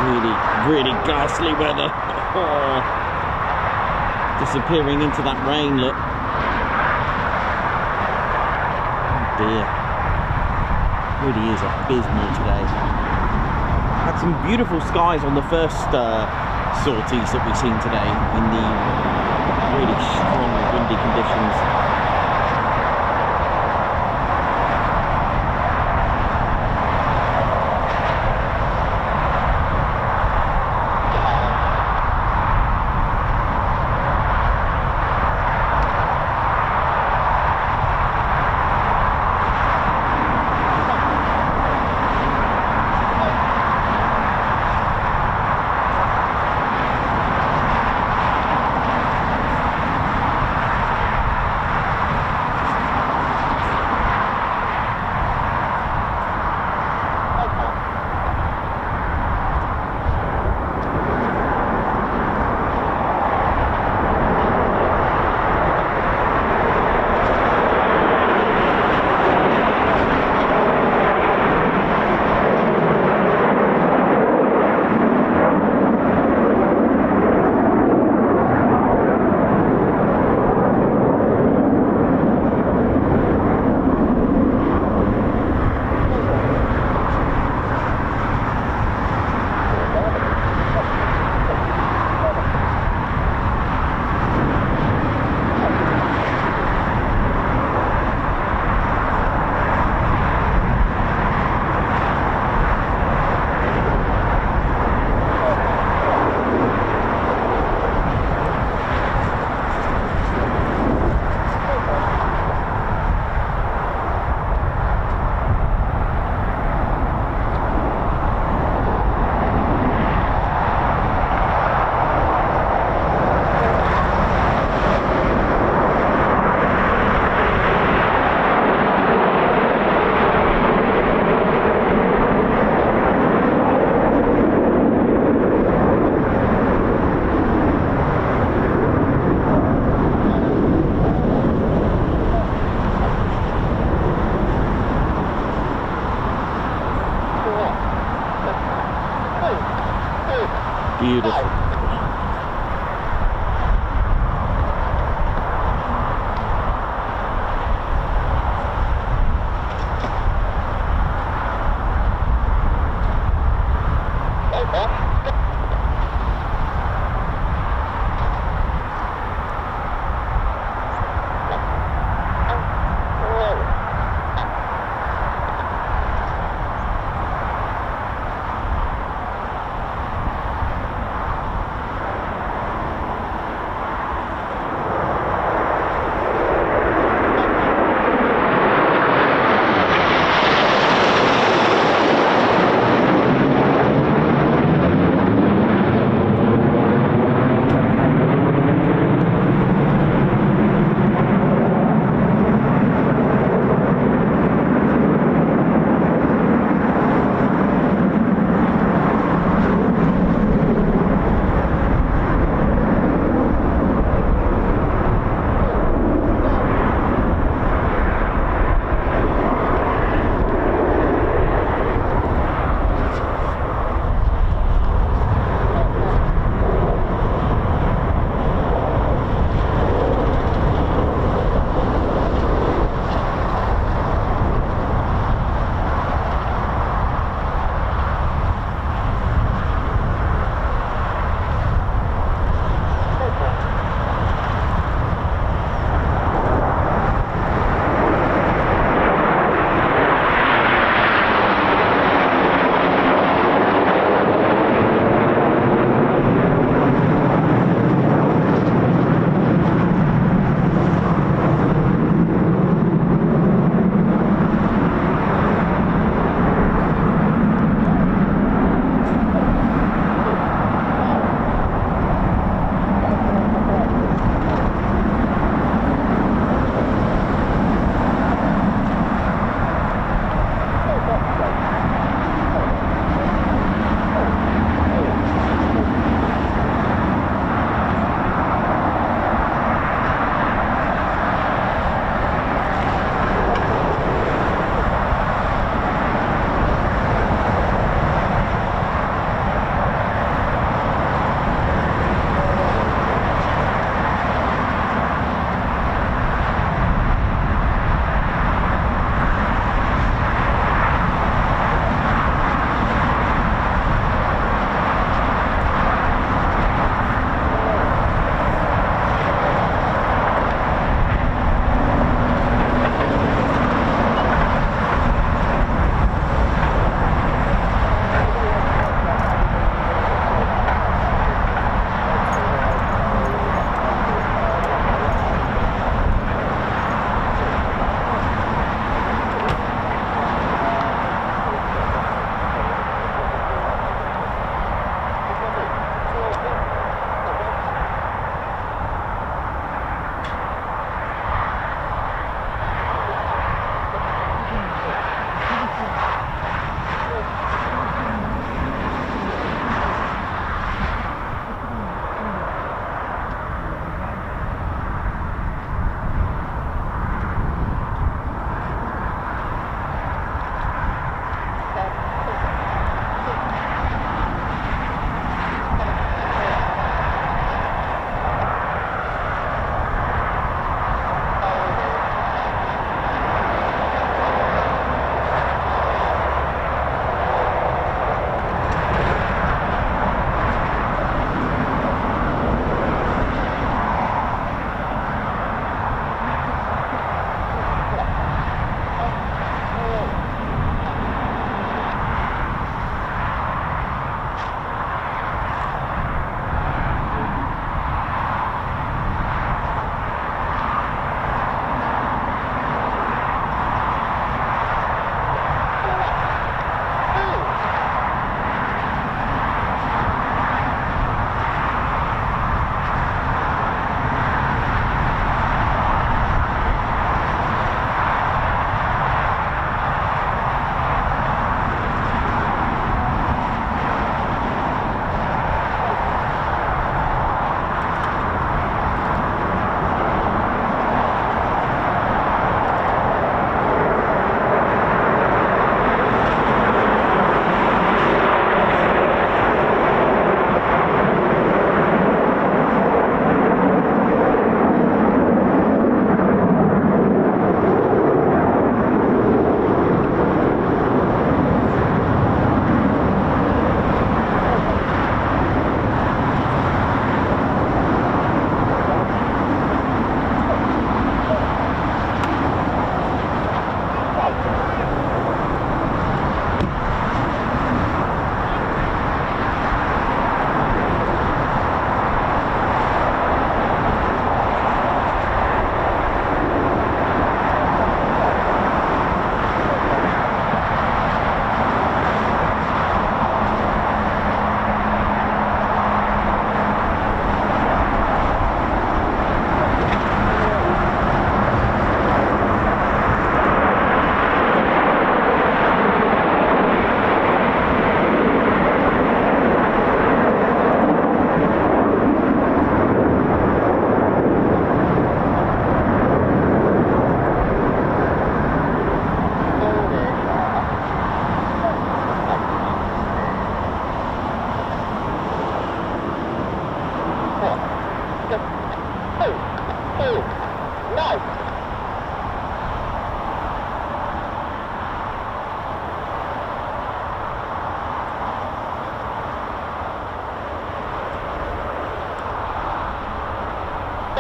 Really, really ghastly weather. Oh. Disappearing into that rain, look. Oh dear. Really is abysmal today. Had some beautiful skies on the first sorties that we've seen today in the really strong windy conditions. Beautiful.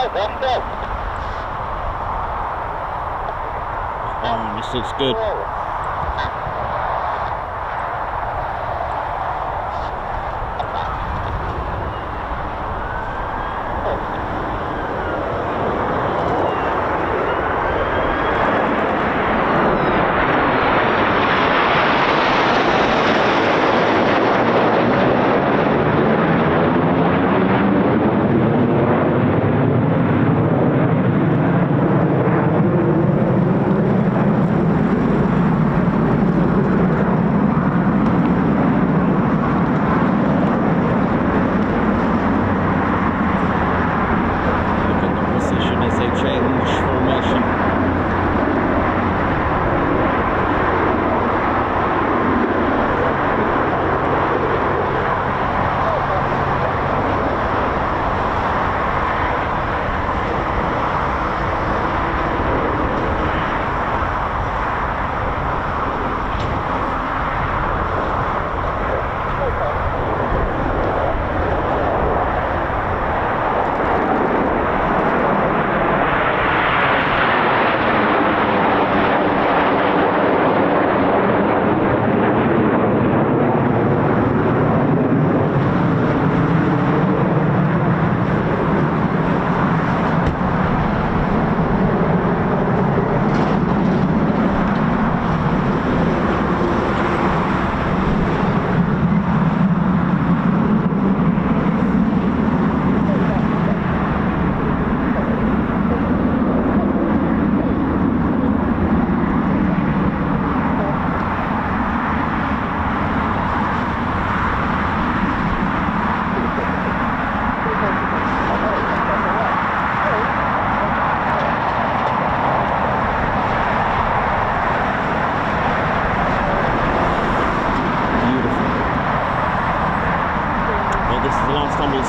Oh, this looks good.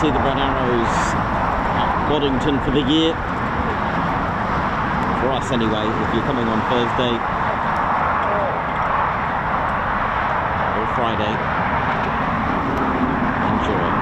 See the Red Arrows at Waddington for the year. For us anyway, if you're coming on Thursday or Friday, enjoy.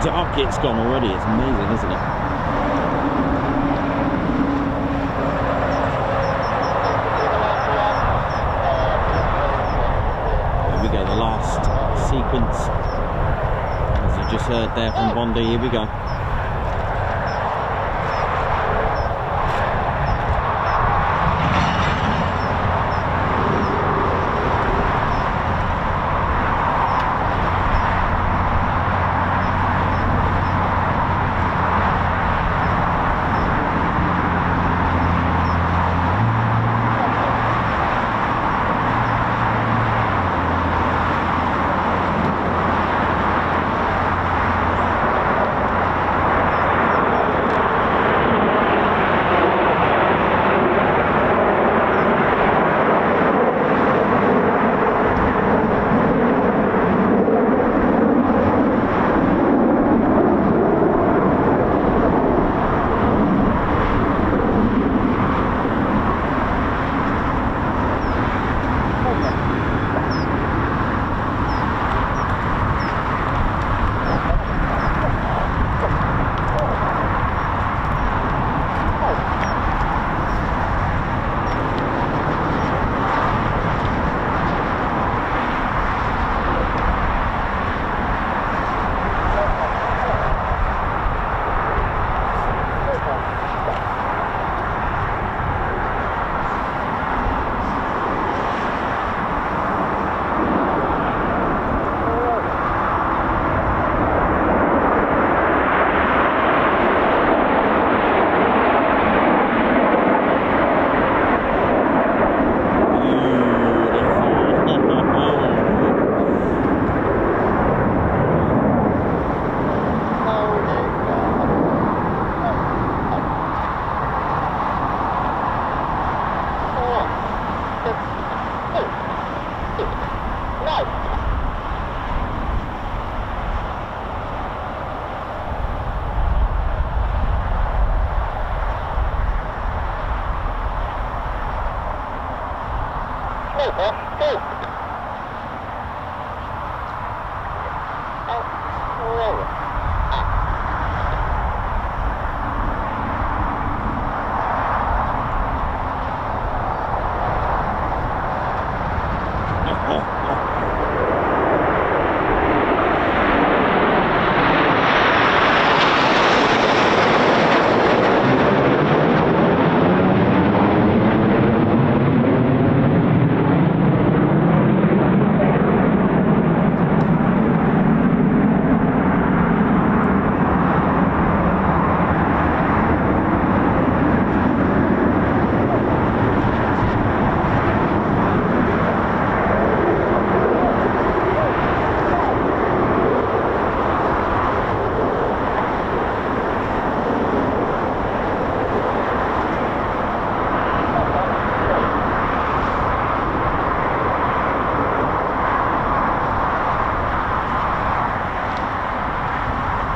Dark it's gone already, it's amazing, isn't it? Here we go, the last sequence, as you just heard there from Bondi. Here we go.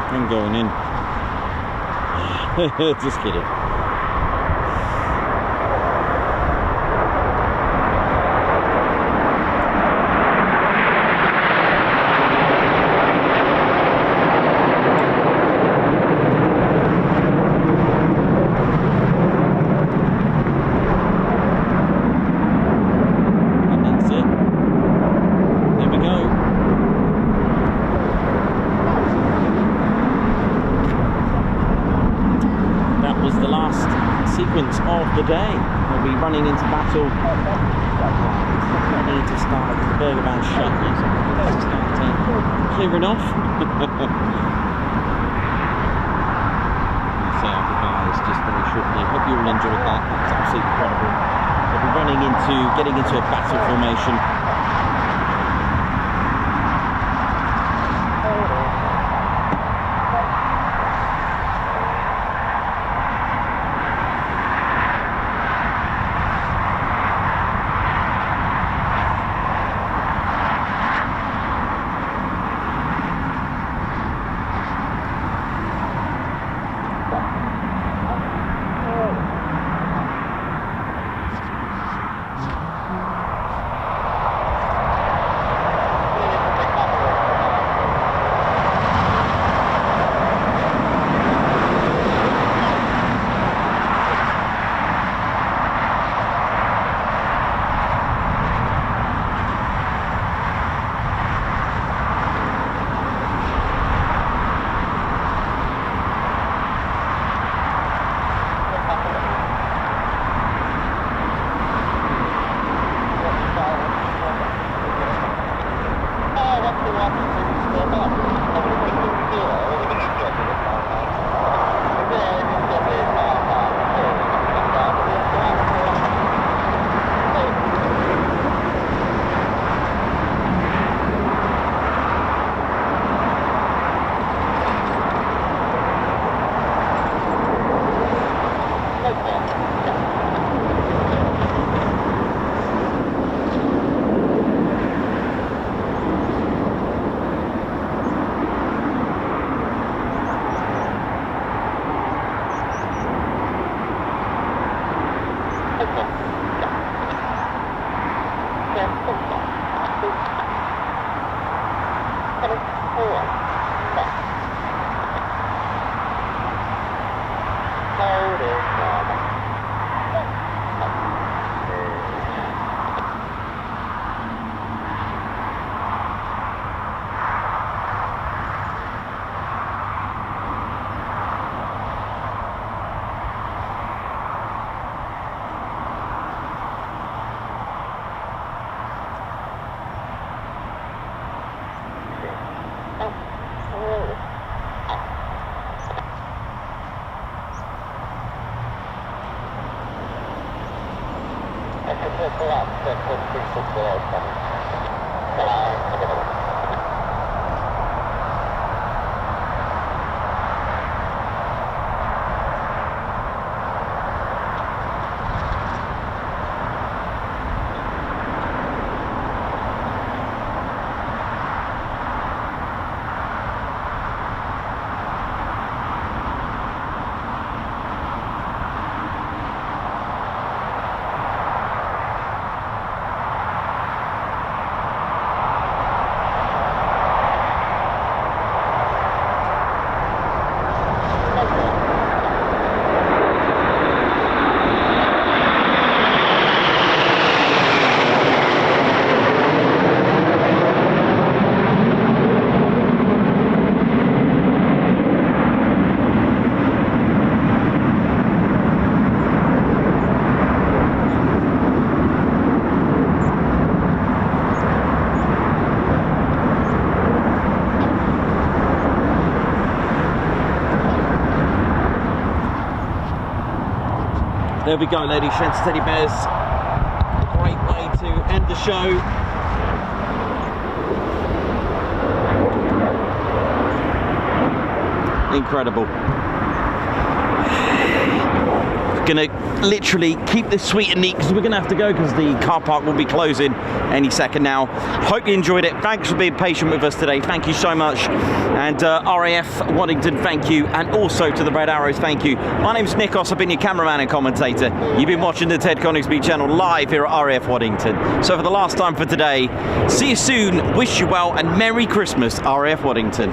I'm going in. Just kidding. And that's it. There we go. That was the last sequence of the day. We'll be running into battle. I need to start the burger van shut. Let's start clearing off. Say our goodbyes just very shortly. Hope you all enjoyed that. That was absolutely incredible. We'll be getting into a battle formation. There we go, ladies, gents, teddy bears. Great way to end the show. Incredible. Gonna literally keep this sweet and neat because we're gonna have to go because the car park will be closing any second now. Hope you enjoyed it. Thanks for being patient with us today. Thank you so much. And RAF Waddington, thank you. And also to the Red Arrows, thank you. My name's Nikos. I've been your cameraman and commentator. You've been watching the Ted Coningsby channel live here at RAF Waddington. So for the last time for today, see you soon. Wish you well and Merry Christmas, RAF Waddington.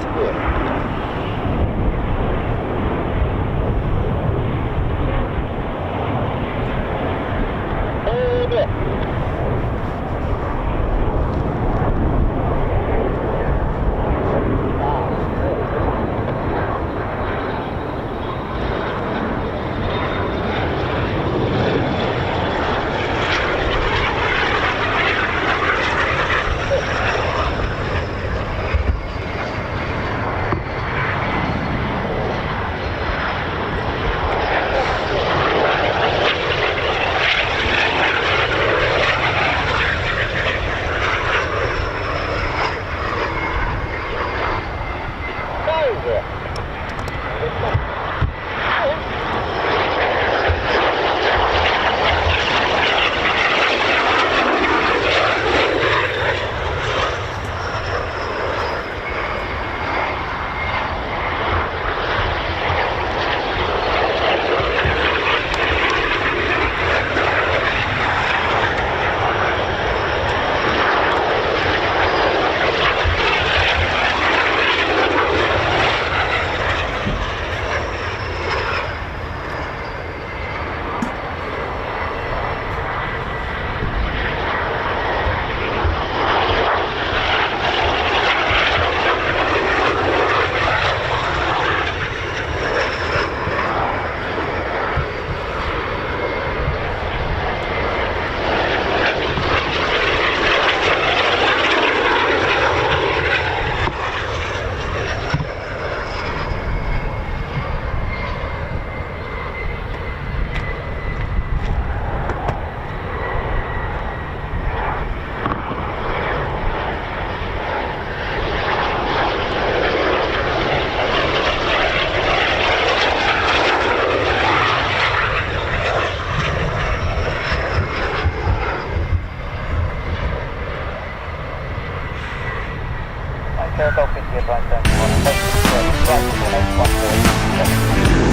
Aircraft 50 advanced down to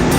1.